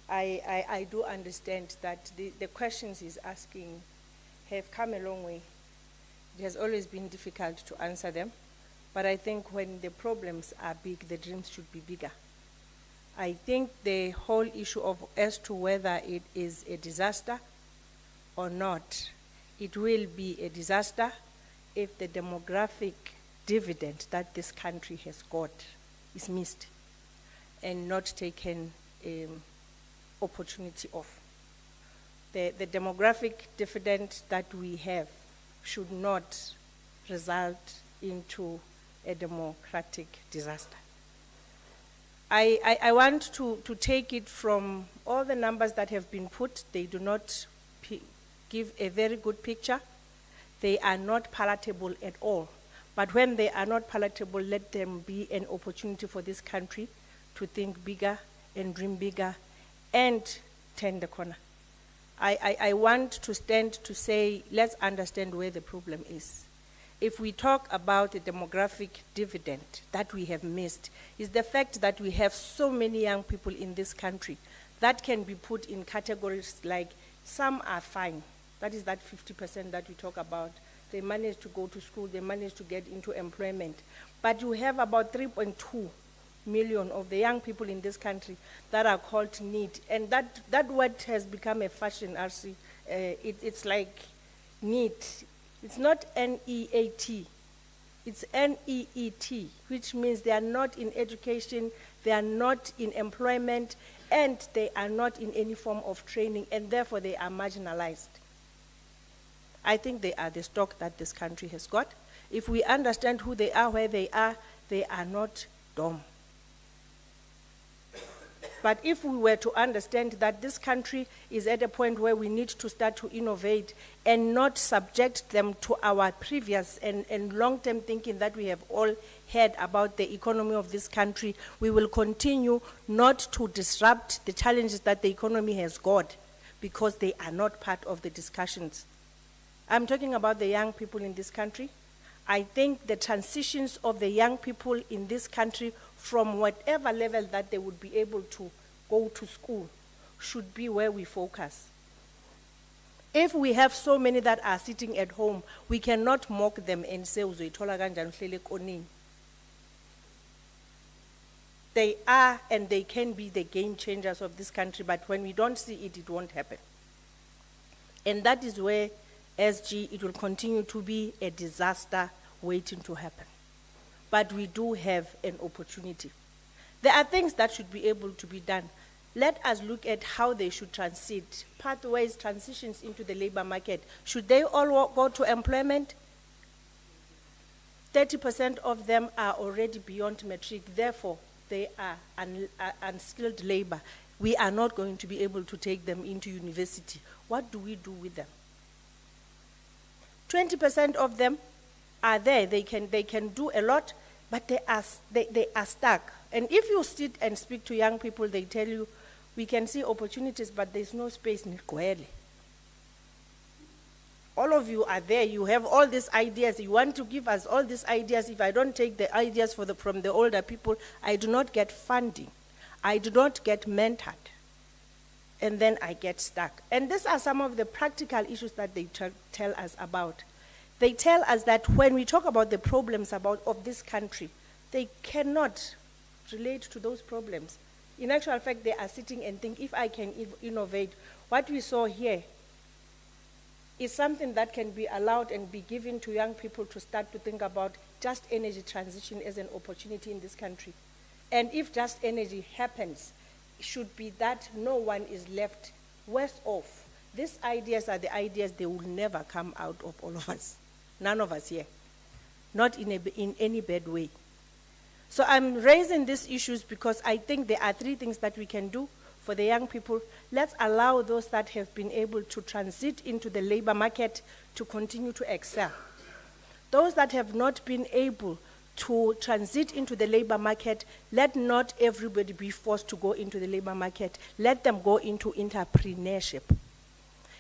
I do understand that the questions he's asking have come a long way. It has always been difficult to answer them, but I think when the problems are big, the dreams should be bigger. I think the whole issue of as to whether it is a disaster or not, it will be a disaster if the demographic dividend that this country has got is missed and not taken opportunity of. The demographic dividend that we have should not result into a democratic disaster. I want to take it from all the numbers that have been put. They do not give a very good picture. They are not palatable at all. But when they are not palatable, let them be an opportunity for this country to think bigger and dream bigger and turn the corner. I want to stand to say, let's understand where the problem is. If we talk about the demographic dividend that we have missed, is the fact that we have so many young people in this country that can be put in categories like some are fine. That is that 50% that we talk about. They manage to go to school, they manage to get into employment. But you have about 3.2 million of the young people in this country that are called need. And that word has become a fashion, RC, it's like NEET. It's not N-E-A-T. It's N-E-E-T, which means they are not in education, they are not in employment, and they are not in any form of training, and therefore they are marginalized. I think they are the stock that this country has got. If we understand who they are, where they are not dumb. But if we were to understand that this country is at a point where we need to start to innovate and not subject them to our previous and long-term thinking that we have all had about the economy of this country, we will continue not to disrupt the challenges that the economy has got because they are not part of the discussions. I'm talking about the young people in this country. I think the transitions of the young people in this country from whatever level that they would be able to go to school should be where we focus. If we have so many that are sitting at home, we cannot mock them and say, "Uzoyithola kanjani uhleli ekoneni." They are and they can be the game changers of this country, but when we don't see it, it won't happen. And that is where SG, it will continue to be a disaster waiting to happen. But we do have an opportunity. There are things that should be able to be done. Let us look at how they should transit, pathways, transitions into the labor market. Should they all go to employment? 30% of them are already beyond matric, therefore they are unskilled labor. We are not going to be able to take them into university. What do we do with them? 20% of them are there. They can do a lot, but they are stuck. And if you sit and speak to young people, they tell you, we can see opportunities, but there's no space in Kwele. All of you are there. You have all these ideas. You want to give us all these ideas. If I don't take the ideas from the older people, I do not get funding. I do not get mentored. And then I get stuck. And these are some of the practical issues that they tell us about. They tell us that when we talk about the problems of this country, they cannot relate to those problems. In actual fact, they are sitting and think, if I can innovate, what we saw here is something that can be allowed and be given to young people to start to think about just energy transition as an opportunity in this country. And if just energy happens, it should be that no one is left worse off. These ideas are the ideas they will never come out of all of us. None of us here. Not in any bad way. So I'm raising these issues because I think there are three things that we can do for the young people. Let's allow those that have been able to transit into the labor market to continue to excel. Those that have not been able to transit into the labor market, let not everybody be forced to go into the labor market. Let them go into entrepreneurship.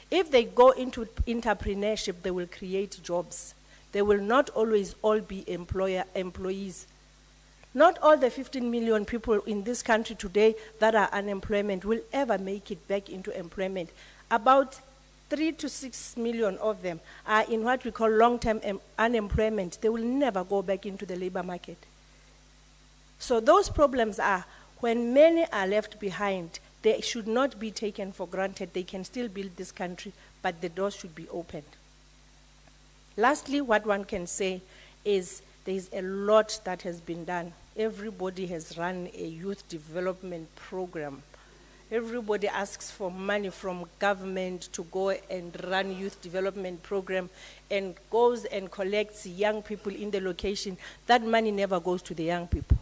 If they go into entrepreneurship, they will create jobs. They will not always all be employees. Not all the 15 million people in this country today that are unemployment will ever make it back into employment. About 3 to 6 million of them are in what we call long-term unemployment. They will never go back into the labor market. So those problems are, when many are left behind, they should not be taken for granted. They can still build this country, but the doors should be opened. Lastly, what one can say is there is a lot that has been done. Everybody has run a youth development program. Everybody asks for money from government to go and run youth development program and goes and collects young people in the location. That money never goes to the young people.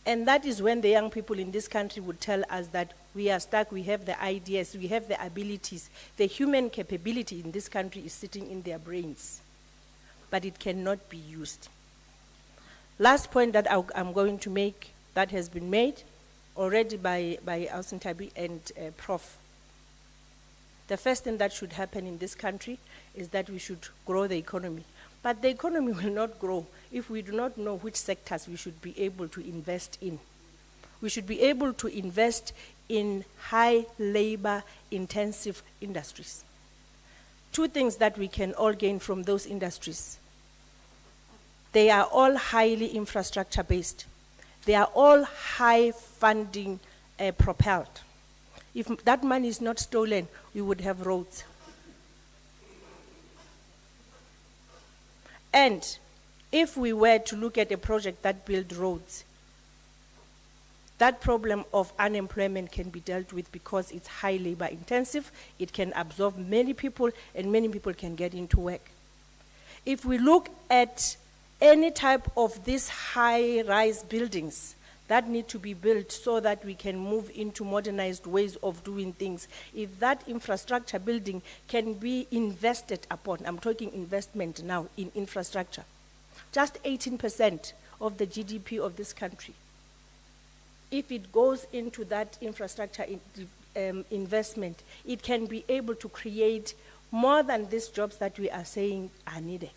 And that is when the young people in this country would tell us that we are stuck, we have the ideas, we have the abilities. The human capability in this country is sitting in their brains, but it cannot be used. Last point that I'm going to make, that has been made already by Alson Tabi and Prof. The first thing that should happen in this country is that we should grow the economy. But the economy will not grow if we do not know which sectors we should be able to invest in. We should be able to invest in high labor intensive industries. Two things that we can all gain from those industries. They are all highly infrastructure based. They are all high funding propelled. If that money is not stolen, we would have roads. And if we were to look at a project that built roads, that problem of unemployment can be dealt with because it's high labor intensive, it can absorb many people, and many people can get into work. If we look at any type of these high-rise buildings that need to be built so that we can move into modernized ways of doing things, if that infrastructure building can be invested upon, I'm talking investment now in infrastructure, just 18% of the GDP of this country, if it goes into that infrastructure investment, it can be able to create more than these jobs that we are saying are needed.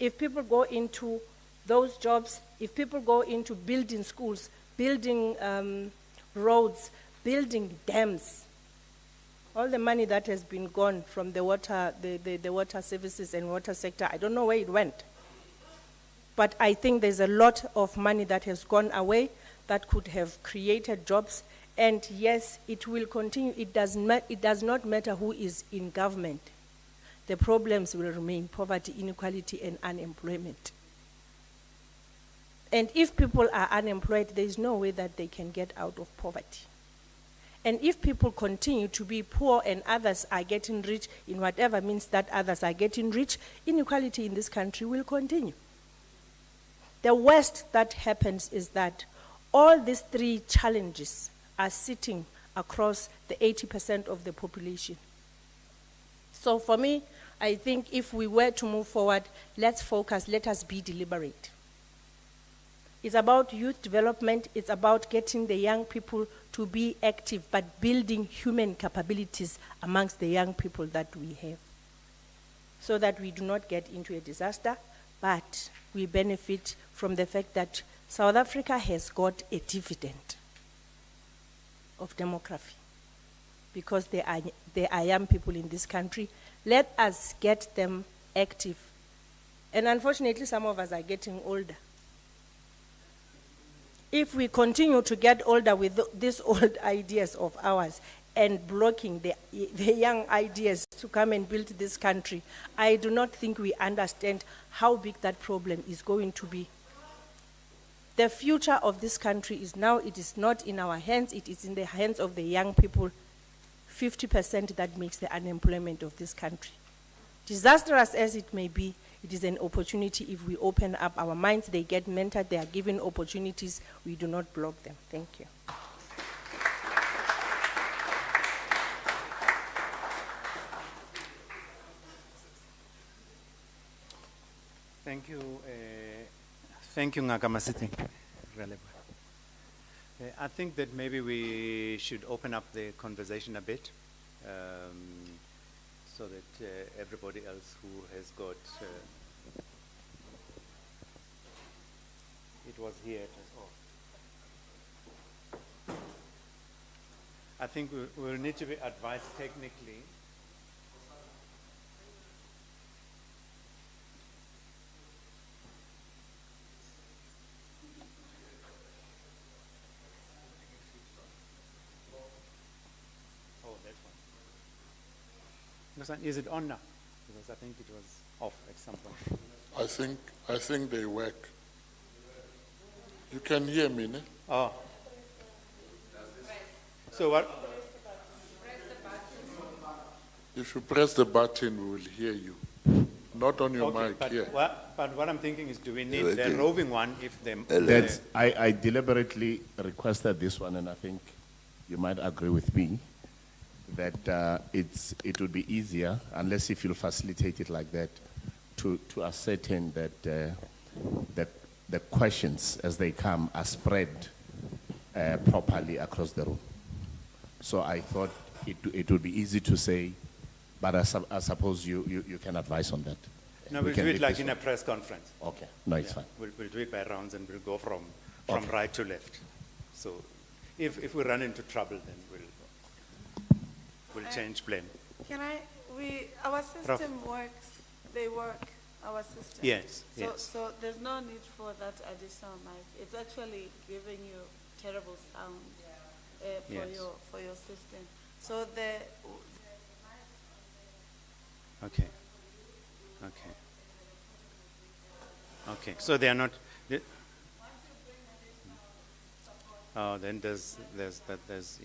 If people go into those jobs, if people go into building schools, building roads, building dams, all the money that has been gone from the water, the water services and water sector, I don't know where it went. But I think there's a lot of money that has gone away that could have created jobs. And yes, it will continue. It does not matter who is in government. The problems will remain: poverty, inequality, and unemployment. And if people are unemployed, there is no way that they can get out of poverty. And if people continue to be poor and others are getting rich in whatever means that others are getting rich, inequality in this country will continue. The worst that happens is that all these three challenges are sitting across the 80% of the population. So for me, I think if we were to move forward, let's focus, let us be deliberate. It's about youth development, it's about getting the young people to be active, but building human capabilities amongst the young people that we have, so that we do not get into a disaster, but we benefit from the fact that South Africa has got a dividend of demography because there are young people in this country. Let us get them active. And unfortunately, some of us are getting older. If we continue to get older with these old ideas of ours and blocking the young ideas to come and build this country, I do not think we understand how big that problem is going to be. The future of this country is now, it is not in our hands, it is in the hands of the young people. 50% that makes the unemployment of this country. Disastrous as it may be, it is an opportunity. If we open up our minds, they get mentored, they are given opportunities, we do not block them. Thank you. Thank you. Thank you, Ngakamasiti. I think that maybe we should open up the conversation a bit so that everybody else who has got... it was here. I think we'll need to be advised technically. Is it on now? Because I think it was off at some point. I think they work. You can hear me, ne? Oh. So what? If you press the button, we will hear you. Not on your mic here. But what I'm thinking is, do we need the roving one if I deliberately requested this one, and I think you might agree with me that it would be easier, unless if you'll facilitate it like that, to ascertain that the questions as they come are spread properly across the room. So I thought it would be easy to say, but I suppose you can advise on that. No, we'll do it like in a press conference. Okay, no, it's fine. We'll do it by rounds and we'll go from right to left. So if we run into trouble, then we'll change plan. Our system works, they work, our system. Yes, So there's no need for that additional mic. It's actually giving you terrible sound for Yes. for your system. So the Okay. Okay. Okay. So they are not. Oh, then there's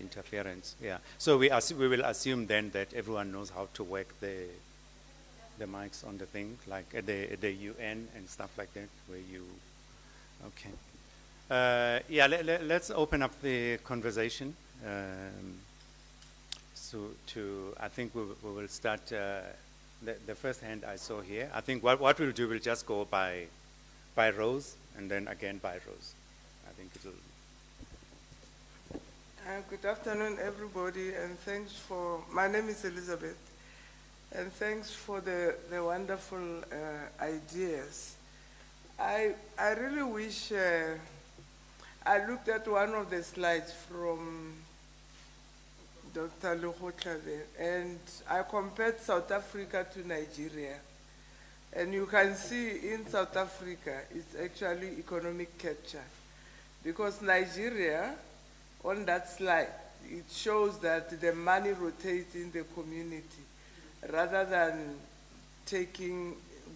interference. Yeah. So we will assume then that everyone knows how to work the mics on the thing, like at the UN and stuff like that, where you. Okay. Yeah. Let's open up the conversation. So I think we will start. The first hand I saw here. I think what we'll do, we'll just go by rows and then again by rows. I think it'll. Good afternoon, everybody, and thanks for. My name is Elizabeth, and thanks for the wonderful ideas. I really wish I looked at one of the slides from Dr. Lekgotla there, and I compared South Africa to Nigeria. And you can see in South Africa, it's actually economic capture. Because Nigeria, on that slide, it shows that the money rotates in the community rather than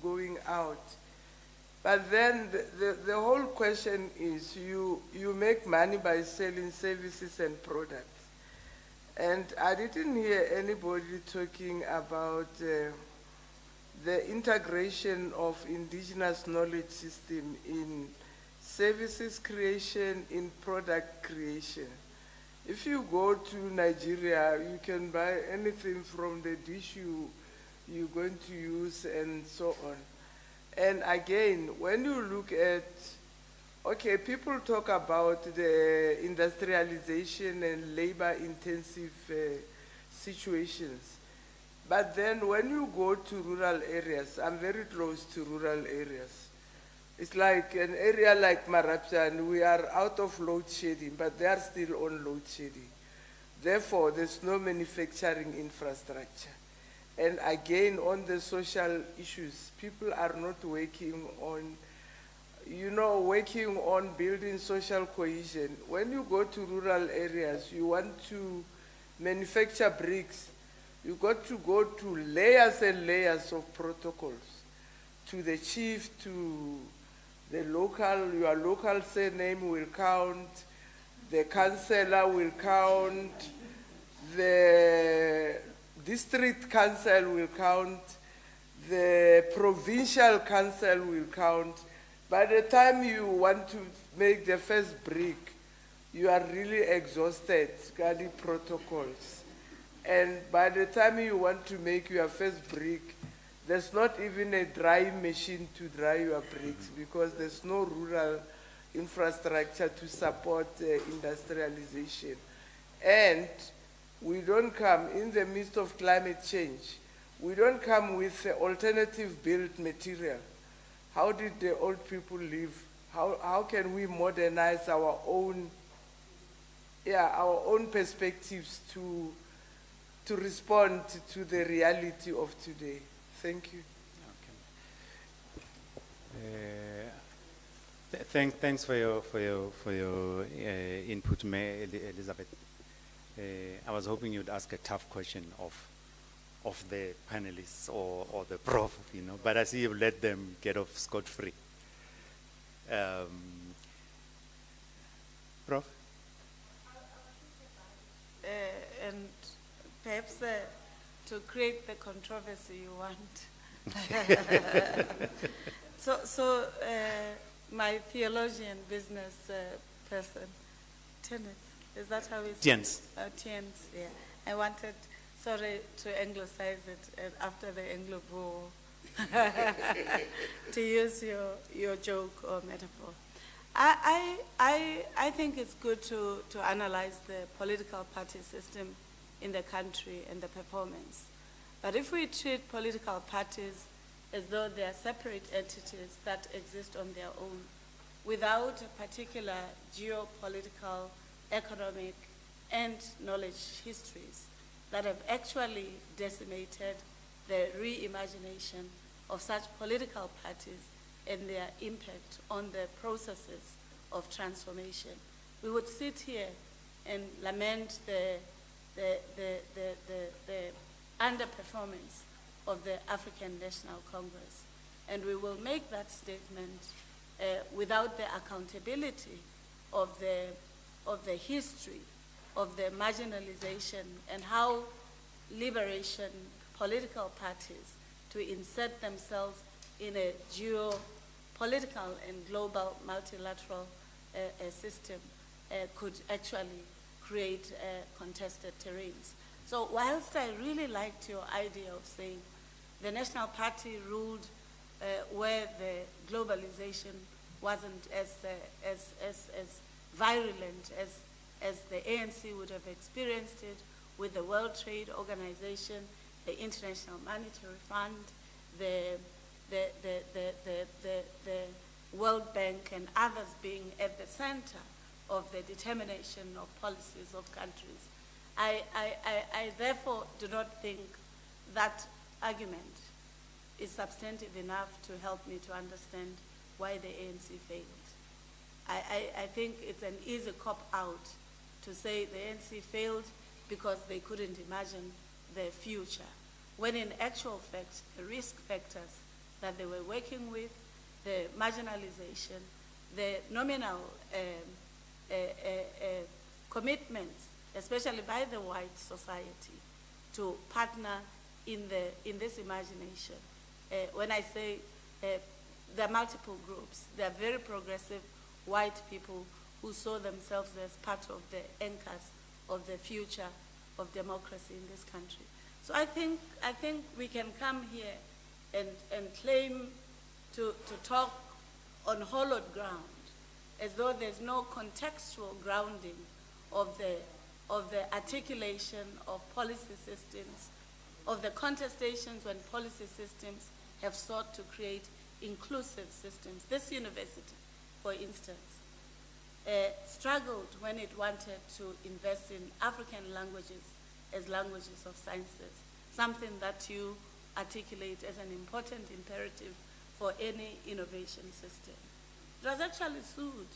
going out. But then the whole question is you make money by selling services and products. And I didn't hear anybody talking about the integration of indigenous knowledge system in services creation, in product creation. If you go to Nigeria, you can buy anything from the dish you're going to use and so on. And again, when you look at, okay, people talk about the industrialization and labor-intensive situations. But then when you go to rural areas, I'm very close to rural areas. It's like an area like Marapsa, and we are out of load shedding, but they are still on load shedding. Therefore, there's no manufacturing infrastructure. And again, on the social issues, people are not working on, working on building social cohesion. When you go to rural areas, you want to manufacture bricks, you got to go to layers and layers of protocols, to the chief, to the your local surname will count, the councillor will count, the district council will count, the provincial council will count. By the time you want to make the first brick, you are really exhausted, guarding protocols. And by the time you want to make your first brick, there's not even a drying machine to dry your bricks because there's no rural infrastructure to support industrialization. And we don't come, in the midst of climate change, we don't come with alternative built material. How did the old people live? How can we modernize our own perspectives to respond to the reality of today? Thank you. Okay. Thanks for your input, Elizabeth. I was hoping you'd ask a tough question of the panelists or the prof, but I see you've let them get off scot-free. Prof? and perhaps to create the controversy you want. So my theologian business person, Tennis, is that how it's? Tiens. Tiens, yeah. I wanted, sorry to anglicize it after the Anglo-Boer, to use your joke or metaphor. I think it's good to analyze the political party system in the country and the performance. But if we treat political parties as though they are separate entities that exist on their own, without a particular geopolitical, economic, and knowledge histories that have actually decimated the reimagination of such political parties and their impact on the processes of transformation, we would sit here and lament the underperformance of the African National Congress. And we will make that statement without the accountability of the history of the marginalization and how liberation political parties to insert themselves in a geopolitical and global multilateral system could actually create contested terrains. So whilst I really liked your idea of saying the National Party ruled where the globalization wasn't as virulent as the ANC would have experienced it with the World Trade Organization, the International Monetary Fund, the World Bank and others being at the center of the determination of policies of countries. I therefore do not think that argument is substantive enough to help me to understand why the ANC failed. I think it's an easy cop-out to say the ANC failed because they couldn't imagine their future, when in actual fact, the risk factors that they were working with, the marginalization, the nominal commitments, especially by the white society, to partner in this imagination. When I say there are multiple groups, there are very progressive white people who saw themselves as part of the anchors of the future of democracy in this country. So I think we can come here and claim to talk on hollowed ground, as though there's no contextual grounding of the articulation of policy systems, of the contestations when policy systems have sought to create inclusive systems. This university, for instance, struggled when it wanted to invest in African languages as languages of sciences, something that you articulate as an important imperative for any innovation system. It was actually sued.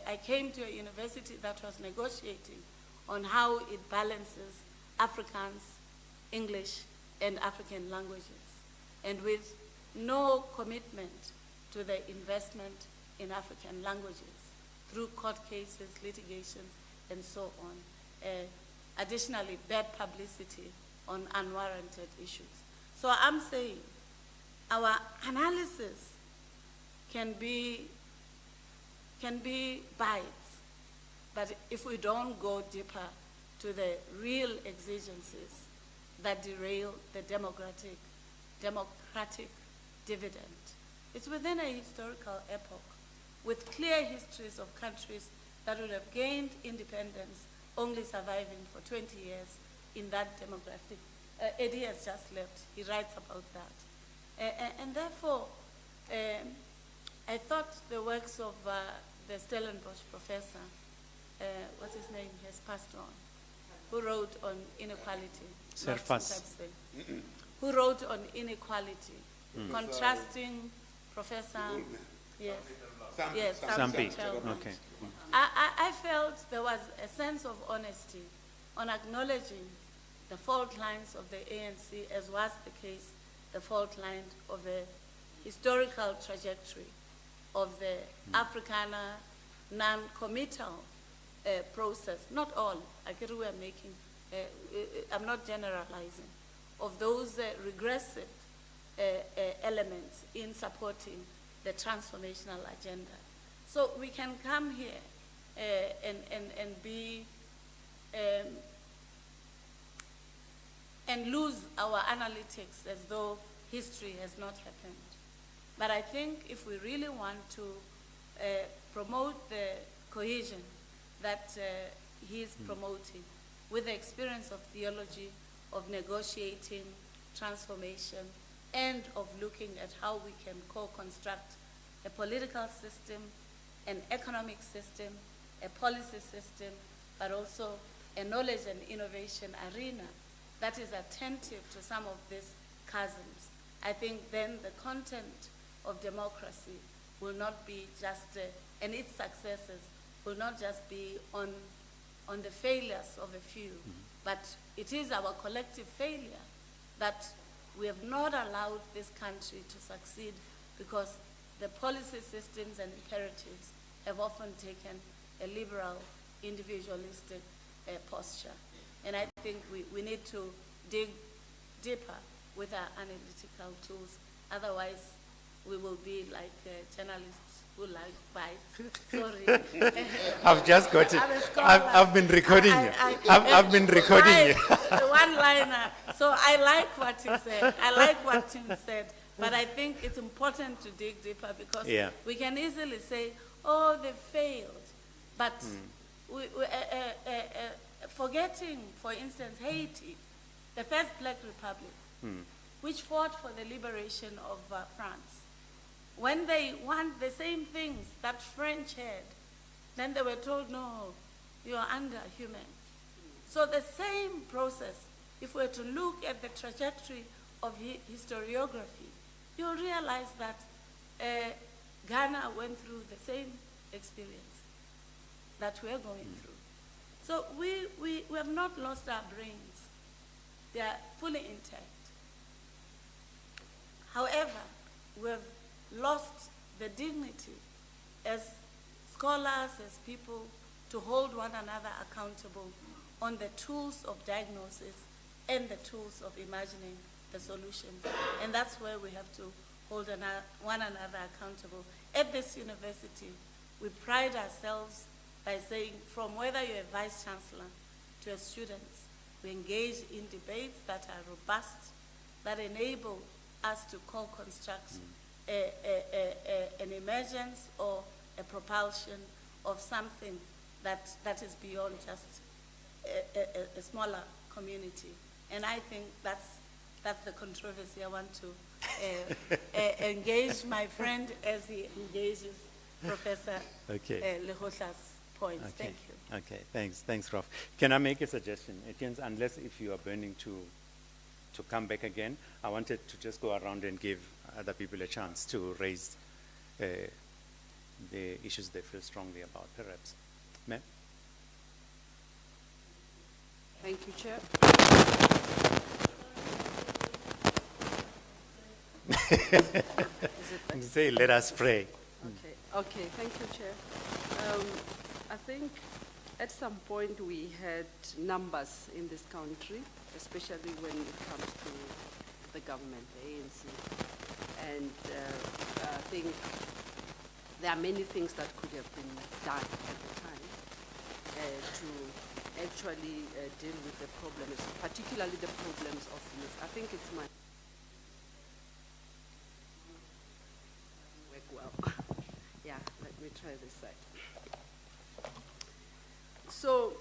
I came to a university that was negotiating on how it balances Afrikaans, English, and African languages, and with no commitment to the investment in African languages through court cases, litigations, and so on. Additionally, bad publicity on unwarranted issues. So I'm saying our analysis can be bites, but if we don't go deeper to the real exigencies that derail the democratic dividend, it's within a historical epoch with clear histories of countries that would have gained independence only surviving for 20 years in that demographic. Eddie has just left. He writes about that. And therefore, I thought the works of the Stellenbosch professor, what's his name, has passed on, who wrote on inequality. Who wrote on inequality, contrasting Professor, yes, Zambi. Okay. I felt there was a sense of honesty on acknowledging the fault lines of the ANC, as was the case, the fault line of the historical trajectory of the Afrikaner non-committal process. Not all, I get we are making, I'm not generalizing, of those regressive elements in supporting the transformational agenda. So we can come here and be and lose our analytics as though history has not happened. But I think if we really want to promote the cohesion that he's promoting with the experience of theology, of negotiating transformation, and of looking at how we can co-construct a political system, an economic system, a policy system, but also a knowledge and innovation arena that is attentive to some of these chasms. I think then the content of democracy will not be just, and its successes will not just be on on the failures of a few, but it is our collective failure that we have not allowed this country to succeed because the policy systems and imperatives have often taken a liberal, individualistic posture. And I think we need to dig deeper with our analytical tools. Otherwise, we will be like journalists who like bites. Sorry. I've just got it. I'm a scholar. I've been recording you. I've been recording you. One liner. So I like what you said. I like what Tim said. But I think it's important to dig deeper because we can easily say, oh, they failed. But forgetting, for instance, Haiti, the first Black Republic, which fought for the liberation of France. When they want the same things that French had, then they were told, no, you are underhuman. So the same process, if we were to look at the trajectory of historiography, you'll realize that Ghana went through the same experience that we're going through. So we have not lost our brains. They are fully intact. However, we have lost the dignity as scholars, as people, to hold one another accountable on the tools of diagnosis and the tools of imagining the solutions. And that's where we have to hold one another accountable. At this university, we pride ourselves by saying, from whether you're a vice chancellor to your students, we engage in debates that are robust, that enable us to co-construct an emergence or a propulsion of something that is beyond just a smaller community. And I think that's the controversy I want to engage my friend as he engages Professor Lehohla's points. Okay. Thank you. Okay, thanks, Rolf. Can I make a suggestion? Etienne, unless if you are burning to come back again, I wanted to just go around and give other people a chance to raise the issues they feel strongly about, perhaps. Ma'am? Thank you, Chair. Say, let us pray. Okay, thank you, Chair. I think at some point we had numbers in this country, especially when it comes to the government, the ANC. And I think there are many things that could have been done at the time to actually deal with the problems, particularly the problems of youth. I think it's my work well. Yeah, let me try this side. So,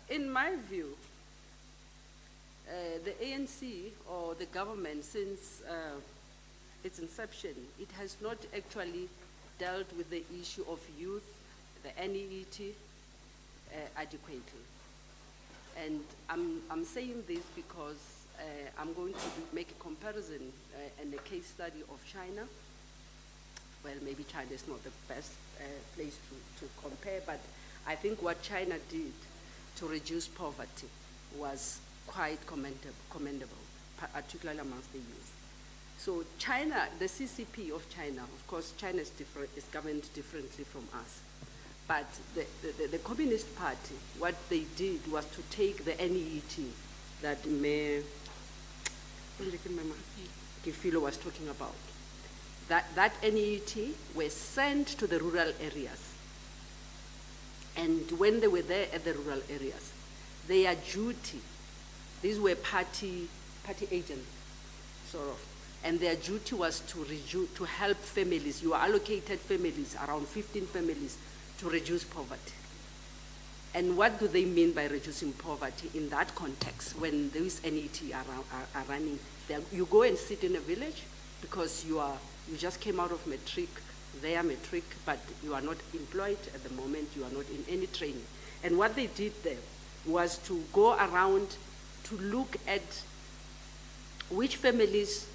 in my view, the ANC or the government, since its inception, it has not actually dealt with the issue of youth, the NEET, adequately. And I'm saying this because I'm going to make a comparison and a case study of China. Well, maybe China is not the best place to compare, but I think what China did to reduce poverty was quite commendable, particularly amongst the youth. So China, the CCP of China, of course, China is governed differently from us. But the Communist Party, what they did was to take the NEET that Mayor Kifilo was talking about. That NEET was sent to the rural areas. And when they were there at the rural areas, their duty, these were party agents, sort of, and their duty was to help families. You allocated families, around 15 families, to reduce poverty. And what do they mean by reducing poverty in that context when these NET are running? You go and sit in a village because you just came out of matric, but you are not employed at the moment, you are not in any training. And what they did there was to go around to look at which families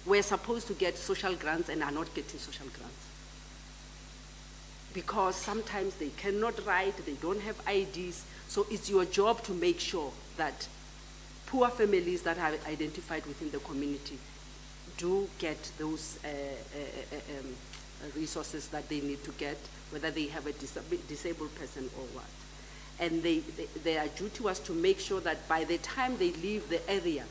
were supposed to get social grants and are not getting social grants. because sometimes they cannot write, they don't have IDs. So it's your job to make sure that poor families that are identified within the community do get those resources that they need to get, whether they have a disabled person or what. And their duty was to make sure that by the time they leave the area,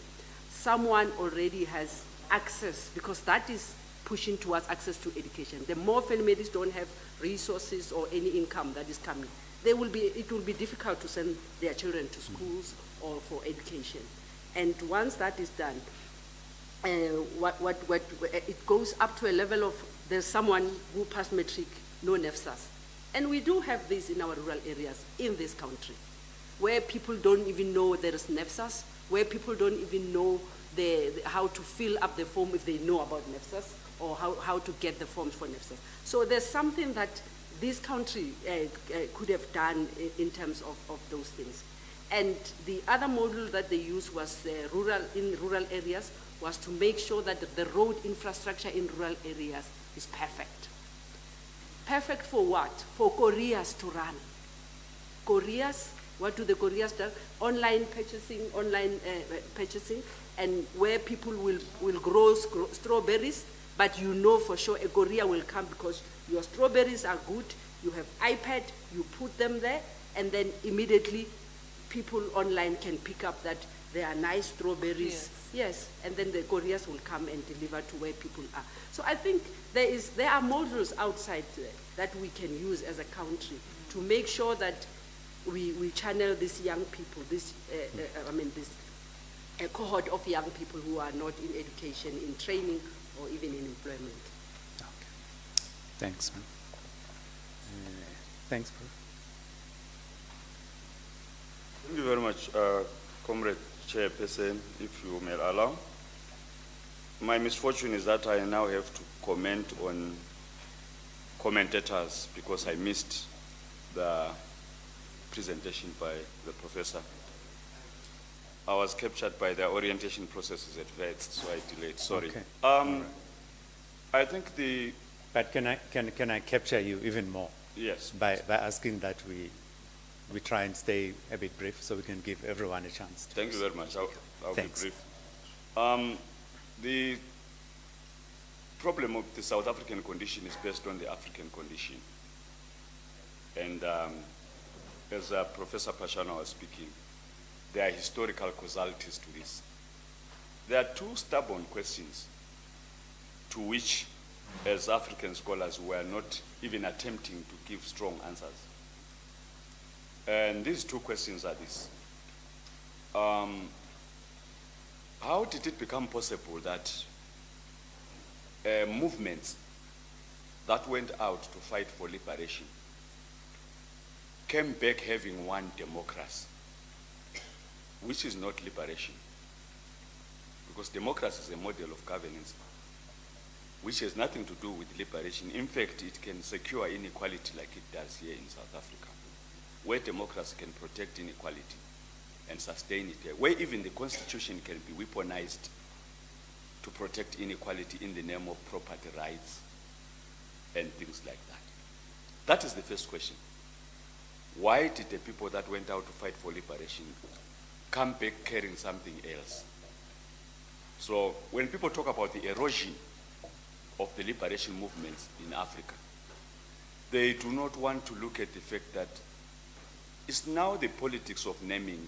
someone already has access, because that is pushing towards access to education. The more families don't have resources or any income that is coming, it will be difficult to send their children to schools or for education. And once that is done, it goes up to a level of there's someone who passed matric, no NEFSAS. And we do have this in our rural areas in this country, where people don't even know there is NEFSAS, where people don't even know how to fill up the form if they know about NEFSAS, or how to get the forms for NEFSAS. So there's something that this country could have done in terms of those things. And the other model that they used was in rural areas, was to make sure that the road infrastructure in rural areas is perfect. Perfect for what? For couriers to run. Couriers, what do the couriers do? Online purchasing, and where people will grow strawberries, but you know for sure a courier will come because your strawberries are good, you have iPad, you put them there, and then immediately people online can pick up that there are nice strawberries. Yes, and then the couriers will come and deliver to where people are. So I think there are models outside there that we can use as a country to make sure that we channel these young people, this cohort of young people who are not in education, in training, or even in employment. Okay. Thanks, ma'am. Thanks, Prof. Thank you very much, Comrade Chairperson, if you may allow. My misfortune is that I now have to comment on commentators because I missed the presentation by the professor. I was captured by the orientation processes at VETS, so I delayed. Sorry. Okay. Right. I think But can I capture you even more? Yes. By asking that we try and stay a bit brief so we can give everyone a chance. Thank you very much. I'll be brief. The problem of the South African condition is based on the African condition. And as Professor Pashana was speaking, there are historical causalities to this. There are two stubborn questions to which, as African scholars, we are not even attempting to give strong answers. And these two questions are this. How did it become possible that movements that went out to fight for liberation came back having one democracy, which is not liberation? Because democracy is a model of governance which has nothing to do with liberation. In fact, it can secure inequality like it does here in South Africa, where democracy can protect inequality and sustain it there, where even the constitution can be weaponized to protect inequality in the name of property rights and things like that. That is the first question. Why did the people that went out to fight for liberation come back carrying something else? So when people talk about the erosion of the liberation movements in Africa, they do not want to look at the fact that it's now the politics of naming.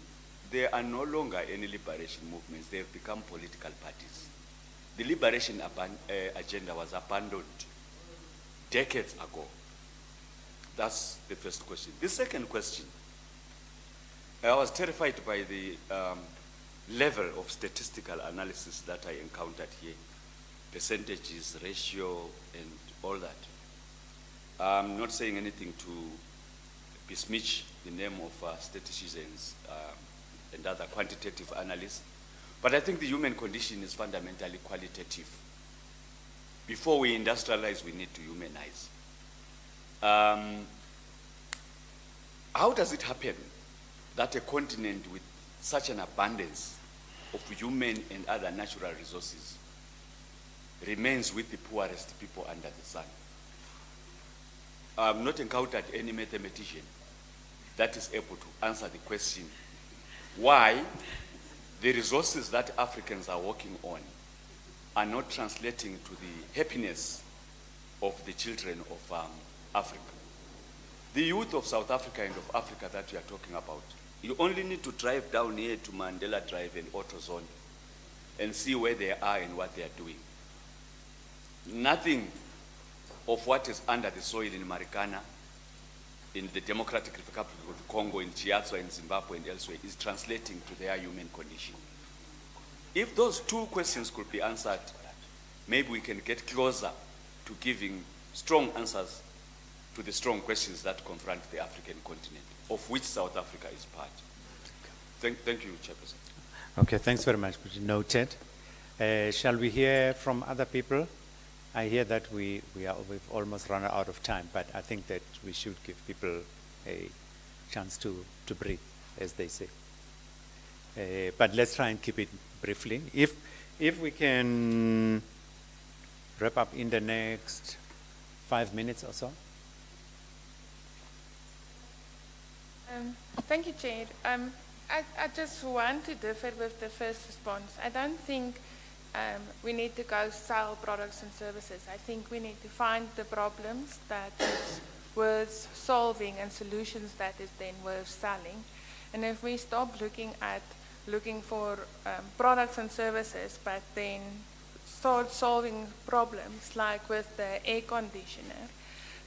There are no longer any liberation movements. They have become political parties. The liberation agenda was abandoned decades ago. That's the first question. The second question, I was terrified by the level of statistical analysis that I encountered here. Percentages, ratio, and all that. I'm not saying anything to besmirch the name of statisticians and other quantitative analysts, but I think the human condition is fundamentally qualitative. Before we industrialize, we need to humanize. How does it happen that a continent with such an abundance of human and other natural resources remains with the poorest people under the sun? I've not encountered any mathematician that is able to answer the question why the resources that Africans are working on are not translating to the happiness of the children of Africa. The youth of South Africa and of Africa that we are talking about, you only need to drive down here to Mandela Drive and AutoZone and see where they are and what they are doing. Nothing of what is under the soil in Marikana, in the Democratic Republic of the Congo, in Chiasso, in Zimbabwe, and elsewhere is translating to their human condition. If those two questions could be answered, maybe we can get closer to giving strong answers to the strong questions that confront the African continent, of which South Africa is part. Thank you, Chairperson. Okay, thanks very much. Noted. Shall we hear from other people? I hear that we've almost run out of time, but I think that we should give people a chance to breathe, as they say. But let's try and keep it briefly. If we can wrap up in the next 5 minutes or so. Thank you, Chair. I just want to differ with the first response. I don't think we need to go sell products and services. I think we need to find the problems that is worth solving and solutions that is then worth selling. And if we stop looking for products and services, but then start solving problems like with the air conditioner,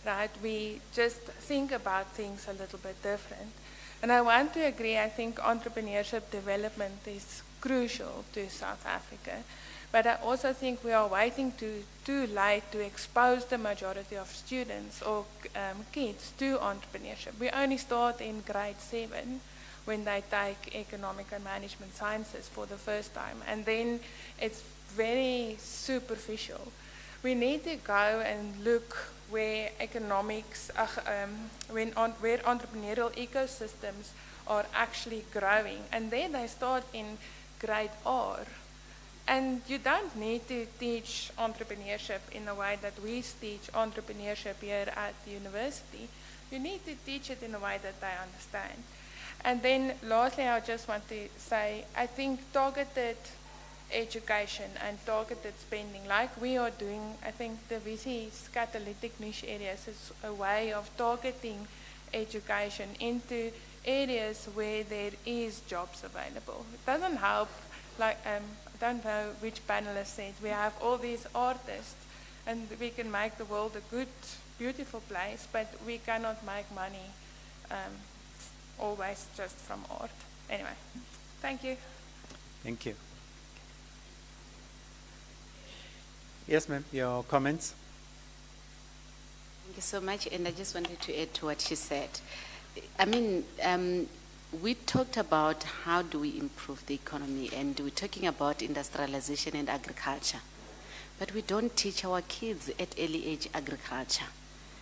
right? We just think about things a little bit different. And I want to agree, I think entrepreneurship development is crucial to South Africa. But I also think we are waiting too late to expose the majority of students or kids to entrepreneurship. We only start in grade 7 when they take economic and management sciences for the first time. And then it's very superficial. We need to go and look where economics, where entrepreneurial ecosystems are actually growing. And then they start in grade R. And you don't need to teach entrepreneurship in the way that we teach entrepreneurship here at the university. You need to teach it in a way that they understand. And then lastly, I just want to say, I think targeted education and targeted spending, like we are doing, I think the VC's catalytic niche areas is a way of targeting education into areas where there is jobs available. It doesn't help, like, I don't know which panelist said, we have all these artists and we can make the world a good, beautiful place, but we cannot make money always just from art. Anyway, thank you. Thank you. Yes, ma'am, your comments? Thank you so much, and I just wanted to add to what she said. I mean, we talked about how do we improve the economy, and we're talking about industrialization and agriculture. But we don't teach our kids at early age agriculture.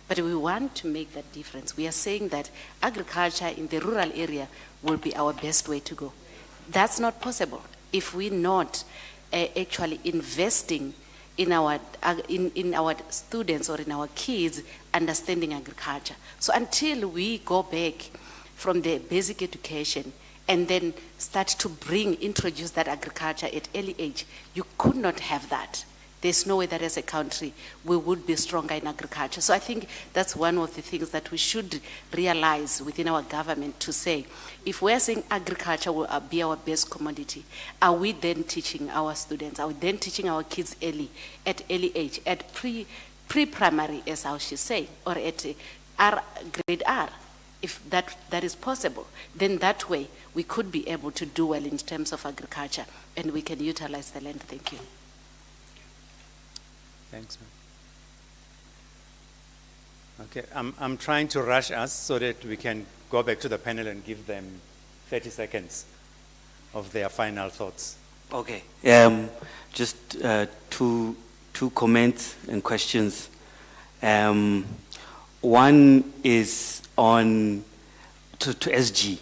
But we want to make that difference. We are saying that agriculture in the rural area will be our best way to go. That's not possible if we're not actually investing in our students or in our kids understanding agriculture. So until we go back from the basic education and then start to introduce that agriculture at early age, you could not have that. There's no way that as a country we would be stronger in agriculture. So I think that's one of the things that we should realize within our government, to say, if we're saying agriculture will be our best commodity, are we then teaching our students, are we then teaching our kids at early age, at pre-primary, as how she's saying, or at grade R? If that is possible, then that way we could be able to do well in terms of agriculture and we can utilize the land. Thank you. Thanks, ma'am. Okay, I'm trying to rush us so that we can go back to the panel and give them 30 seconds of their final thoughts. Okay, just two comments and questions. One is on to SG,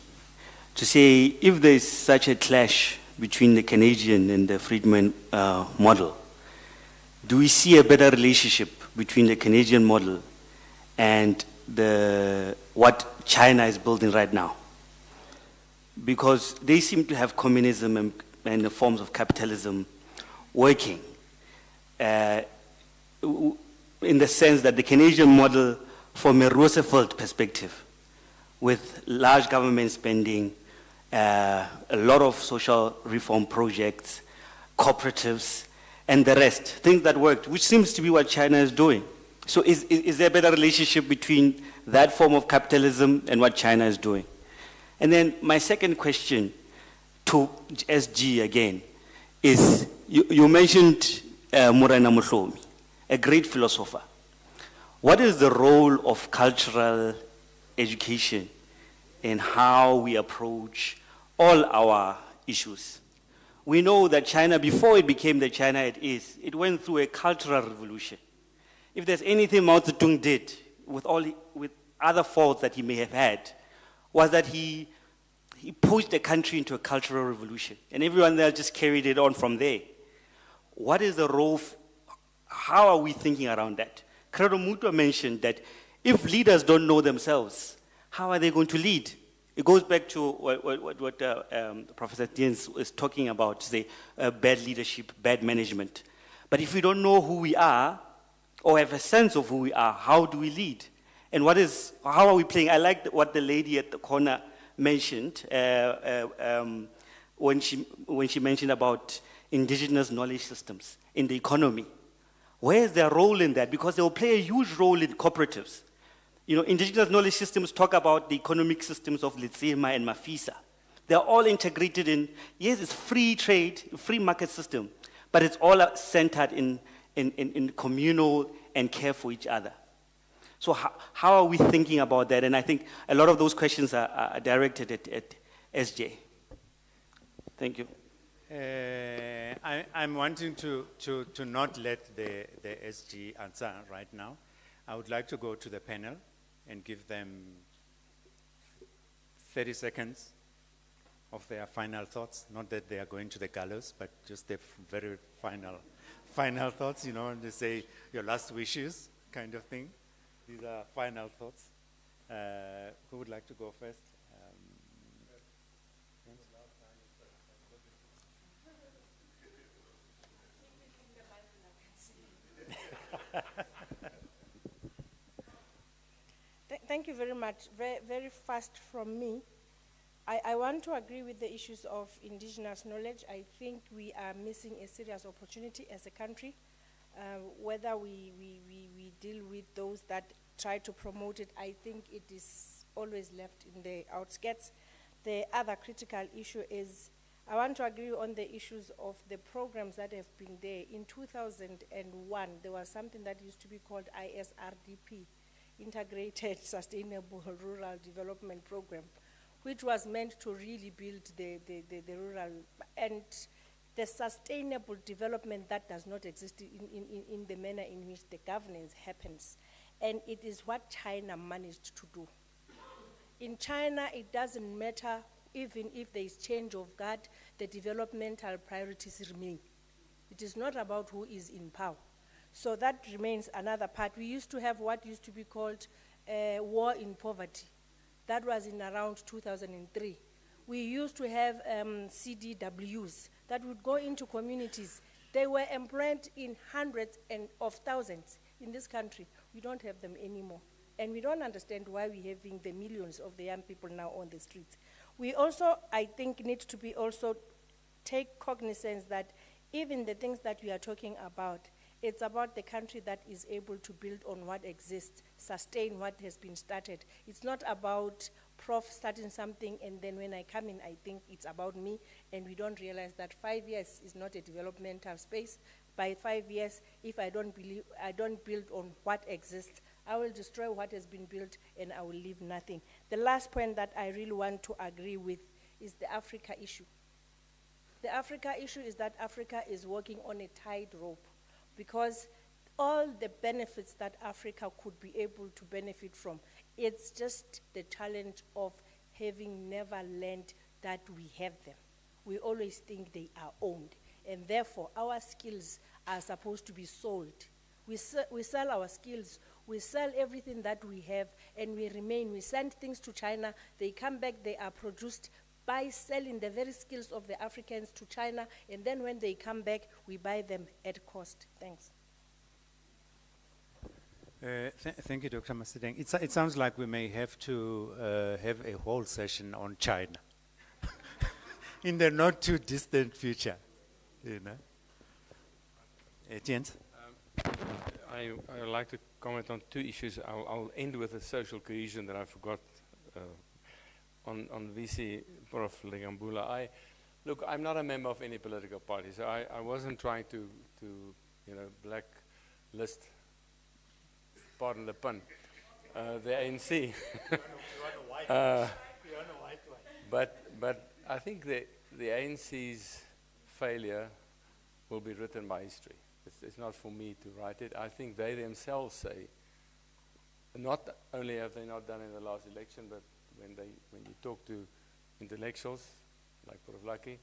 to say if there is such a clash between the Canadian and the Friedman model, do we see a better relationship between the Canadian model and what China is building right now. Because they seem to have communism and the forms of capitalism working in the sense that the Canadian model, from a Roosevelt perspective, with large government spending, a lot of social reform projects, cooperatives, and the rest, things that worked, which seems to be what China is doing. So is there a better relationship between that form of capitalism and what China is doing? And then my second question to SG again is, you mentioned Morena Mohlomi, a great philosopher. What is the role of cultural education in how we approach all our issues? We know that China, before it became the China it is, it went through a cultural revolution. If there's anything Mao Zedong did, with other faults that he may have had, was that he pushed the country into a cultural revolution, and everyone there just carried it on from there. What is the role? How are we thinking around that? Kgorong Building mentioned that if leaders don't know themselves, how are they going to lead? It goes back to what Professor Tiens is talking about, say, bad leadership, bad management. But if we don't know who we are, or have a sense of who we are, how do we lead? And how are we playing? I like what the lady at the corner mentioned when she mentioned about indigenous knowledge systems in the economy. Where is their role in that? Because they will play a huge role in cooperatives. You know, indigenous knowledge systems talk about the economic systems of Letsema and Mafisa. They're all integrated in, yes, it's free trade, free market system, but it's all centered in communal and care for each other. So how are we thinking about that? And I think a lot of those questions are directed at SJ. Thank you. I'm wanting to not let the SG answer right now. I would like to go to the panel and give them 30 seconds of their final thoughts. Not that they are going to the gallows, but just their very final thoughts, you know, and they say your last wishes kind of thing. These are final thoughts. Who would like to go first? Thank you very much. Very fast from me. I want to agree with the issues of indigenous knowledge. I think we are missing a serious opportunity as a country, whether we deal with those that try to promote it. I think it is always left in the outskirts. The other critical issue is, I want to agree on the issues of the programs that have been there. In 2001, there was something that used to be called ISRDP, Integrated Sustainable Rural Development Program, which was meant to really build the rural and the sustainable development that does not exist in the manner in which the governance happens. And it is what China managed to do. In China, it doesn't matter even if there is change of guard, the developmental priorities remain. It is not about who is in power. So that remains another part. We used to have what used to be called war in poverty. That was in around 2003. We used to have CDWs that would go into communities. They were employed in hundreds of thousands in this country. We don't have them anymore. And we don't understand why we're having the millions of the young people now on the streets. We also, I think, need to be also take cognizance that even the things that we are talking about, it's about the country that is able to build on what exists, sustain what has been started. It's not about Prof starting something and then when I come in, I think it's about me, and we don't realize that 5 years is not a developmental space. By 5 years, if I don't build on what exists, I will destroy what has been built and I will leave nothing. The last point that I really want to agree with is the Africa issue. The Africa issue is that Africa is walking on a tightrope, because all the benefits that Africa could be able to benefit from, it's just the challenge of having never learned that we have them. We always think they are owned, and therefore our skills are supposed to be sold. We sell our skills We sell everything that we have and we remain. We send things to China, they come back, they are produced by selling the very skills of the Africans to China, and then when they come back, we buy them at cost. Thanks. Thank you, Dr. Masideng. It sounds like we may have to have a whole session on China in the not too distant future. You know? Jens? I would like to comment on two issues. I'll end with the social cohesion that I forgot on VC Prof. Legambula. Look, I'm not a member of any political party, so I wasn't trying to blacklist, pardon the pun, the ANC. But I think the ANC's failure will be written by history. It's not for me to write it. I think they themselves say, not only have they not done in the last election, but when you talk to intellectuals like Prof. Lucky,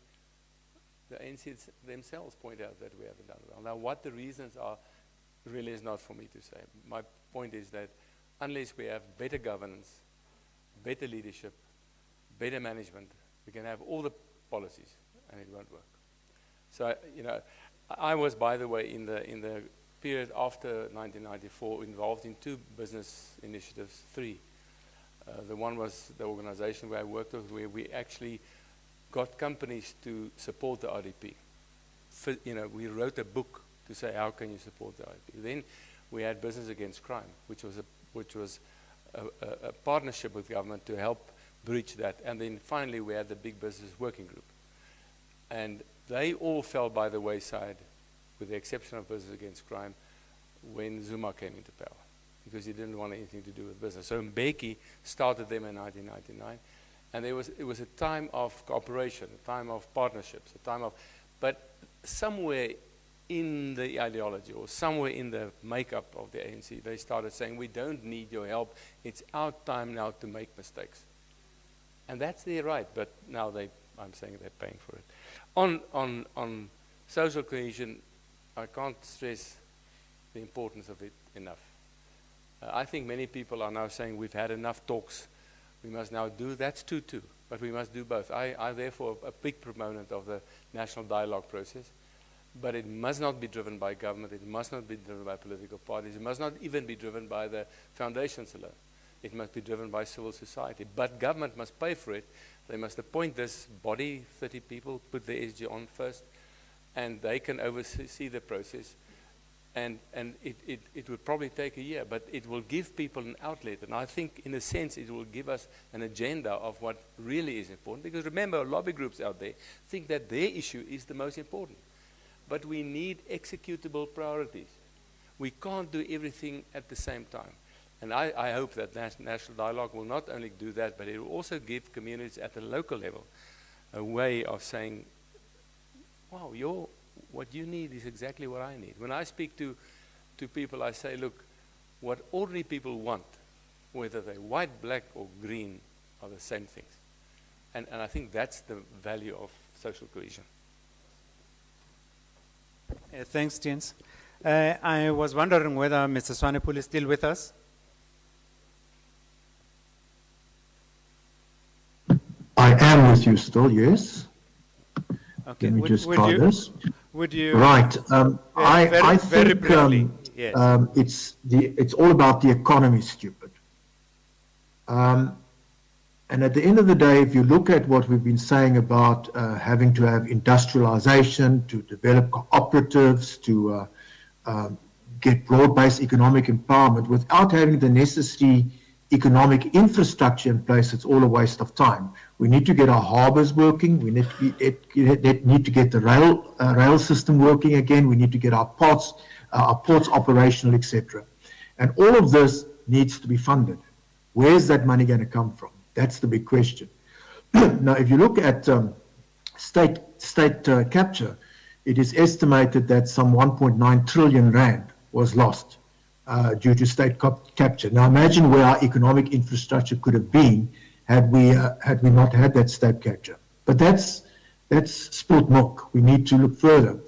the ANC themselves point out that we haven't done well. Now, what the reasons are really is not for me to say. My point is that unless we have better governance, better leadership, better management, we can have all the policies and it won't work. So, I was, by the way, in the period after 1994 involved in two business initiatives, three. The one was the organization where I worked with, where we actually got companies to support the RDP. We wrote a book to say, how can you support the RDP? Then we had Business Against Crime, which was a partnership with government to help breach that. And then finally we had the Big Business Working Group. And they all fell by the wayside, with the exception of Business Against Crime, when Zuma came into power, because he didn't want anything to do with business. So Mbeki started them in 1999, and it was a time of cooperation, a time of partnerships, but somewhere in the ideology or somewhere in the makeup of the ANC, they started saying, we don't need your help, it's our time now to make mistakes. And that's their right, but now I'm saying they're paying for it. On social cohesion, I can't stress the importance of it enough. I think many people are now saying we've had enough talks, we must now do, that's too, but we must do both. I'm therefore a big proponent of the national dialogue process, but it must not be driven by government, it must not be driven by political parties, it must not even be driven by the foundations alone. It must be driven by civil society, but government must pay for it. They must appoint this body, 30 people, put the SG on first, and they can oversee the process. And it would probably take a year, but it will give people an outlet. And I think, in a sense, it will give us an agenda of what really is important. Because remember, lobby groups out there think that their issue is the most important. But we need executable priorities. We can't do everything at the same time. And I hope that national dialogue will not only do that, but it will also give communities at the local level a way of saying, wow, what you need is exactly what I need. When I speak to people, I say, look, what ordinary people want, whether they're white, black, or green, are the same things. And I think that's the value of social cohesion. Thanks, Jens. I was wondering whether Mr. Swanepoel is still with us. I am with you still, yes. Okay. Let me just try this. Would you? Right. I very think briefly, yes. It's all about the economy, stupid. And at the end of the day, if you look at what we've been saying about having to have industrialization, to develop cooperatives, to get broad-based economic empowerment, without having the necessary economic infrastructure in place, it's all a waste of time. We need to get our harbors working. We need to get the rail system working again. We need to get our ports operational, etc. And all of this needs to be funded. Where's that money going to come from? That's the big question. Now, if you look at state capture, it is estimated that some 1.9 trillion rand was lost due to state capture. Now, imagine where our economic infrastructure could have been had we not had that state capture. But that's spilled milk. We need to look further.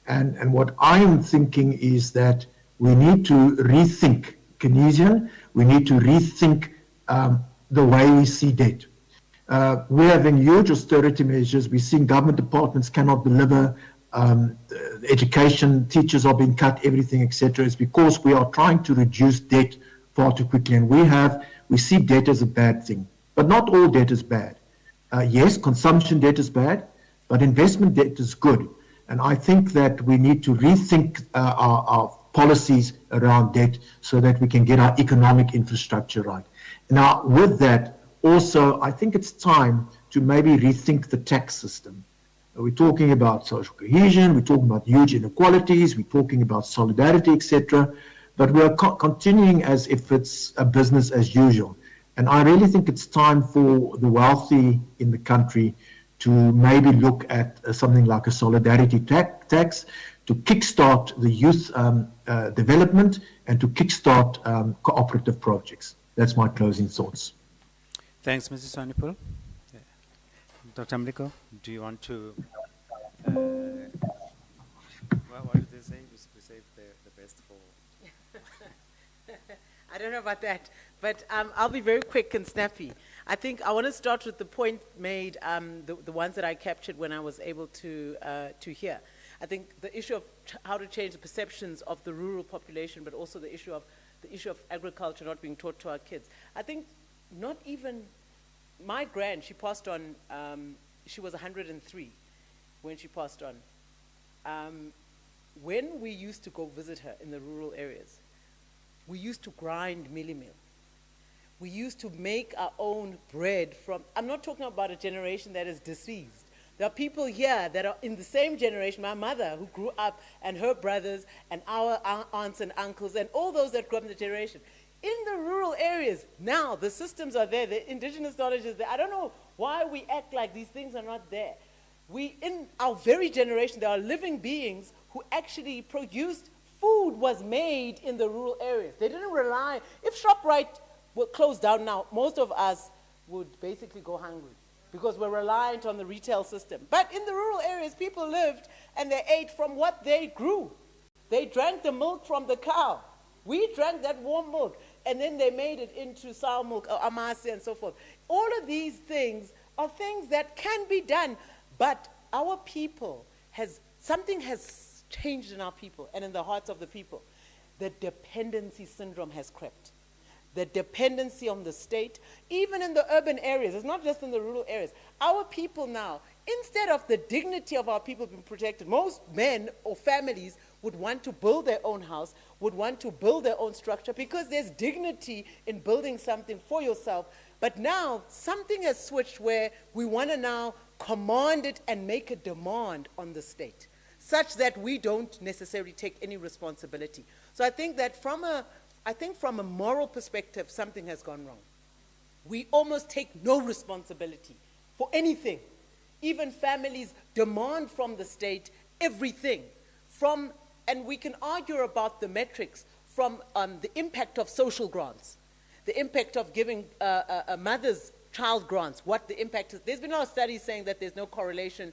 And what I am thinking is that we need to rethink Keynesian. We need to rethink the way we see debt. We're having huge austerity measures. We're seeing government departments cannot deliver education, teachers are being cut, everything, etc. It's because we are trying to reduce debt far too quickly. And we see debt as a bad thing. But not all debt is bad. Yes, consumption debt is bad, but investment debt is good. And I think that we need to rethink our policies around debt so that we can get our economic infrastructure right. Now, with that, also, I think it's time to maybe rethink the tax system. We're talking about social cohesion, we're talking about huge inequalities, we're talking about solidarity, etc. But we are continuing as if it's a business as usual. And I really think it's time for the wealthy in the country to maybe look at something like a solidarity tax to kickstart the youth development and to kickstart cooperative projects. That's my closing thoughts. Thanks, Mrs. Swanepoel. Dr. Mliko, do you want to... well, what did they say? We save the best for... I don't know about that, but I'll be very quick and snappy. I think I want to start with the point made, the ones that I captured when I was able to hear. I think the issue of how to change the perceptions of the rural population, but also the issue of agriculture not being taught to our kids. I think not even my grand, she passed on, she was 103 when she passed on. When we used to go visit her in the rural areas, we used to grind mealie meal. We used to make our own bread from, I'm not talking about a generation that is deceased. There are people here that are in the same generation, my mother who grew up and her brothers and our aunts and uncles and all those that grew up in the generation. In the rural areas, now the systems are there, the indigenous knowledge is there. I don't know why we act like these things are not there. In our very generation, there are living beings who actually produced food was made in the rural areas. They didn't rely, if ShopRite were closed down now, most of us would basically go hungry because we're reliant on the retail system. But in the rural areas, people lived and they ate from what they grew. They drank the milk from the cow. We drank that warm milk, and then they made it into sour milk, or amasi, and so forth. All of these things are things that can be done, but our people something has changed in our people and in the hearts of the people. The dependency syndrome has crept. The dependency on the state, even in the urban areas, it's not just in the rural areas. Our people now, instead of the dignity of our people being protected, most men or families would want to build their own house, would want to build their own structure because there's dignity in building something for yourself. But now something has switched where we want to now command it and make a demand on the state such that we don't necessarily take any responsibility. So I think that from a moral perspective, something has gone wrong. We almost take no responsibility for anything. Even families demand from the state everything. And we can argue about the metrics from the impact of social grants, the impact of giving a mother's child grants, what the impact is. There's been a lot of studies saying that there's no correlation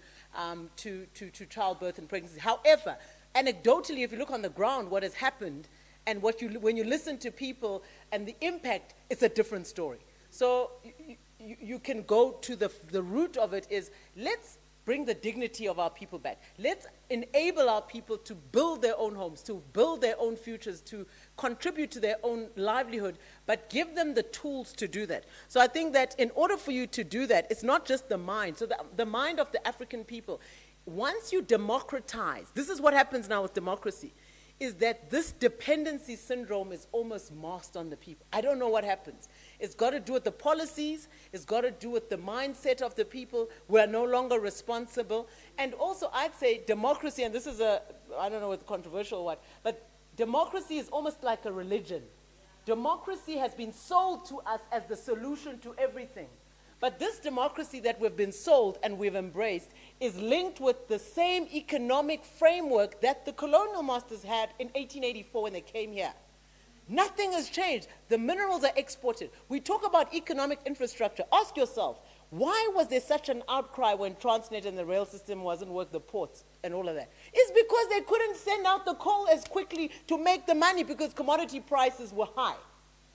to childbirth and pregnancy. However, anecdotally, if you look on the ground, what has happened, and when you listen to people and the impact, it's a different story. So you can go to the root of it is, let's bring the dignity of our people back. Let's enable our people to build their own homes, to build their own futures, to contribute to their own livelihood, but give them the tools to do that. So I think that in order for you to do that, it's not just the mind. So the mind of the African people, once you democratize, this is what happens now with democracy, is that this dependency syndrome is almost masked on the people. I don't know what happens. It's got to do with the policies. It's got to do with the mindset of the people. We're no longer responsible. And also, I'd say democracy, and this is I don't know what's controversial or what, but democracy is almost like a religion. Democracy has been sold to us as the solution to everything. But this democracy that we've been sold and we've embraced is linked with the same economic framework that the colonial masters had in 1884 when they came here. Nothing has changed. The minerals are exported. We talk about economic infrastructure. Ask yourself, Why was there such an outcry when Transnet and the rail system wasn't working, the ports and all of that? It's because they couldn't send out the coal as quickly to make the money because commodity prices were high.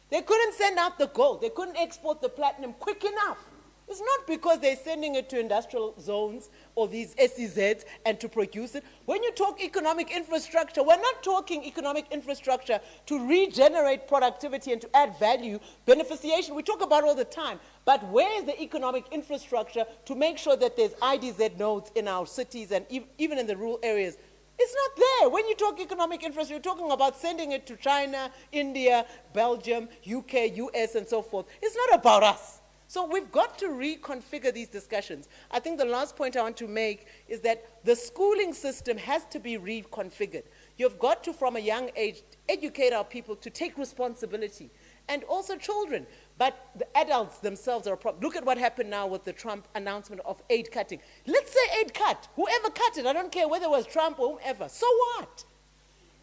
They couldn't send out the gold. They couldn't export the platinum quick enough. It's not because they're sending it to industrial zones or these SEZs and to produce it. When you talk economic infrastructure, we're not talking economic infrastructure to regenerate productivity and to add value, beneficiation. We talk about it all the time. But where is the economic infrastructure to make sure that there's IDZ nodes in our cities and even in the rural areas? It's not there. When you talk economic infrastructure, you're talking about sending it to China, India, Belgium, UK, US, and so forth. It's not about us. So we've got to reconfigure these discussions. I think the last point I want to make is that the schooling system has to be reconfigured. You've got to, from a young age, educate our people to take responsibility, and also children. But the adults themselves are a problem. Look at what happened now with the Trump announcement of aid cutting. Let's say aid cut. Whoever cut it, I don't care whether it was Trump or whomever. So what?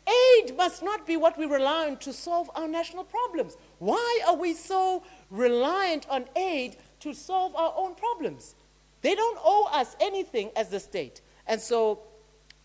Aid must not be what we rely on to solve our national problems. Why are we so reliant on aid to solve our own problems? They don't owe us anything as the state. And so,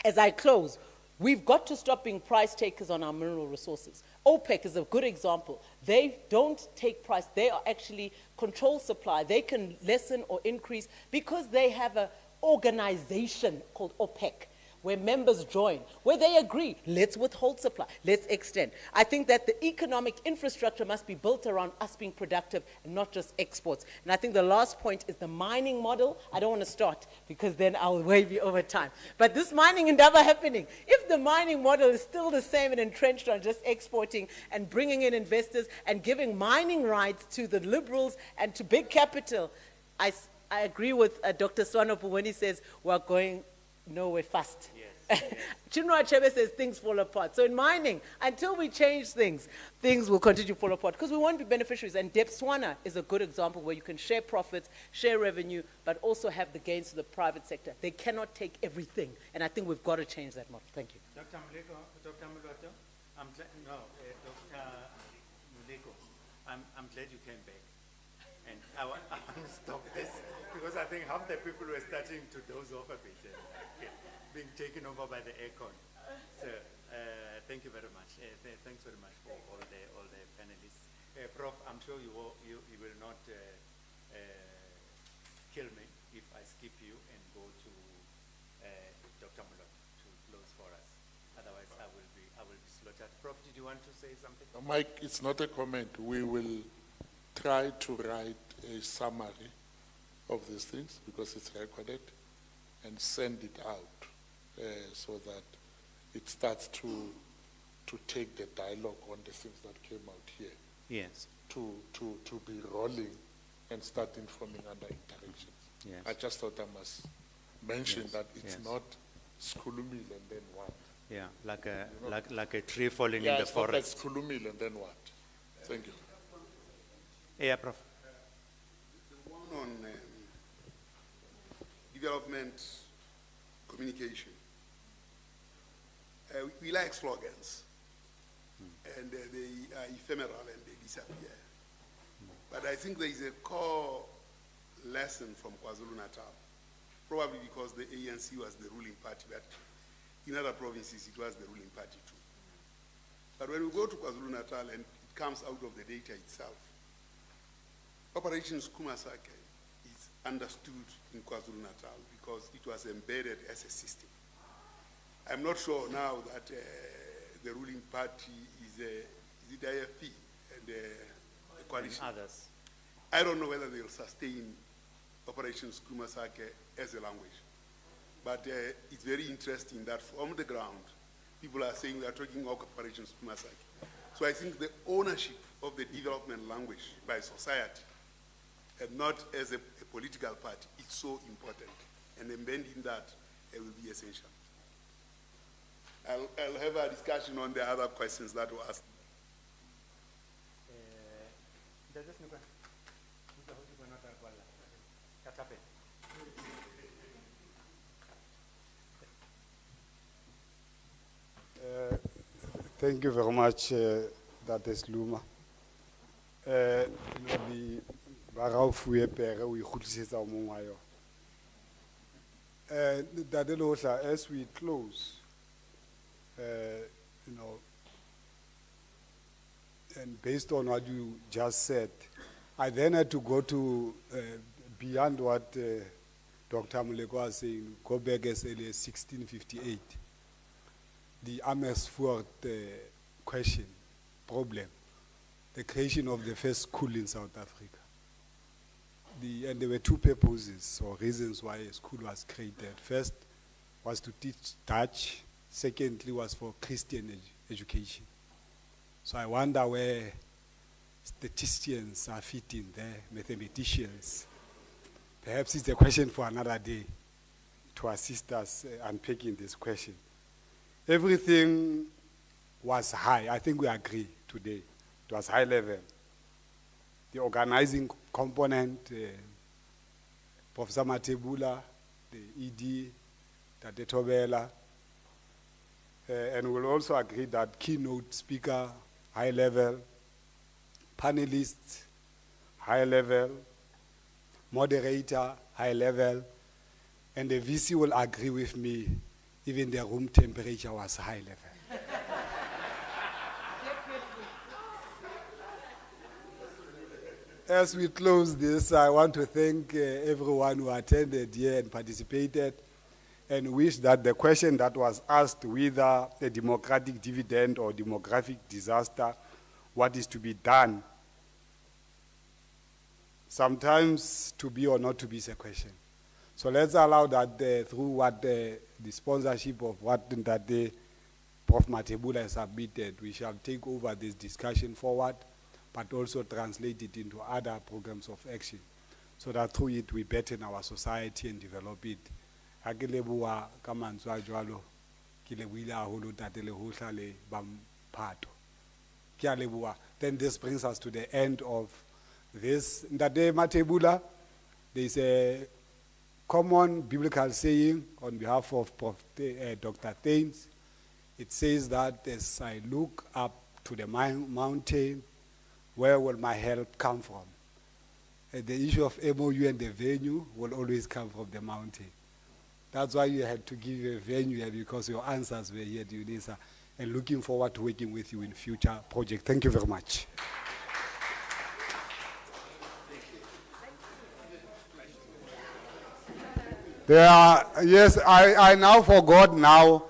as I close, we've got to stop being price takers on our mineral resources. OPEC is a good example. They don't take price. They are actually control supply. They can lessen or increase because they have an organization called OPEC, where members join, where they agree, let's withhold supply, let's extend. I think that the economic infrastructure must be built around us being productive and not just exports. And I think the last point is the mining model. I don't want to start because then I'll way be over time. But this mining endeavor happening, if the mining model is still the same and entrenched on just exporting and bringing in investors and giving mining rights to the liberals and to big capital, I agree with Dr. Swanopu when he says we're going nowhere fast. Yes. Chinua Achebe says things fall apart. So in mining, until we change things, things will continue to fall apart because we won't be beneficiaries. And Botswana is a good example where you can share profits, share revenue, but also have the gains to the private sector. They cannot take everything. And I think we've got to change that model. Thank you. Dr. Muleko, Dr. Mulwato, Dr. Muleko, I'm glad you came back. And I want to stop this because I think half the people were starting to doze off a bit. Being taken over by the aircon. So thank you very much. Thanks very much for all the panelists. Prof, I'm sure you will not kill me if I skip you and go to Dr. Mulwato to close for us. Otherwise, I will be slaughtered. Prof, did you want to say something? Mike, it's not a comment. We will try to write a summary of these things because it's recorded and send it out. So that it starts to take the dialogue on the things that came out here. Yes. To be rolling and start informing other interactions. Yes. I just thought I must mention Yes. that it's Yes. not skulumil and then what. Yeah, like a tree falling Yeah, in the it's forest. not like skulumil and then what. Thank you. Yeah, Prof. The one on development communication. We like slogans, and they are ephemeral and they disappear. But I think there is a core lesson from KwaZulu-Natal, probably because the ANC was the ruling party, but in other provinces it was the ruling party too. But when we go to KwaZulu-Natal and it comes out of the data itself, Operation Skumasake is understood in KwaZulu-Natal because it was embedded as a system. I'm not sure now that the ruling party is it IFP and the coalition. And others. I don't know whether they'll sustain Operation Skumasake as a language. But it's very interesting that from the ground, people are saying we are talking about Operation Skumasake. So I think the ownership of the development language by society and not as a political party is so important. And embedding that will be essential. I'll have a discussion on the other questions that were asked. Thank you very much, that is Luma. ba ga o fuwe pere o ikgutlisetsa o mong wa yona. Ntate Lohla, as we close, you know, and based on what you just said, I then had to go to beyond what Dr. Muleko was saying, go back as early as 1658. The Amersfoort question, problem, the creation of the first school in South Africa. And there were two purposes or reasons why a school was created. First was to teach Dutch. Secondly was for Christian education. So I wonder where statisticians are fitting there, mathematicians. Perhaps it's a question for another day to assist us unpacking this question. Everything was high. I think we agree today. It was high level. The organizing component, Professor Matebula, the ED, Tate Tobela, and we'll also agree that keynote speaker, high level, panelists, high level, moderator, high level, and the VC will agree with me, even the room temperature was high level. As we close this, I want to thank everyone who attended here and participated, and wish that the question that was asked, whether a democratic dividend or demographic disaster, what is to be done, sometimes to be or not to be is a question. So let's allow that through what the sponsorship of what that day Prof. Matebula has submitted, we shall take over this discussion forward, but also translate it into other programs of action, so that through it we better our society and develop it. Ha ke leboha ka mantswe a jwalo, ke lebohile haholo Tate Lehohla le Bamphato. Ke a leboha. Then this brings us to the end of this. Ntate Matebula, there is a common biblical saying on behalf of Dr. Thames. It says that as I look up to the mountain, where will my help come from? The issue of MOU and the venue will always come from the mountain. That's why you had to give a venue here, because your answers were here, Unisa, and looking forward to working with you in future projects. Thank you very much. There are, yes, I now forgot now.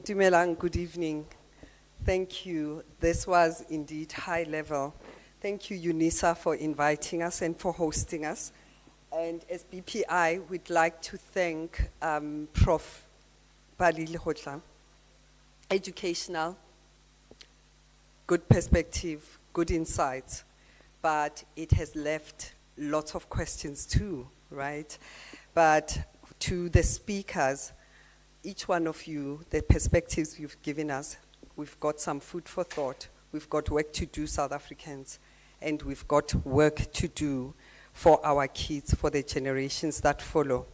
Dumelang, good evening. Thank you. This was indeed high level. Thank you, Unisa, for inviting us and for hosting us. And as BPI, we'd like to thank Prof. Bali Lehohla. Educational, good perspective, good insights, but it has left lots of questions too, right? But to the speakers, each one of you, the perspectives you've given us, we've got some food for thought. We've got work to do, South Africans, and we've got work to do for our kids, for the generations that follow.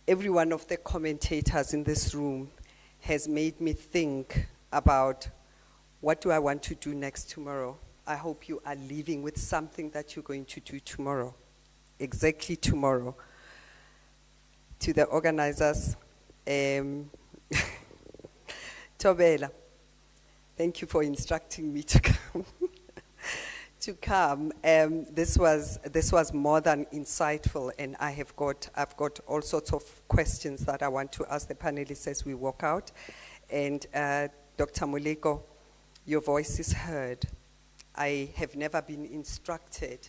Every one of the commentators in this room has made me think about, what do I want to do next tomorrow? I hope you are leaving with something that you're going to do tomorrow, exactly tomorrow. To the organizers, Tobela, thank you for instructing me to come. This was more than insightful, and I've got all sorts of questions that I want to ask the panelists as we walk out. And Dr. Muleko, your voice is heard. I have never been instructed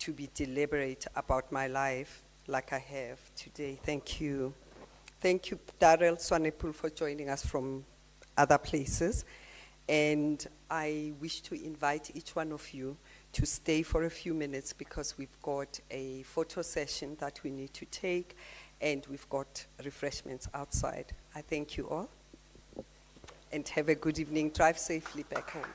to be deliberate about my life like I have today. Thank you. Thank you, Darrell Swanepoel, for joining us from other places. And I wish to invite each one of you to stay for a few minutes, because we've got a photo session that we need to take, and we've got refreshments outside. I thank you all, and have a good evening. Drive safely back home.